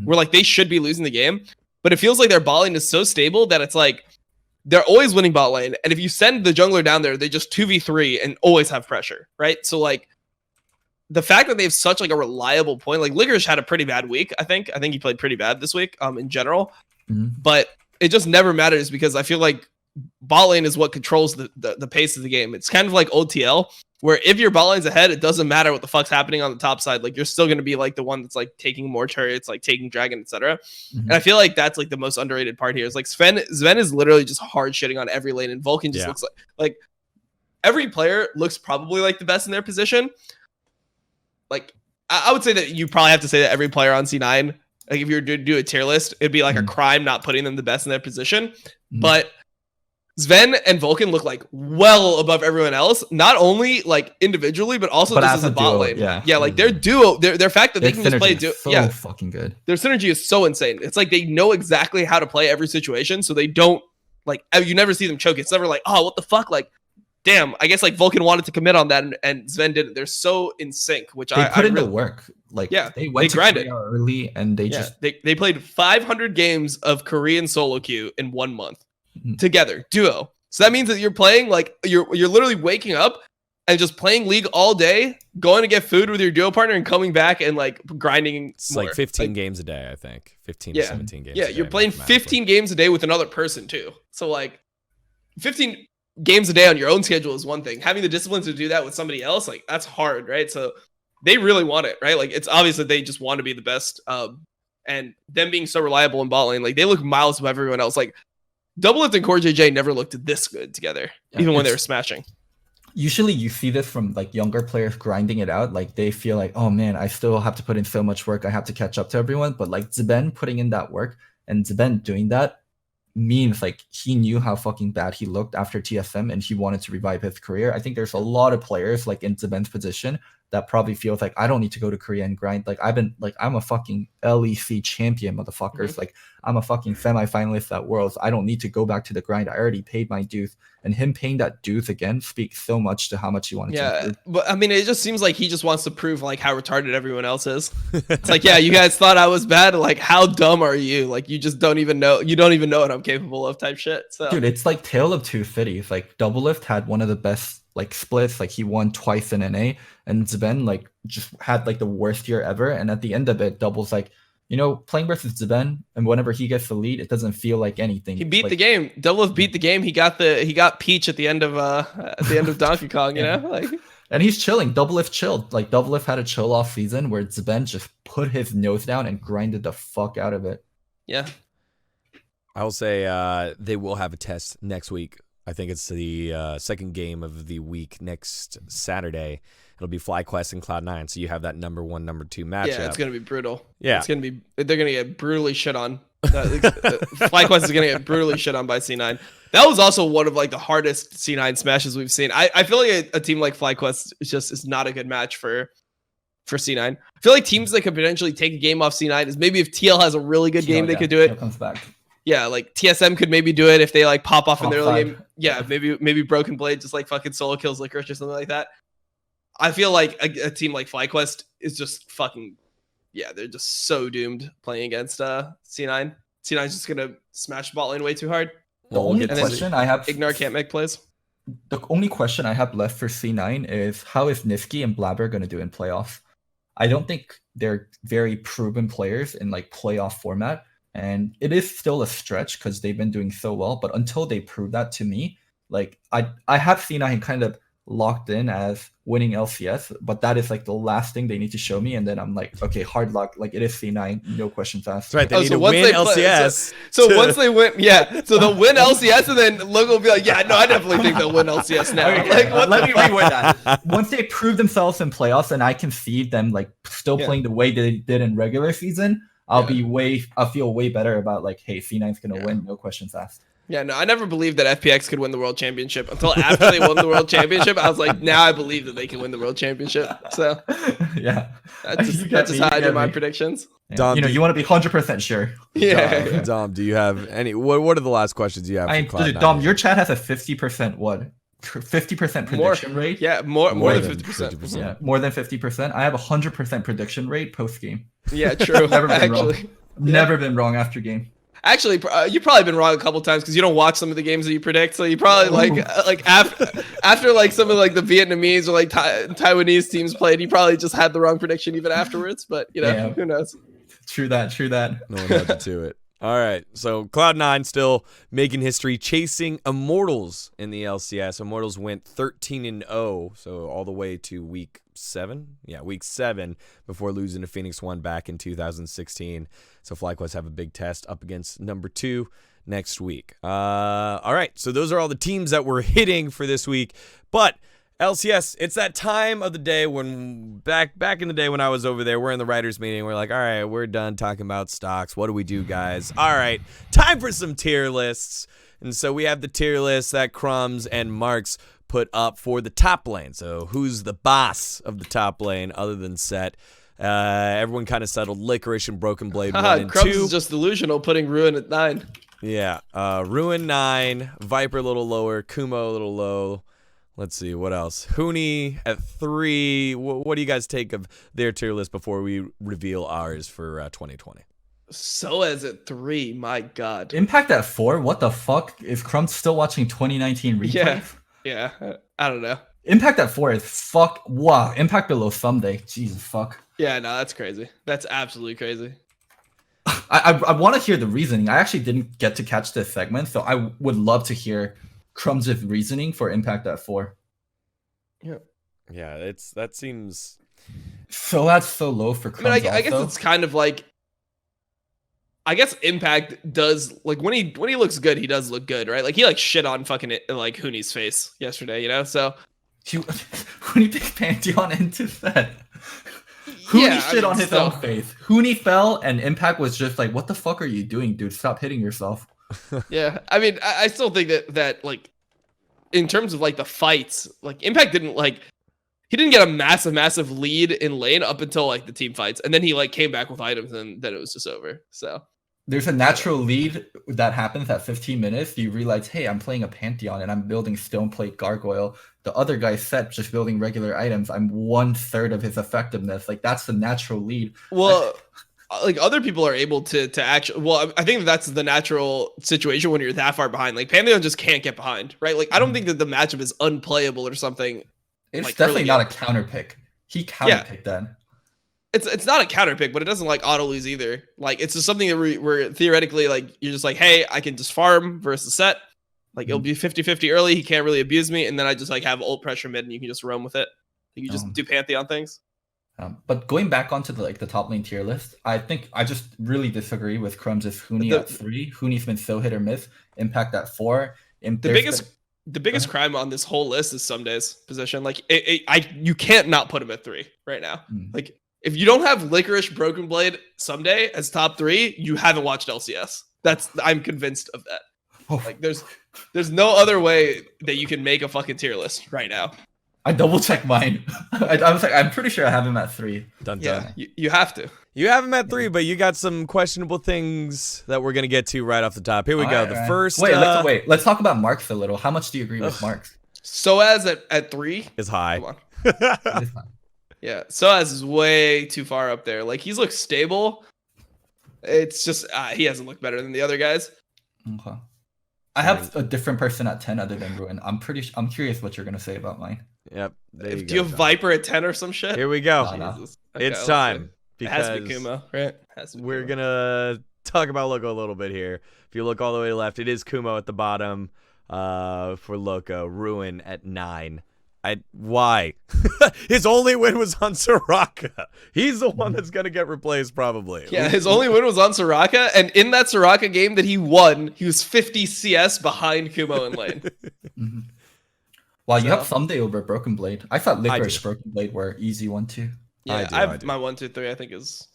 where like they should be losing the game, but it feels like their bot lane is so stable that it's like they're always winning bot lane, and if you send the jungler down there, they just 2v3 and always have pressure, right? So like the fact that they have such like a reliable point, like Licorice had a pretty bad week. I think he played pretty bad this week in general, but it just never matters because I feel like bot lane is what controls the pace of the game. It's kind of like OTL, where if your bot lane's ahead, it doesn't matter what the fuck's happening on the top side. Like you're still going to be like the one that's like taking more turrets, like taking dragon, etc. And I feel like that's like the most underrated part here. Is like Sven is literally just hard shitting on every lane, and Vulcan just looks like every player looks probably like the best in their position. Like I would say that you probably have to say that every player on C9, like if you were to do a tier list, it'd be like a crime not putting them the best in their position. But Sven and Vulcan look like well above everyone else, not only like individually, but also this is a bot lane. Yeah, like their duo, their fact that they can just play duo, so fucking good. Their synergy is so insane. It's like they know exactly how to play every situation, so they don't like you never see them choke. It's never like, oh, what the fuck, like. Damn, I guess like Vulcan wanted to commit on that and Sven didn't. They're so in sync, which they put in the work. Like they went to Korea early and they they played 500 games of Korean solo queue in 1 month together, duo. So that means that you're playing like you're literally waking up and just playing League all day, going to get food with your duo partner and coming back and like grinding. It's like 15 games a day, I think. 15 to 17 games. Yeah, you're playing 15 games a day with another person too. So like 15 games a day on your own schedule is one thing. Having the discipline to do that with somebody else, like that's hard, right? So they really want it, right? Like it's obvious that they just want to be the best. And them being so reliable in bot lane, like they look miles above everyone else. Like Doublelift and Core JJ never looked this good together, even when they were smashing. Usually you see this from like younger players grinding it out. Like they feel like, oh man, I still have to put in so much work. I have to catch up to everyone. But like Zben putting in that work and Zben doing that means like he knew how fucking bad he looked after TSM and he wanted to revive his career. I think there's a lot of players like in Zben's position that probably feels like I don't need to go to Korea and grind. Like I'm a fucking LEC champion, motherfuckers. Like I'm a fucking semi-finalist at Worlds. I don't need to go back to the grind. I already paid my dues. And him paying that dues again speaks so much to how much he wanted to improve. But I mean, it just seems like he just wants to prove like how retarded everyone else is. It's like, yeah, you guys thought I was bad. Like, how dumb are you? Like, you just don't even know. You don't even know what I'm capable of type shit. So, dude, it's like Tale of Two Cities. Like Doublelift had one of the best like splits. Like he won twice in NA, and Zben like just had like the worst year ever. And at the end of it, Double's like, playing versus Zben, and whenever he gets the lead, it doesn't feel like anything. He beat the game. Doublelift beat the game. He got Peach at the end of Donkey Kong. And he's chilling. Doublelift chilled. Like Doublelift had a chill off season where Zben just put his nose down and grinded the fuck out of it. Yeah. I will say they will have a test next week. I think it's the second game of the week next Saturday. It'll be FlyQuest and Cloud9, so you have that number 1, number 2 matchup. Yeah, it's gonna be brutal. Yeah, they're gonna get brutally shit on. FlyQuest is gonna get brutally shit on by C9. That was also one of like the hardest C9 smashes we've seen. I feel like a team like FlyQuest is not a good match for C9. I feel like teams that could potentially take a game off C9 is maybe if TL has a really good game, they could do it. TL comes back. Yeah, like TSM could maybe do it if they like pop off in the early game. Yeah, maybe Broken Blade just like fucking solo kills Licorice or something like that. I feel like a team like FlyQuest is just fucking, they're just so doomed playing against C9. C9's just gonna smash the bot lane way too hard. The only question I have, Ignore can't make plays. The only question I have left for C9 is how is Niski and Blabber gonna do in playoffs? I don't think they're very proven players in like playoff format, and it is still a stretch because they've been doing so well. But until they prove that to me, like I have C9 kind of locked in as winning LCS, but that is like the last thing they need to show me, and then I'm like, okay, hard luck. Like it is C9, no questions asked. That's right. They need to win LCS. So once they win, so they'll win LCS, and then Logan will be like, I definitely think they'll win LCS now. Okay, let me reword that. Once they prove themselves in playoffs, and I can see them like still playing the way they did in regular season, I'll feel way better about like, hey, C9's gonna win, no questions asked. Yeah, no, I never believed that FPX could win the world championship until after they won the world championship. I was like, now I believe that they can win the world championship. So yeah, that's just how I do my predictions. Yeah. Dom, you want to be 100% sure. Yeah. Dom, do you have any? What are the last questions you have? Dom, your chat has a 50% 50% prediction rate. Yeah, more than 50%. Yeah, more than 50%. I have 100% prediction rate post game. Yeah, true. Never been wrong after game. Actually, you've probably been wrong a couple times because you don't watch some of the games that you predict. So you probably like after like some of like the Vietnamese or like Taiwanese teams played, you probably just had the wrong prediction even afterwards. But who knows? True that. No one held to it. All right, so Cloud9 still making history, chasing Immortals in the LCS. Immortals went 13-0, so all the way to week 7. Yeah, week 7 before losing to Phoenix One back in 2016. So FlyQuest have a big test up against number 2 next week. All right, so those are all the teams that we're hitting for this week. But LCS, it's that time of the day when back in the day when I was over there, we're in the writers meeting. We're like, all right, we're done talking about stocks. What do we do, guys? All right, time for some tier lists. And so we have the tier list that Crumbs and Marks put up for the top lane. So who's the boss of the top lane other than Set? Everyone kind of settled Licorice and Broken Blade 1 and 2. Crumbs is just delusional, putting Ruin at 9. Yeah, Ruin 9, Viper a little lower, Kumo a little low. Let's see, what else? Huni at 3. What do you guys take of their tier list before we reveal ours for 2020? Soaz at 3, my God. Impact at 4? What the fuck? Is Crumbs still watching 2019 replays? Yeah, I don't know. Impact at 4 is fuck. Wow, Impact below someday. Jesus fuck. Yeah, no, that's crazy. That's absolutely crazy. I want to hear the reasoning. I actually didn't get to catch this segment, so I would love to hear Crumbs' reasoning for Impact at 4. Yeah, that seems so. That's so low for Crumbs. I mean, I guess it's kind of like, I guess Impact does like when he looks good, he does look good, right? Like he like shit on fucking like Huni's face yesterday, So when he picked Pantheon into that, Huni shit on his own face. Huni fell, and Impact was just like, "What the fuck are you doing, dude? Stop hitting yourself." Yeah, I mean, I still think that like, in terms of like the fights, like Impact didn't get a massive lead in lane up until like the team fights, and then he like came back with items, and then it was just over. So there's a natural lead that happens at 15 minutes. You realize, hey, I'm playing a Pantheon and I'm building Stoneplate Gargoyle. The other guy's Set just building regular items. I'm 1/3 of his effectiveness. Like that's the natural lead. Well. Like other people are able to actually, well, I think that's the natural situation when you're that far behind. Like Pantheon just can't get behind, right? Like I don't think that the matchup is unplayable or something. It's like, definitely not a counter pick. He counter picked that. it's not a counter pick, but it doesn't like auto lose either. Like it's just something that we're theoretically like you're just like, hey, I can just farm versus set. Like it'll be 50-50 early. He can't really abuse me, and then I just like have ult pressure mid, and you can just roam with it. You just do Pantheon things. But going back onto the top lane tier list, I think I just really disagree with Crumbs' Huni at 3. Huni's been so hit or miss. Impact at 4. The biggest crime on this whole list is Sumday's position. Like you can't not put him at 3 right now. Like if you don't have Licorice, Broken Blade, Someday as top 3, you haven't watched LCS. I'm convinced of that. Like there's no other way that you can make a fucking tier list right now. I double checked mine. I was like, I'm pretty sure I have him at 3. Done. You have to. You have him at 3, but you got some questionable things that we're gonna get to right off the top. Here we go. The first. Wait. Let's talk about Marks a little. How much do you agree with Marks? Soaz at 3 is high. Come on. Yeah, Soaz is way too far up there. Like he's looked stable. It's just he hasn't looked better than the other guys. Okay. I have a different person at 10 other than Ruin. I'm curious what you're gonna say about mine. Yep. Do you have Viper at 10 or some shit? Here we go. Okay, it's time. It has to be Kumo, right? We're gonna talk about Loco a little bit here. If you look all the way left, it is Kumo at the bottom for Loco. Ruin at 9. Why? His only win was on Soraka. He's the one that's gonna get replaced probably. Yeah, his only win was on Soraka, and in that Soraka game that he won, he was 50 CS behind Kumo in lane. Well, you have Someday over Broken Blade. I thought Licorice Broken Blade were easy 1-2. Yeah, I have my 1-2-3. I think is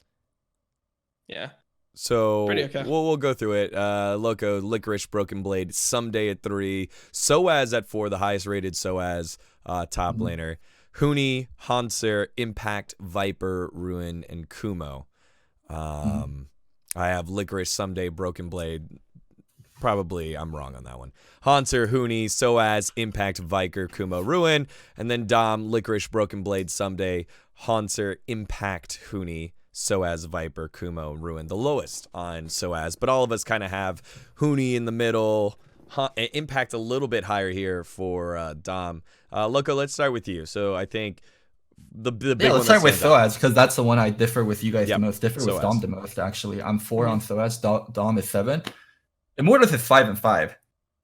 So pretty okay. We'll go through it. Loco, Licorice, Broken Blade, Someday at 3, Soaz at 4, the highest rated Soaz top laner. Huni, Hanser, Impact, Viper, Ruin, and Kumo. I have Licorice, Someday, Broken Blade. Probably I'm wrong on that one. Hanser, Huni, Soaz, Impact, Viper, Kumo, Ruin, and then Dom, Licorice, Broken Blade, Someday, Hanser, Impact, Huni, Soaz, Viper, Kumo, Ruin. The lowest on Soaz, but all of us kind of have Huni in the middle, Impact a little bit higher here for Dom. Loco, let's start with you. So I think the big one. Let's start with Soaz because that's the one I differ with you guys the most. Differ Soaz. With Dom the most actually. I'm 4 on Soaz. Dom is 7. Immortals is 5 and 5.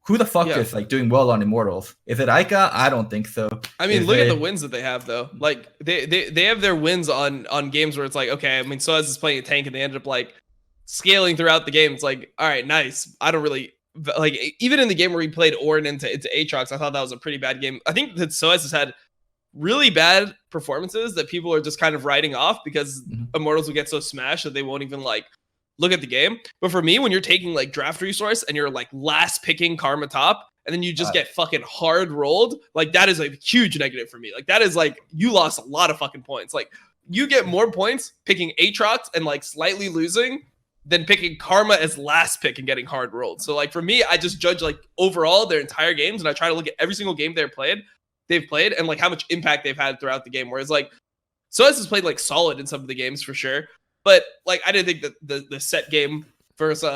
Who the fuck is like doing well on Immortals? Is it Ica? I don't think so. I mean, look at the wins that they have though. Like they have their wins on games where it's like, okay, I mean, Soaz is playing a tank and they ended up like scaling throughout the game. It's like, all right, nice. I don't really like even in the game where we played Ornn into Aatrox, I thought that was a pretty bad game. I think that Soaz has had really bad performances that people are just kind of writing off because Immortals will get so smashed that they won't even like look at the game. But for me, when you're taking like draft resource and you're like last picking Karma top and then you just get fucking hard rolled, like that is a huge negative for me. Like that is like you lost a lot of fucking points. Like you get more points picking Aatrox and like slightly losing than picking Karma as last pick and getting hard rolled. So like for me, I just judge like overall their entire games and I try to look at every single game they've played and like how much impact they've had throughout the game. Whereas like Soaz has played like solid in some of the games for sure. But like I didn't think that the set game versus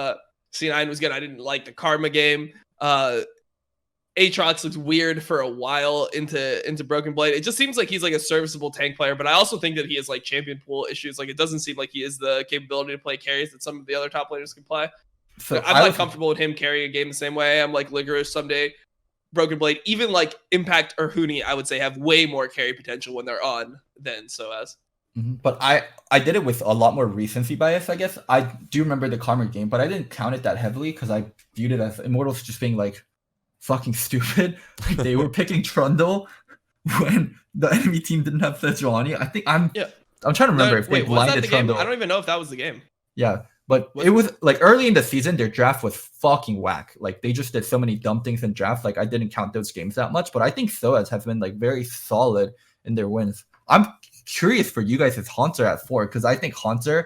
C9 was good. I didn't like the Karma game. Aatrox looks weird for a while into Broken Blade. It just seems like he's like a serviceable tank player, but I also think that he has like champion pool issues. Like it doesn't seem like he has the capability to play carries that some of the other top laners can play. So I'm not comfortable with him carrying a game the same way. I'm like Licorice, Someday, Broken Blade, even like Impact or Huni, I would say have way more carry potential when they're on than Soaz. But I did it with a lot more recency bias, I guess. I do remember the Karma game, but I didn't count it that heavily because I viewed it as Immortals just being like fucking stupid. Like they were picking Trundle when the enemy team didn't have Sejuani. I think I'm trying to remember if they blinded Trundle. I don't even know if that was the game. Yeah, but it was like early in the season, their draft was fucking whack. Like they just did so many dumb things in draft. Like I didn't count those games that much, but I think Soaz has been like very solid in their wins. I'm curious for you guys is Hanser at 4 because I think Hanser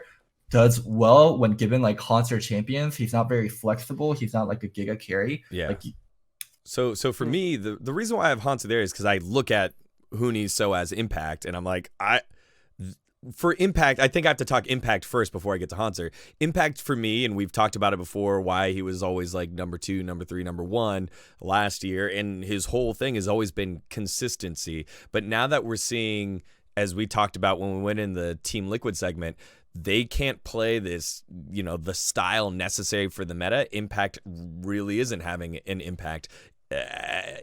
does well when given like Hanser champions. He's not very flexible. He's not like a giga carry. Yeah. Like, so for me, the reason why I have Hanser there is because I look at Huni Soaz Impact and I'm like for Impact, I think I have to talk Impact first before I get to Hanser. Impact for me, and we've talked about it before, why he was always like number 2, number 3, number 1 last year, and his whole thing has always been consistency. But now that we're seeing as we talked about when we went in the Team Liquid segment, they can't play this, the style necessary for the meta. Impact really isn't having an impact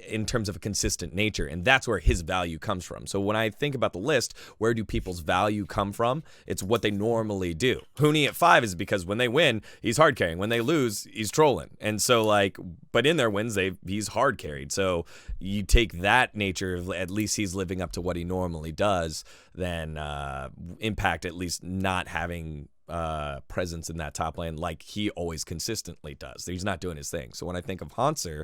in terms of a consistent nature, and that's where his value comes from. So when I think about the list, where do people's value come from? It's what they normally do. Huni at 5 is because when they win, he's hard carrying. When they lose, he's trolling. And so but in their wins, he's hard carried. So you take that nature, at least he's living up to what he normally does, then Impact at least not having presence in that top lane like he always consistently does. He's not doing his thing. So when I think of Hauntzer,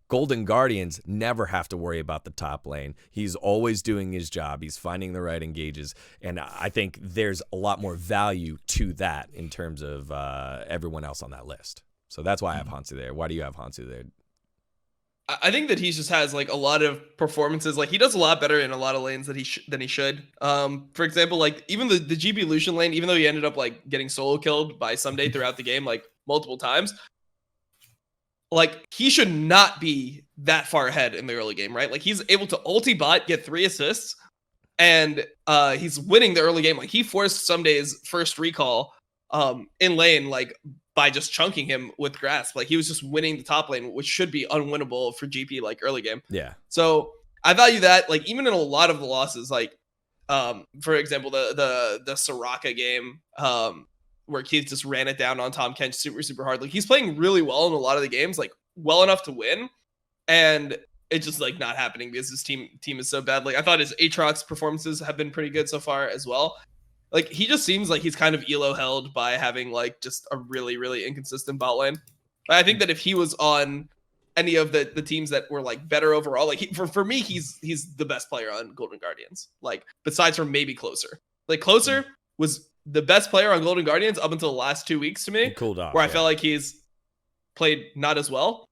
Golden Guardians never have to worry about the top lane. He's always doing his job. He's finding the right engages. And I think there's a lot more value to that in terms of everyone else on that list. So that's why I have Hauntzer there. Why do you have Hauntzer there? I think that he just has like a lot of performances. Like he does a lot better in a lot of lanes than he should. For example, like even the GB Lucian lane, even though he ended up like getting solo killed by Someday throughout the game, like multiple times, like he should not be that far ahead in the early game, right? Like he's able to ulti bot, get 3 assists, and he's winning the early game. Like he forced Someday's first recall in lane, like by just chunking him with grasp. Like he was just winning the top lane, which should be unwinnable for GP like early game. Yeah. So I value that. Like even in a lot of the losses, like for example, the Soraka game, where Keith just ran it down on Tom Kench super, super hard. Like he's playing really well in a lot of the games, like well enough to win. And it's just like not happening because his team is so bad. Like I thought his Aatrox performances have been pretty good so far as well. Like he just seems like he's kind of elo held by having like just a really, really inconsistent bot lane. I think that if he was on any of the teams that were like better overall, like for me, he's the best player on Golden Guardians. Like besides from maybe Closer. Like Closer was the best player on Golden Guardians up until the last 2 weeks to me, cooled off, where I felt like he's played not as well.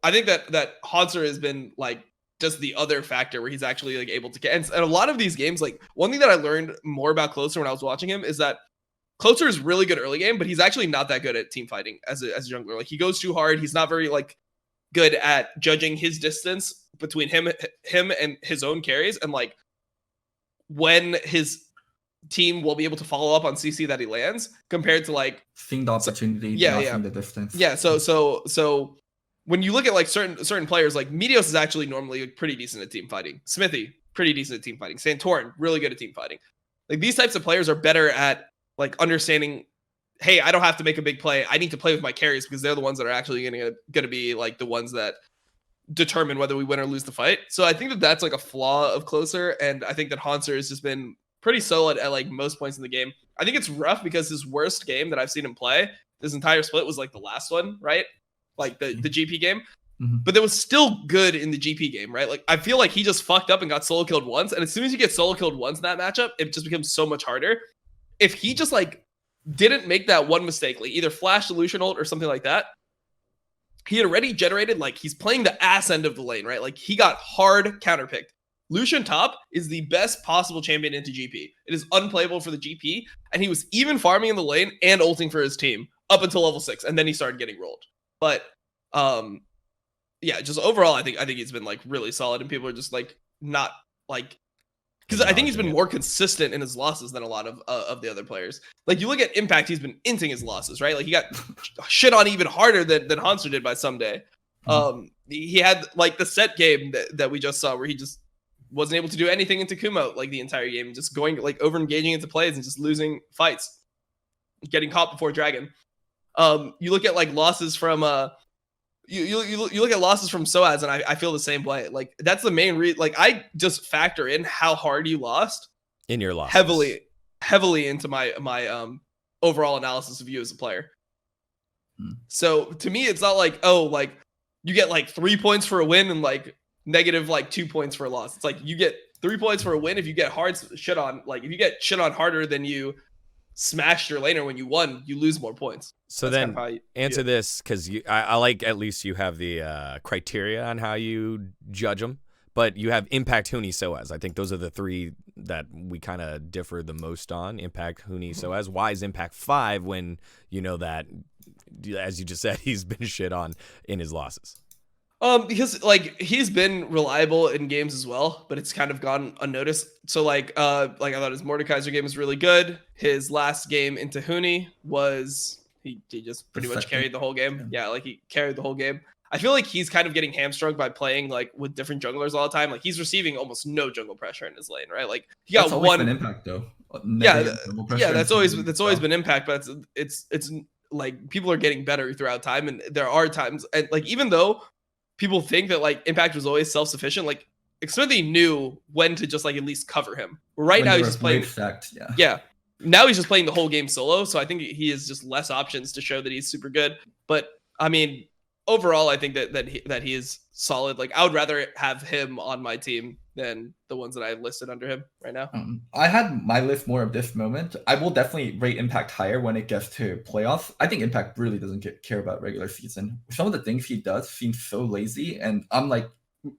I think that Hauntzer has been like just the other factor where he's actually like able to get, and a lot of these games, like one thing that I learned more about Closer when I was watching him is that Closer is really good early game, but he's actually not that good at team fighting as a jungler. Like he goes too hard. He's not very like good at judging his distance between him and his own carries, and like when his team will be able to follow up on CC that he lands compared to like seeing the opportunity, seeing the distance. Yeah, so when you look at like certain players, like Meteos is actually normally pretty decent at team fighting. Smithy, pretty decent at team fighting. Santorin, really good at team fighting. Like these types of players are better at like understanding, hey, I don't have to make a big play. I need to play with my carries because they're the ones that are actually going to be like the ones that determine whether we win or lose the fight. So I think that that's like a flaw of Closer, and I think that Hauntzer has just been pretty solid at like most points in the game. I think it's rough because his worst game that I've seen him play this entire split was like the last one, right? Like the GP game. Mm-hmm. But it was still good in the GP game, right? Like I feel like he just fucked up and got solo killed once. And as soon as you get solo killed once in that matchup, it just becomes so much harder. If he just like didn't make that one mistake, like either flash solution ult or something like that, he had already generated, like he's playing the ass end of the lane, right? Like he got hard counterpicked. Lucian top is the best possible champion into GP. It is unplayable for the GP, and he was even farming in the lane and ulting for his team up until level 6, and then he started getting rolled. But yeah, just overall, I think he's been like really solid, and people are just like not like, because I think he's been more consistent in his losses than a lot of the other players. Like you look at Impact, he's been inting his losses, right? Like he got shit on even harder than Hauntzer did by Someday. He had like the set game that we just saw where he just wasn't able to do anything into Kumo like the entire game, just going like over engaging into plays and just losing fights, getting caught before Dragon. You look at like losses from you look at losses from Soaz, and I feel the same way. Like that's the main reason. Like I just factor in how hard you lost in your loss heavily into my overall analysis of you as a player. So to me, it's not like, oh, like you get like 3 points for a win and like negative like 2 points for a loss. It's like you get 3 points for a win if you get hard shit on. Like if you get shit on harder than you smashed your laner when you won, you lose more points. So that's then kind of answer this, because I like at least you have the criteria on how you judge them, but you have Impact, Huni, Soaz. I think those are the three that we kind of differ the most on. Impact, Huni, Soaz. Why is Impact 5 when you know that, as you just said, he's been shit on in his losses? Because like he's been reliable in games as well, but it's kind of gone unnoticed. So like I thought his Mordekaiser game was really good. His last game into Huni was he just pretty much carried the whole game. Yeah, like he carried the whole game. I feel like he's kind of getting hamstrung by playing like with different junglers all the time. Like he's receiving almost no jungle pressure in his lane, right? Like he got one impact though. That's always been impact, but it's like people are getting better throughout time, and there are times, and like even though people think that like impact was always self-sufficient, like Xmithie knew when to just like at least cover him. Right now he's just playing stacked, yeah. Now he's just playing the whole game solo, so I think he has just less options to show that he's super good. But I mean, overall, I think that he is solid. Like I would rather have him on my team than the ones that I listed under him right now. I had my list more of this moment. I will definitely rate Impact higher when it gets to playoffs. I think Impact really doesn't care about regular season. Some of the things he does seem so lazy, and I'm like,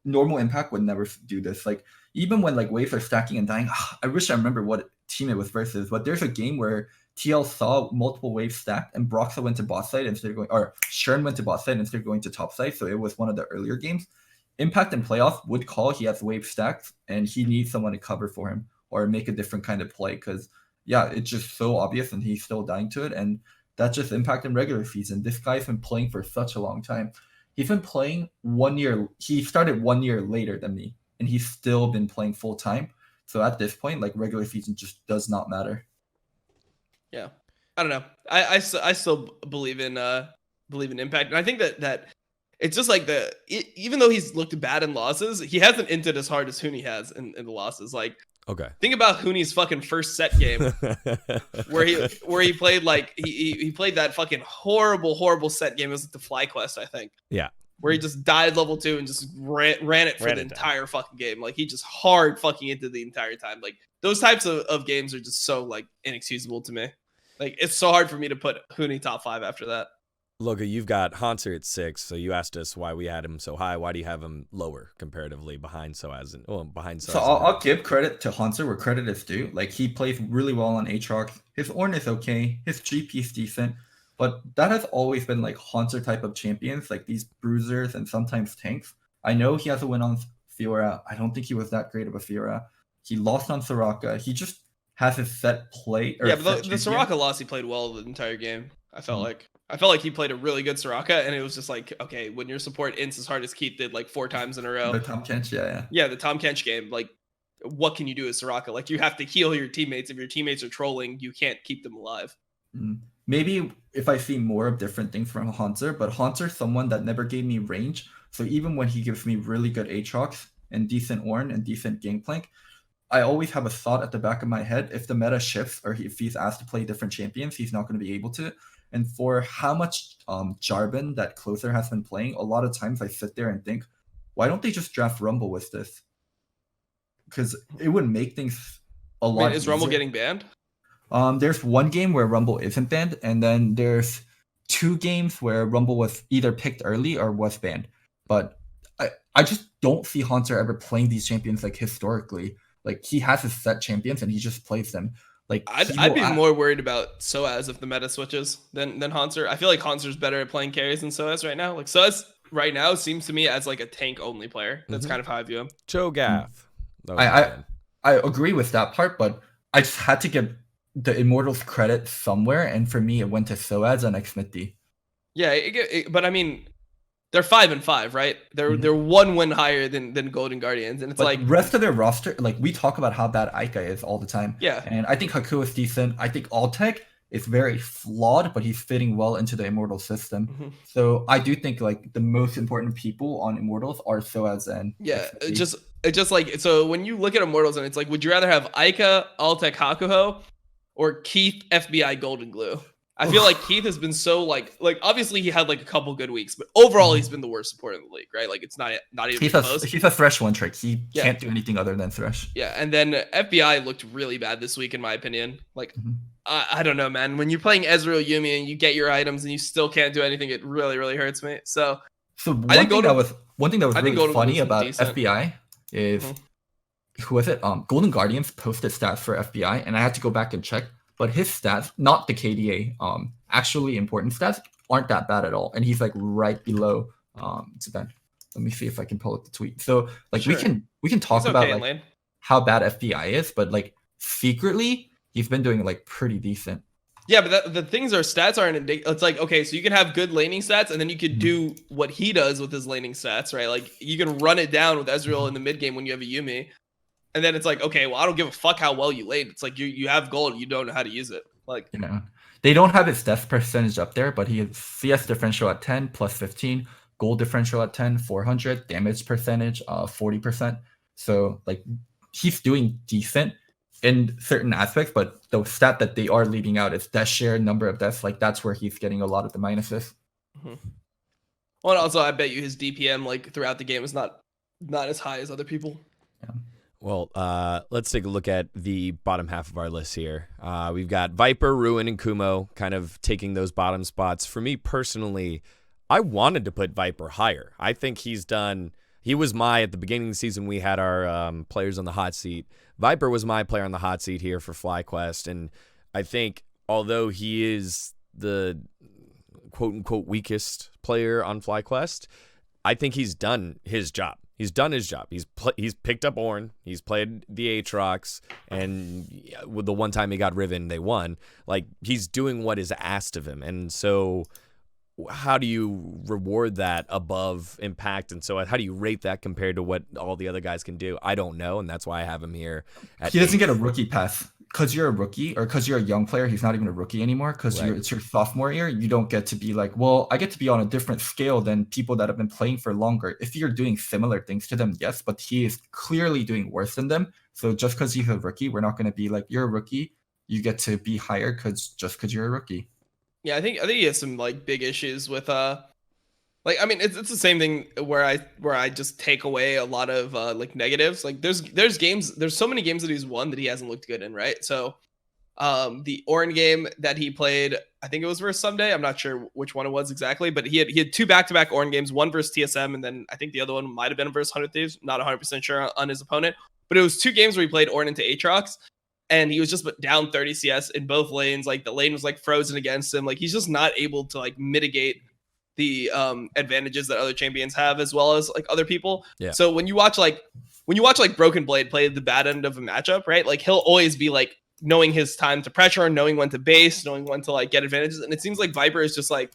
normal Impact would never do this. Like even when like waves are stacking and dying, I wish I remember what team it was versus. But there's a game where TL saw multiple waves stacked, and Broxa went to bot side instead of going, or Shern went to bot side instead of going to top side. So it was one of the earlier games. Impact in playoff would call he has wave stacks, and he needs someone to cover for him or make a different kind of play. Because yeah, it's just so obvious, and he's still dying to it. And that's just Impact in regular season. This guy's been playing for such a long time. He's been playing 1 year. He started 1 year later than me, and he's still been playing full time. So at this point, like regular season just does not matter. Yeah, I don't know. I still believe in Impact, and I think that it's just like even though he's looked bad in losses, he hasn't inted as hard as Huni has in the losses. Like, okay, think about Huni's fucking first set game where he played like he played that fucking horrible set game. It was like the Fly Quest, I think. Yeah. Where he just died level 2 and just ran it for the entire fucking game. Like he just hard fucking into the entire time. Like those types of games are just so like inexcusable to me. Like it's so hard for me to put Huni top 5 after that. Loga, you've got Hanser at 6, so you asked us why we had him so high. Why do you have him lower comparatively behind Soaz? So I'll give credit to Hanser where credit is due. Like he plays really well on Aatrox. His Ornn is okay. His GP is decent. But that has always been like Hanser type of champions, like these bruisers and sometimes tanks. I know he has a win on Fiora. I don't think he was that great of a Fiora. He lost on Soraka. He just has his set play. Yeah, but the Soraka loss, he played well the entire game. I felt like he played a really good Soraka, and it was just like, okay, when your support ints as hard as Keith did like 4 times in a row. The Tom Kench, yeah, the Tom Kench game. Like, what can you do as Soraka? Like, you have to heal your teammates. If your teammates are trolling, you can't keep them alive. Maybe if I see more of different things from Hanser, but Hanser's someone that never gave me range. So even when he gives me really good Aatrox and decent Ornn and decent Gangplank, I always have a thought at the back of my head, if the meta shifts or if he's asked to play different champions, he's not going to be able to. And for how much Jarvan that Closer has been playing, a lot of times I sit there and think, why don't they just draft Rumble with this? Because it would make things a lot easier. Is Rumble getting banned? There's one game where Rumble isn't banned, and then there's 2 games where Rumble was either picked early or was banned. But I just don't see Hanser ever playing these champions like historically. Like he has his set champions and he just plays them. Like I'd be more worried about Soaz if the meta switches than Hanser. I feel like Hanser's better at playing carries than Soaz right now. Like Soaz right now seems to me as like a tank only player. That's kind of how I view him. Cho'Gath. I agree with that part, but I just had to give the Immortals credit somewhere, and for me it went to Soaz and Xmithie. Yeah, but I mean, they're 5-5, right? They're 1 win higher than Golden Guardians, and it's like rest of their roster. Like we talk about how bad Aika is all the time. Yeah, and I think Haku is decent. I think Altec is very flawed, but he's fitting well into the Immortal system. So I do think like the most important people on Immortals are Soaz and Xmithie. Just like, so when you look at Immortals and it's like, would you rather have Aika, Altec, Hakuho, or Keith, FBI, Golden Glue? I feel like Keith has been so like obviously he had like a couple good weeks, but overall he's been the worst support in the league, right? Like it's not even close. He's a Thresh one trick. He can't do anything other than Thresh. Yeah, and then FBI looked really bad this week in my opinion. Like I don't know, man. When you're playing Ezreal Yuumi and you get your items and you still can't do anything, it really, really hurts me. So one thing that was really funny about FBI is who was it? Golden Guardians posted stats for FBI, and I had to go back and check. But his stats, not the KDA, actually important stats, aren't that bad at all. And he's like right below Zidane. Let me see if I can pull up the tweet. So like Sure. we can talk He's about okay in like lane. how bad FBI is, but like secretly he's been doing like pretty decent. Yeah, but the things are stats aren't. It's like, okay, so you can have good laning stats, and then you could do what he does with his laning stats, right? Like you can run it down with Ezreal in the mid game when you have a Yuumi, and then it's like, okay, well, I don't give a fuck how well you lane. It's like you have gold, you don't know how to use it. Like, You know, they don't have his death percentage up there, but he has CS differential at 10 plus 15, gold differential at 10, 400, damage percentage 40%. So like he's doing decent in certain aspects, but the stat that they are leaving out is death share, number of deaths. Like that's where he's getting a lot of the minuses. well, and also I bet you his DPM like throughout the game is not as high as other people. Yeah. Well, let's take a look at the bottom half of our list here. We've got Viper, Ruin, and Kumo kind of taking those bottom spots. For me personally, I wanted to put Viper higher. I think he was at the beginning of the season, we had our players on the hot seat. Viper was my player on the hot seat here for FlyQuest, and I think although he is the quote-unquote weakest player on FlyQuest, I think he's done his job. He's done his job. He's picked up Ornn. He's played the Aatrox, and with the one time he got Riven, they won. Like, he's doing what is asked of him, and so how do you reward that above impact? And so how do you rate that compared to what all the other guys can do? I don't know, and that's why I have him here. He doesn't get a rookie pass. Because you're a rookie or because you're a young player, he's not even a rookie anymore because it's your sophomore year. You don't get to be like, well, I get to be on a different scale than people that have been playing for longer. If you're doing similar things to them, yes, but he is clearly doing worse than them. So just because he's a rookie, we're not going to be like, you're a rookie, you get to be higher because you're a rookie. Yeah, I think he has some like big issues with like, I mean, it's the same thing where I just take away a lot of like negatives. Like there's so many games that he's won that he hasn't looked good in, right? So the Ornn game that he played, I think it was versus Someday. I'm not sure which one it was exactly, but he had two back-to-back Ornn games, one versus TSM, and then I think the other one might have been versus 100 Thieves. Not 100% sure on his opponent, but it was two games where he played Ornn into Aatrox, and he was just down 30 CS in both lanes. Like the lane was like frozen against him. Like he's just not able to like mitigate the advantages that other champions have as well as like other people. Yeah. So when you watch Broken Blade play the bad end of a matchup, right? Like he'll always be like knowing his time to pressure, knowing when to base, knowing when to like get advantages. And it seems like Viper is just like,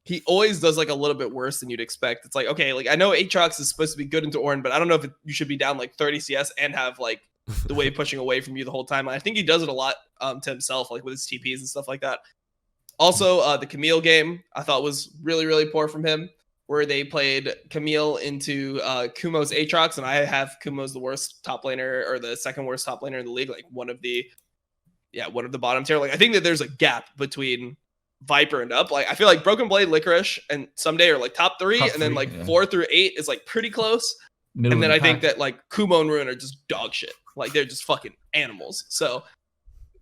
he always does like a little bit worse than you'd expect. It's like, okay, like I know Aatrox is supposed to be good into Ornn, but I don't know if you should be down like 30 CS and have like the wave pushing away from you the whole time. I think he does it a lot to himself, like with his TPs and stuff like that. Also, the Camille game I thought was really, really poor from him, where they played Camille into Kumo's Aatrox, and I have Kumo's the worst top laner or the second worst top laner in the league, like one of the bottom tier. Like I think that there's a gap between Viper and up. Like I feel like Broken Blade, Licorice, and Someday are like top three, and then like 4 through 8 is like pretty close. And then I think that like Kumo and Ruin are just dog shit. Like they're just fucking animals. So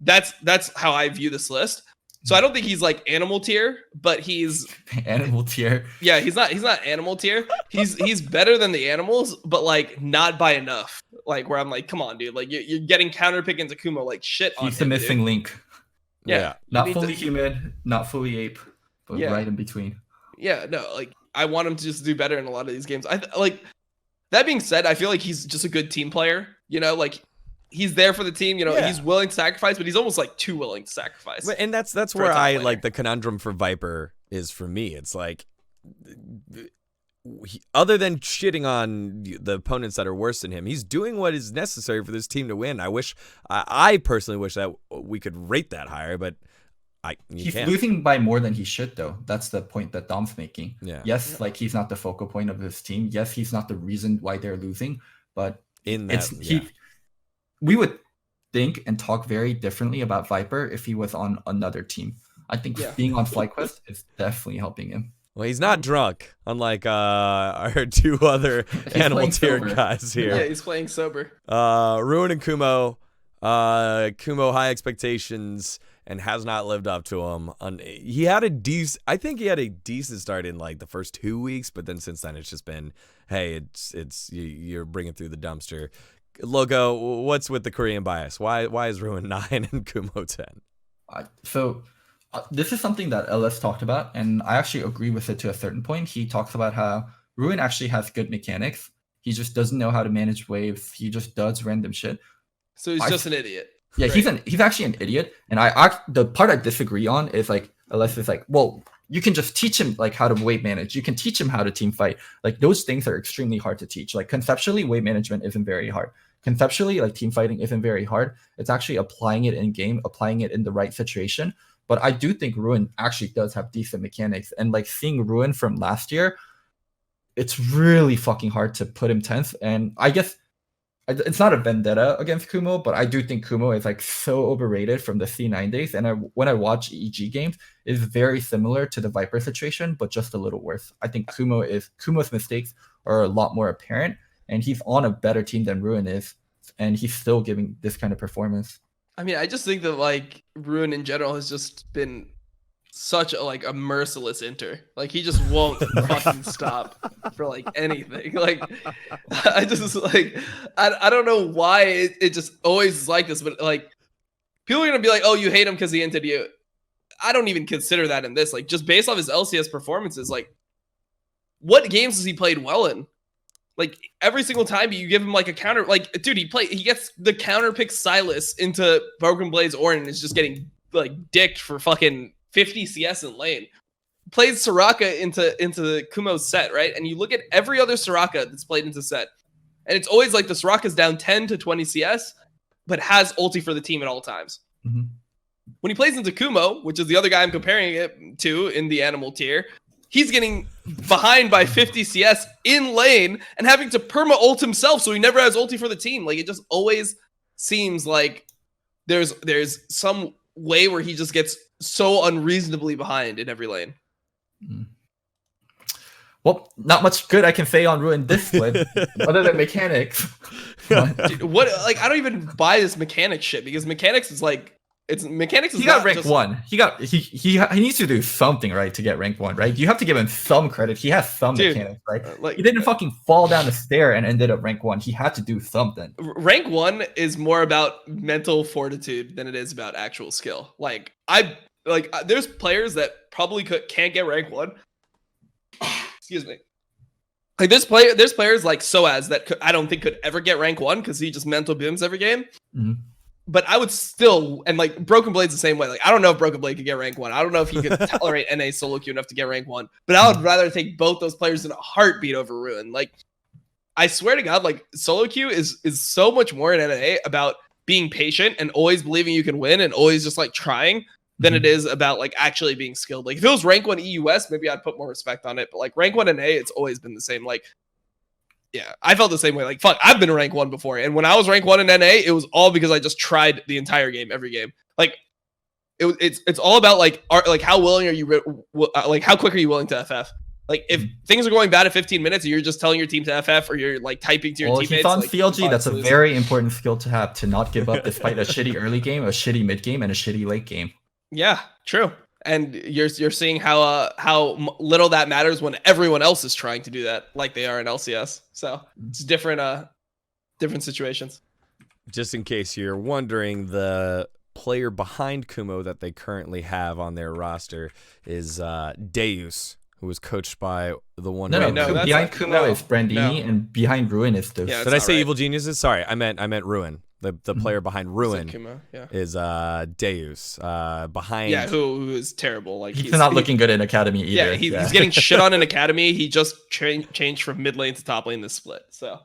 that's how I view this list. So I don't think he's like animal tier, but he's animal tier. Yeah, he's not animal tier. He's better than the animals, but like not by enough. Like where I'm like, come on, dude. Like you're getting counter pick into Kumo like shit on him. He's the missing link. Yeah. Not fully human, not fully ape, but right in between. Yeah, no, like I want him to just do better in a lot of these games. Like that being said, I feel like he's just a good team player. You know, like he's there for the team. You know, he's willing to sacrifice, but he's almost like too willing to sacrifice. And that's where I like the conundrum for Viper is for me. It's like, other than shitting on the opponents that are worse than him, he's doing what is necessary for this team to win. I personally wish that we could rate that higher, but he's losing by more than he should, though. That's the point that Dom's making. Yeah. Yes, like he's not the focal point of his team. Yes, he's not the reason why they're losing, but we would think and talk very differently about Viper if he was on another team. I think being on FlyQuest is definitely helping him. Well, he's not drunk, unlike our two other animal tier guys here. Yeah, he's playing sober. Ruin and Kumo. Kumo, high expectations and has not lived up to them. He had a decent start in like the first 2 weeks, but then since then it's just been, hey, you're bringing through the dumpster. Logo, what's with the Korean bias? Why is Ruin 9 and Kumo 10? This is something that LS talked about, and I actually agree with it to a certain point. He talks about how Ruin actually has good mechanics. He just doesn't know how to manage waves. He just does random shit. So he's just an idiot. Yeah, Great. he's actually an idiot. And the part I disagree on is like, unless it's like, well, you can just teach him like how to wave manage. You can teach him how to team fight. Like those things are extremely hard to teach. Like conceptually, wave management isn't very hard. Conceptually, like team fighting isn't very hard. It's actually applying it in game, applying it in the right situation. But I do think Ruin actually does have decent mechanics. And like seeing Ruin from last year, it's really fucking hard to put him 10th. And I guess it's not a vendetta against Kumo, but I do think Kumo is like so overrated from the C9 days. And when I watch EG games, it's very similar to the Viper situation, but just a little worse. I think Kumo's mistakes are a lot more apparent, and he's on a better team than Ruin is, and he's still giving this kind of performance. I mean, I just think that like Ruin in general has just been such a merciless inter. Like he just won't fucking stop for like anything. Like I just like I don't know why it just always is like this, but like people are gonna be like, oh, you hate him because he inted you. I don't even consider that in this. Like just based off his LCS performances, like what games has he played well in? Like every single time you give him like a counter, like dude, he gets the counter pick Silas into Broken Blade's Orin and is just getting like dicked for fucking 50 CS in lane. Plays Soraka into Kumo's set, right? And you look at every other Soraka that's played into set, and it's always like the Soraka's down 10 to 20 CS, but has ulti for the team at all times. Mm-hmm. When he plays into Kumo, which is the other guy I'm comparing it to in the animal tier, he's getting behind by 50 CS in lane and having to perma ult himself, so he never has ulti for the team. Like it just always seems like there's some way where he just gets so unreasonably behind in every lane. Well, not much good I can say on Ruin this split, other than mechanics. Dude, what? Like, I don't even buy this mechanics shit because mechanics is like mechanics. He got rank 1. He needs to do something right to get rank 1, right? You have to give him some credit. He has some mechanics, right? Like, he didn't fucking fall down the stair and ended up rank 1. He had to do something. Rank 1 is more about mental fortitude than it is about actual skill. There's players that probably can't get rank 1. Excuse me. Like there's players like Soaz that I don't think could ever get rank 1 because he just mental booms every game. Mm-hmm. But I would still, and like Broken Blade's the same way. Like I don't know if Broken Blade could get rank 1. I don't know if he could tolerate NA solo queue enough to get rank 1. But I would rather take both those players in a heartbeat over Ruin. Like I swear to God, like solo queue is so much more in NA about being patient and always believing you can win and always just like trying than it is about like actually being skilled. Like if it was rank 1 EUS, maybe I'd put more respect on it. But like rank 1 NA, it's always been the same. Like, yeah, I felt the same way. Like, fuck, I've been rank 1 before. And when I was rank 1 in NA, it was all because I just tried the entire game, every game. Like, it's all about like how willing are you, like how quick are you willing to FF? Like if things are going bad at 15 minutes and you're just telling your team to FF or you're like typing to your teammates. He's on like, CLG, that's a very important skill to have, to not give up despite a shitty early game, a shitty mid game, and a shitty late game. Yeah, true. And you're seeing how little that matters when everyone else is trying to do that, like they are in LCS. So it's different situations. Just in case you're wondering, the player behind Kumo that they currently have on their roster is Deus, who was coached by the one. No, behind Kumo is Brandini, and behind Ruin is Deus. Did I say right. Evil Geniuses? Sorry, I meant Ruin. The player behind Ruin is Deus. Behind who is terrible. Like he's not looking good in Academy either. Yeah, he's getting shit on in Academy. He just changed from mid lane to top lane this split. So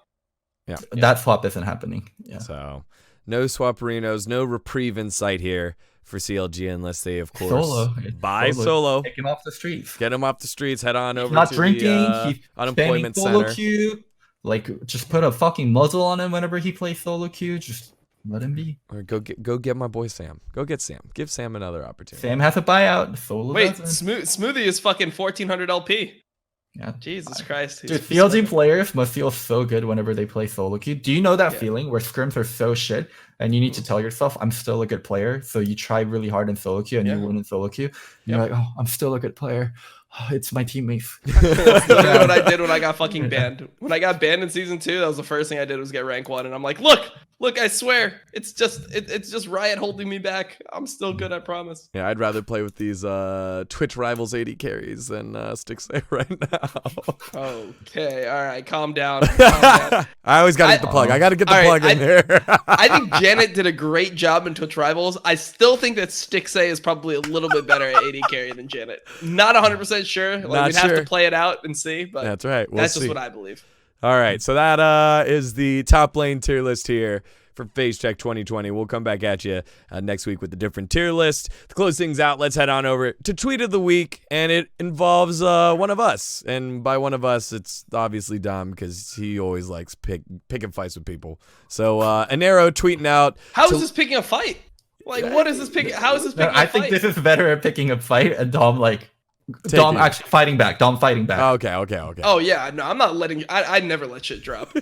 that swap isn't happening. Yeah. So no Swapperinos, no reprieve in sight here for CLG unless they, of course, buy solo. Take him off the streets. Get him off the streets. Head on over not to drinking, the unemployment center. Queue. Like, just put a fucking muzzle on him whenever he plays solo queue. Just let him be. Or go get my boy Sam. Go get Sam. Give Sam another opportunity. Sam has a buyout. Solo Wait, doesn't. Smoothie is fucking 1400 LP. Yeah. Jesus Christ. Dude, CLG players must feel so good whenever they play solo queue. Do you know that feeling where scrims are so shit and you need to tell yourself, I'm still a good player. So you try really hard in solo queue and you win in solo queue. You're like, oh, I'm still a good player. Oh, it's my teammates. That's literally what I did when I got fucking banned. When I got banned in season 2, that was the first thing I did was get rank 1, and I'm like, look, I swear, it's just Riot holding me back. I'm still good, I promise. Yeah, I'd rather play with these Twitch rivals AD carries than Stixay right now. Okay, all right, calm down. I always gotta get the plug. I gotta get the plug in there. I think Janet did a great job in Twitch rivals. I still think that Stixay is probably a little bit better at AD carry than Janet. Not 100% sure. Like, we'd have to play it out and see, but that's right. That's just what I believe. All right, so that is the top lane tier list here for Facecheck 2020. We'll come back at you next week with a different tier list. To close things out, let's head on over to Tweet of the Week, and it involves one of us. And by one of us, it's obviously Dom, because he always likes picking fights with people. So an arrow tweeting out. How is this picking a fight? Like, what is this picking? How is this picking a fight? I think this is better at picking a fight, and Dom actually fighting back. Dom fighting back. Okay. Oh, yeah. No, I'm not letting... I never let shit drop.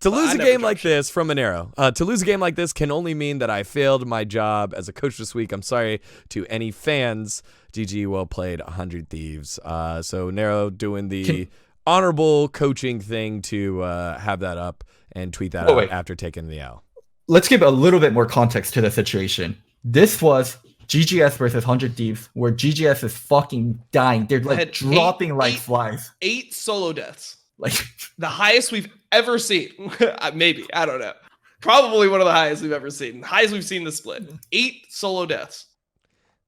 To lose a game like this from an arrow, to lose a game like this can only mean that I failed my job as a coach this week. I'm sorry to any fans. GG, well played, 100 Thieves. So Nero doing the honorable coaching thing to have that up and tweet that out after taking the L. Let's give a little bit more context to the situation. This was GGS versus 100 Thieves, where GGS is fucking dying. They're like dropping like flies. 8 solo deaths. Like the highest we've ever seen. Maybe. I don't know. Probably one of the highest we've ever seen. The highest we've seen the split. 8 solo deaths.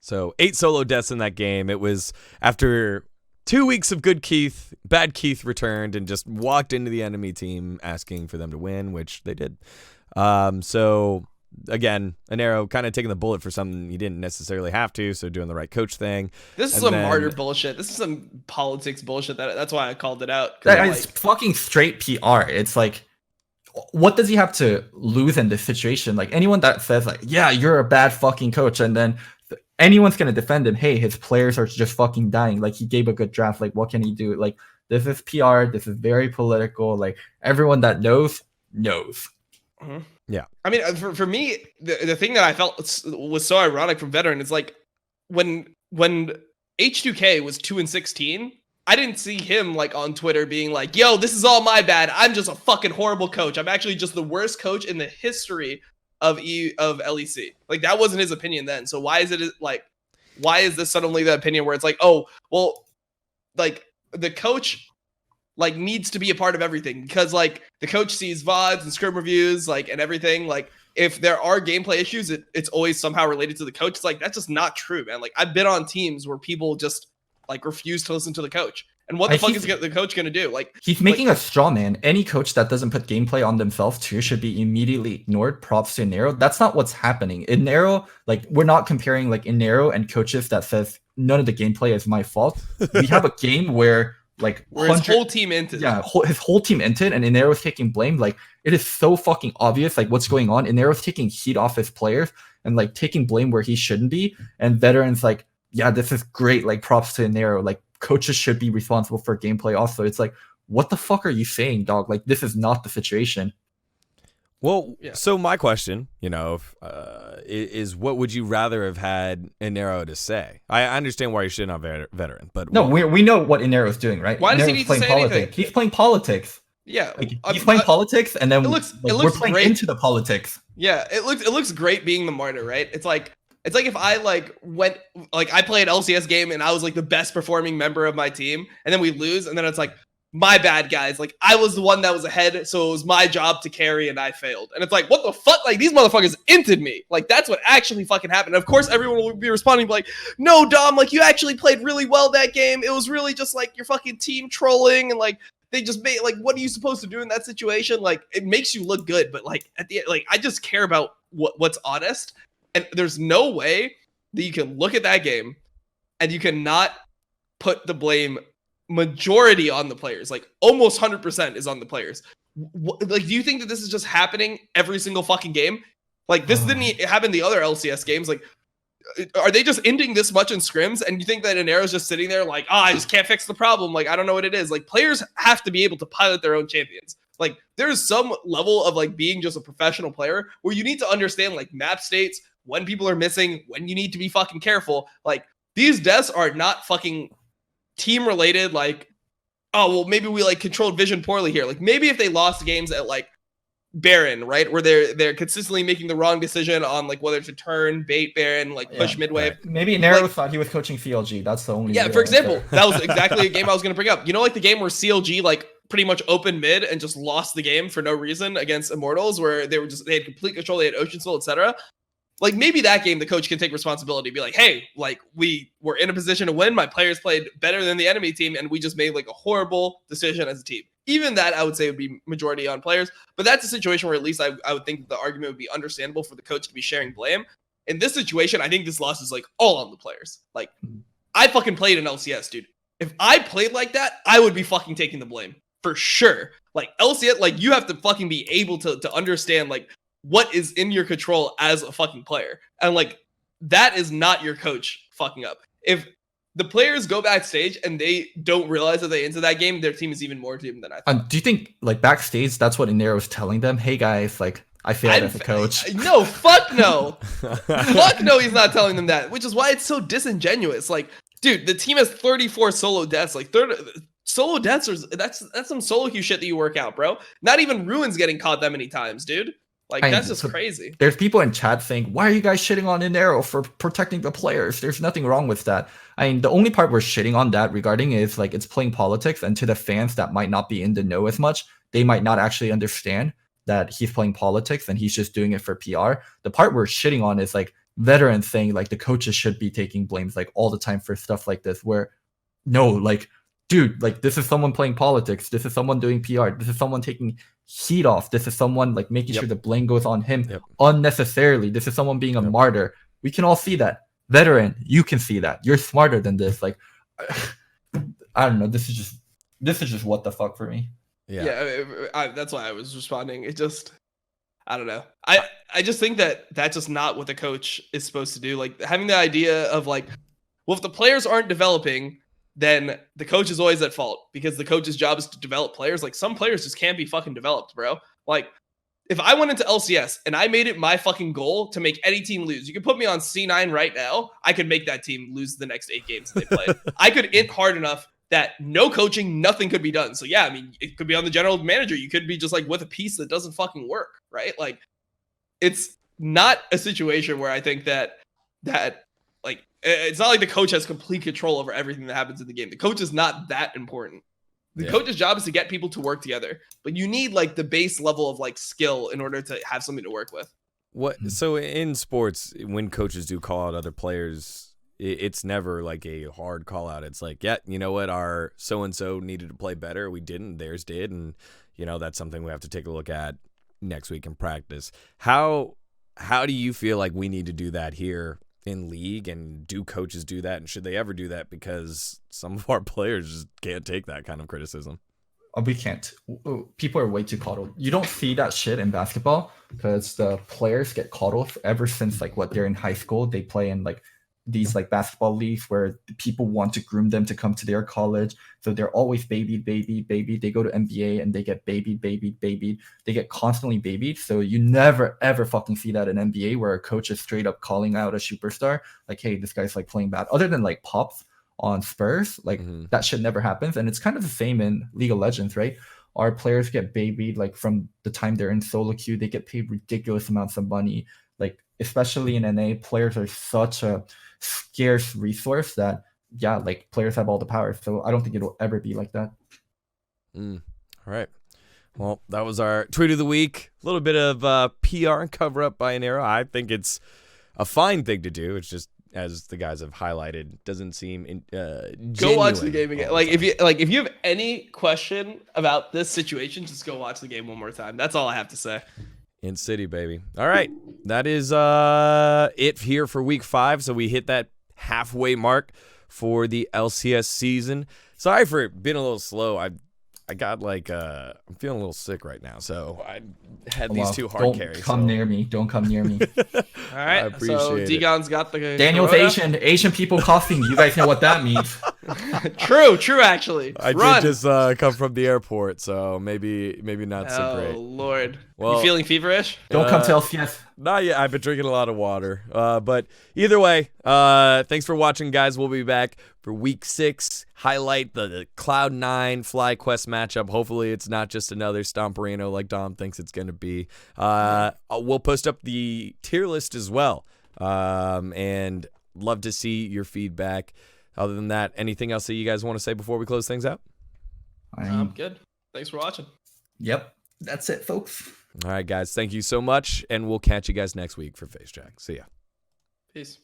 So 8 solo deaths in that game. It was after 2 weeks of good Keith. Bad Keith returned and just walked into the enemy team asking for them to win, which they did. So again, an arrow kind of taking the bullet for something you didn't necessarily have to, so doing the right coach thing. This is some martyr bullshit. This is some politics bullshit. That's why I called it out. It's fucking straight PR. It's like, what does he have to lose in this situation? Like, anyone that says like, yeah, you're a bad fucking coach, and then anyone's gonna defend him. Hey, his players are just fucking dying. Like, he gave a good draft. Like, what can he do? Like, this is PR. This is very political. Like, everyone that knows. Mm-hmm. Yeah. I mean, for me, the thing that I felt was so ironic from Veteran is like when H2K was 2-16, I didn't see him like on Twitter being like, yo, this is all my bad. I'm just a fucking horrible coach. I'm actually just the worst coach in the history of LEC. Like, that wasn't his opinion then. So why is this suddenly the opinion where it's like, oh, well, like the coach like needs to be a part of everything, because like the coach sees VODs and scrim reviews, like, and everything. Like, if there are gameplay issues, it's always somehow related to the coach. It's like, that's just not true, man. Like, I've been on teams where people just like refuse to listen to the coach. And what the fuck is the coach going to do? Like, he's making a straw man. Any coach that doesn't put gameplay on themselves too should be immediately ignored. Props to Inero. That's not what's happening. Inero, like, we're not comparing like Inero and coaches that says none of the gameplay is my fault. We have a game where like his whole team entered. Yeah, his whole team entered, and Inero's taking blame. Like, it is so fucking obvious like what's going on. Inero's taking heat off his players and like taking blame where he shouldn't be. And Veterans like, yeah, this is great. Like, props to Inero. Like, coaches should be responsible for gameplay also. It's like, what the fuck are you saying, dog? Like, this is not the situation. Well, so my question, is what would you rather have had Inero to say? I understand why you're shitting on Veteran, but no, we know what Inero's doing, right? Why does he need to say anything? He's playing politics. Yeah, like, he's playing politics, and then we're playing great into the politics. Yeah, it looks great being the martyr, right? It's like if I like went like I played LCS game and I was like the best performing member of my team, and then we lose, and then it's like, my bad, guys. Like, I was the one that was ahead, so it was my job to carry, and I failed. And it's like, what the fuck? Like, these motherfuckers inted me. Like, that's what actually fucking happened. And of course, everyone will be responding like, no, Dom, like, you actually played really well that game. It was really just like your fucking team trolling, and like they just made like, what are you supposed to do in that situation? Like, it makes you look good, but like at the end, like, I just care about what's honest. And there's no way that you can look at that game and you cannot put the blame majority on the players. Like, almost 100% is on the players. Like, do you think that this is just happening every single fucking game? Like, this didn't happen in the other LCS games. Like, are they just ending this much in scrims? And you think that Inero's just sitting there like, I just can't fix the problem. Like, I don't know what it is. Like, players have to be able to pilot their own champions. Like there's some level of like being just a professional player where you need to understand like map states, when people are missing, when you need to be fucking careful. Like these deaths are not fucking team related. Like, oh, well, maybe we like controlled vision poorly here. Like maybe if they lost games at like Baron, right, where they're consistently making the wrong decision on like whether to turn, bait Baron, like push midwave. Right. Maybe Nero thought he was coaching CLG. That's the only. Yeah, for example, that was exactly a game I was going to bring up. You know, like the game where CLG like pretty much opened mid and just lost the game for no reason against Immortals, where they had complete control, they had Ocean Soul, etc. Like maybe that game the coach can take responsibility, be like, hey, like we were in a position to win, my players played better than the enemy team, and we just made like a horrible decision as a team. Even that I would say would be majority on players, but that's a situation where at least I would think the argument would be understandable for the coach to be sharing blame. In this situation, I think this loss is like all on the players. Like I fucking played in LCS, dude. If I played like that, I would be fucking taking the blame for sure. Like LCS, like you have to fucking be able to understand like what is in your control as a fucking player. And like, that is not your coach fucking up. If the players go backstage and they don't realize that they into that game, their team is even more doomed than I think. Do you think like backstage, that's what Inero was telling them? Hey guys, like I failed as a coach. No, fuck no. Fuck no, he's not telling them that, which is why it's so disingenuous. Like, dude, the team has 34 solo deaths. Like solo deaths are, that's some solo queue shit that you work out, bro. Not even Ruin's getting caught that many times, dude. Like, that's just crazy. There's people in chat saying, why are you guys shitting on Inero for protecting the players? There's nothing wrong with that. I mean, the only part we're shitting on that regarding is like it's playing politics, and to the fans that might not be in the know as much, they might not actually understand that he's playing politics and he's just doing it for PR. The part we're shitting on is like veterans saying like the coaches should be taking blames like all the time for stuff like this, where no, like, dude, like this is someone playing politics. This is someone doing PR. This is someone taking heat off. This is someone like making sure the blame goes on him unnecessarily. This is someone being a martyr. We can all see that. Veteran, you can see that. You're smarter than this. Like, I don't know. This is just what the fuck for me. Yeah, that's why I was responding. It just, I don't know. I just think that that's just not what the coach is supposed to do. Like having the idea of like, well, if the players aren't developing, then the coach is always at fault because the coach's job is to develop players. Like some players just can't be fucking developed, bro. Like if I went into LCS and I made it my fucking goal to make any team lose, you could put me on C9 right now. I could make that team lose the next 8 games they play. I could int hard enough that no coaching, nothing could be done. So yeah, I mean, it could be on the general manager. You could be just like with a piece that doesn't fucking work, right? Like it's not a situation where I think that like, it's not like the coach has complete control over everything that happens in the game. The coach is not that important. The coach's job is to get people to work together, but you need like the base level of like skill in order to have something to work with. So in sports, when coaches do call out other players, it's never like a hard call out. It's like, yeah, you know what? Our so-and-so needed to play better. We didn't, theirs did. And you know, that's something we have to take a look at next week in practice. How do you feel like we need to do that here in league, and do coaches do that, and should they ever do that? Because some of our players just can't take that kind of criticism. We can't. People are way too coddled. You don't see that shit in basketball because the players get coddled ever since like what they're in high school. They play in like these like basketball leagues where people want to groom them to come to their college. So they're always babied. They go to NBA and they get babied. They get constantly babied. So you never, ever fucking see that in NBA where a coach is straight up calling out a superstar. Like, hey, this guy's like playing bad. Other than like Pops on Spurs, like that shit never happens. And it's kind of the same in League of Legends, right? Our players get babied like from the time they're in solo queue. They get paid ridiculous amounts of money. Like, especially in NA, players are such a scarce resource that like players have all the power. So I don't think it'll ever be like that. All right. Well, that was our tweet of the week. A little bit of PR and cover up by Inero. I think it's a fine thing to do. It's just, as the guys have highlighted, doesn't seem go watch the game again. Like if you have any question about this situation, just go watch the game one more time. That's all I have to say. In City, baby. All right. That is it here for week 5. So we hit that halfway mark for the LCS season. Sorry for being a little slow. I got like I'm feeling a little sick right now, so I had these 2 hard carries. Don't come near me. Don't come near me. All right. I appreciate it. Degon's got the Daniel's Corona. Asian people coughing. You guys know what that means. True, actually. I Run. did just come from the airport, so maybe not so great. Oh, Lord. Well, you feeling feverish? Don't come to LCS. Not yet. I've been drinking a lot of water. But either way, thanks for watching, guys. We'll be back for week 6. Highlight the Cloud9 FlyQuest matchup. Hopefully, it's not just another Stomperino like Dom thinks it's going to be. We'll post up the tier list as well. And love to see your feedback. Other than that, anything else that you guys want to say before we close things out? I'm good. Thanks for watching. Yep. That's it, folks. All right, guys. Thank you so much. And we'll catch you guys next week for Facecheck. See ya. Peace.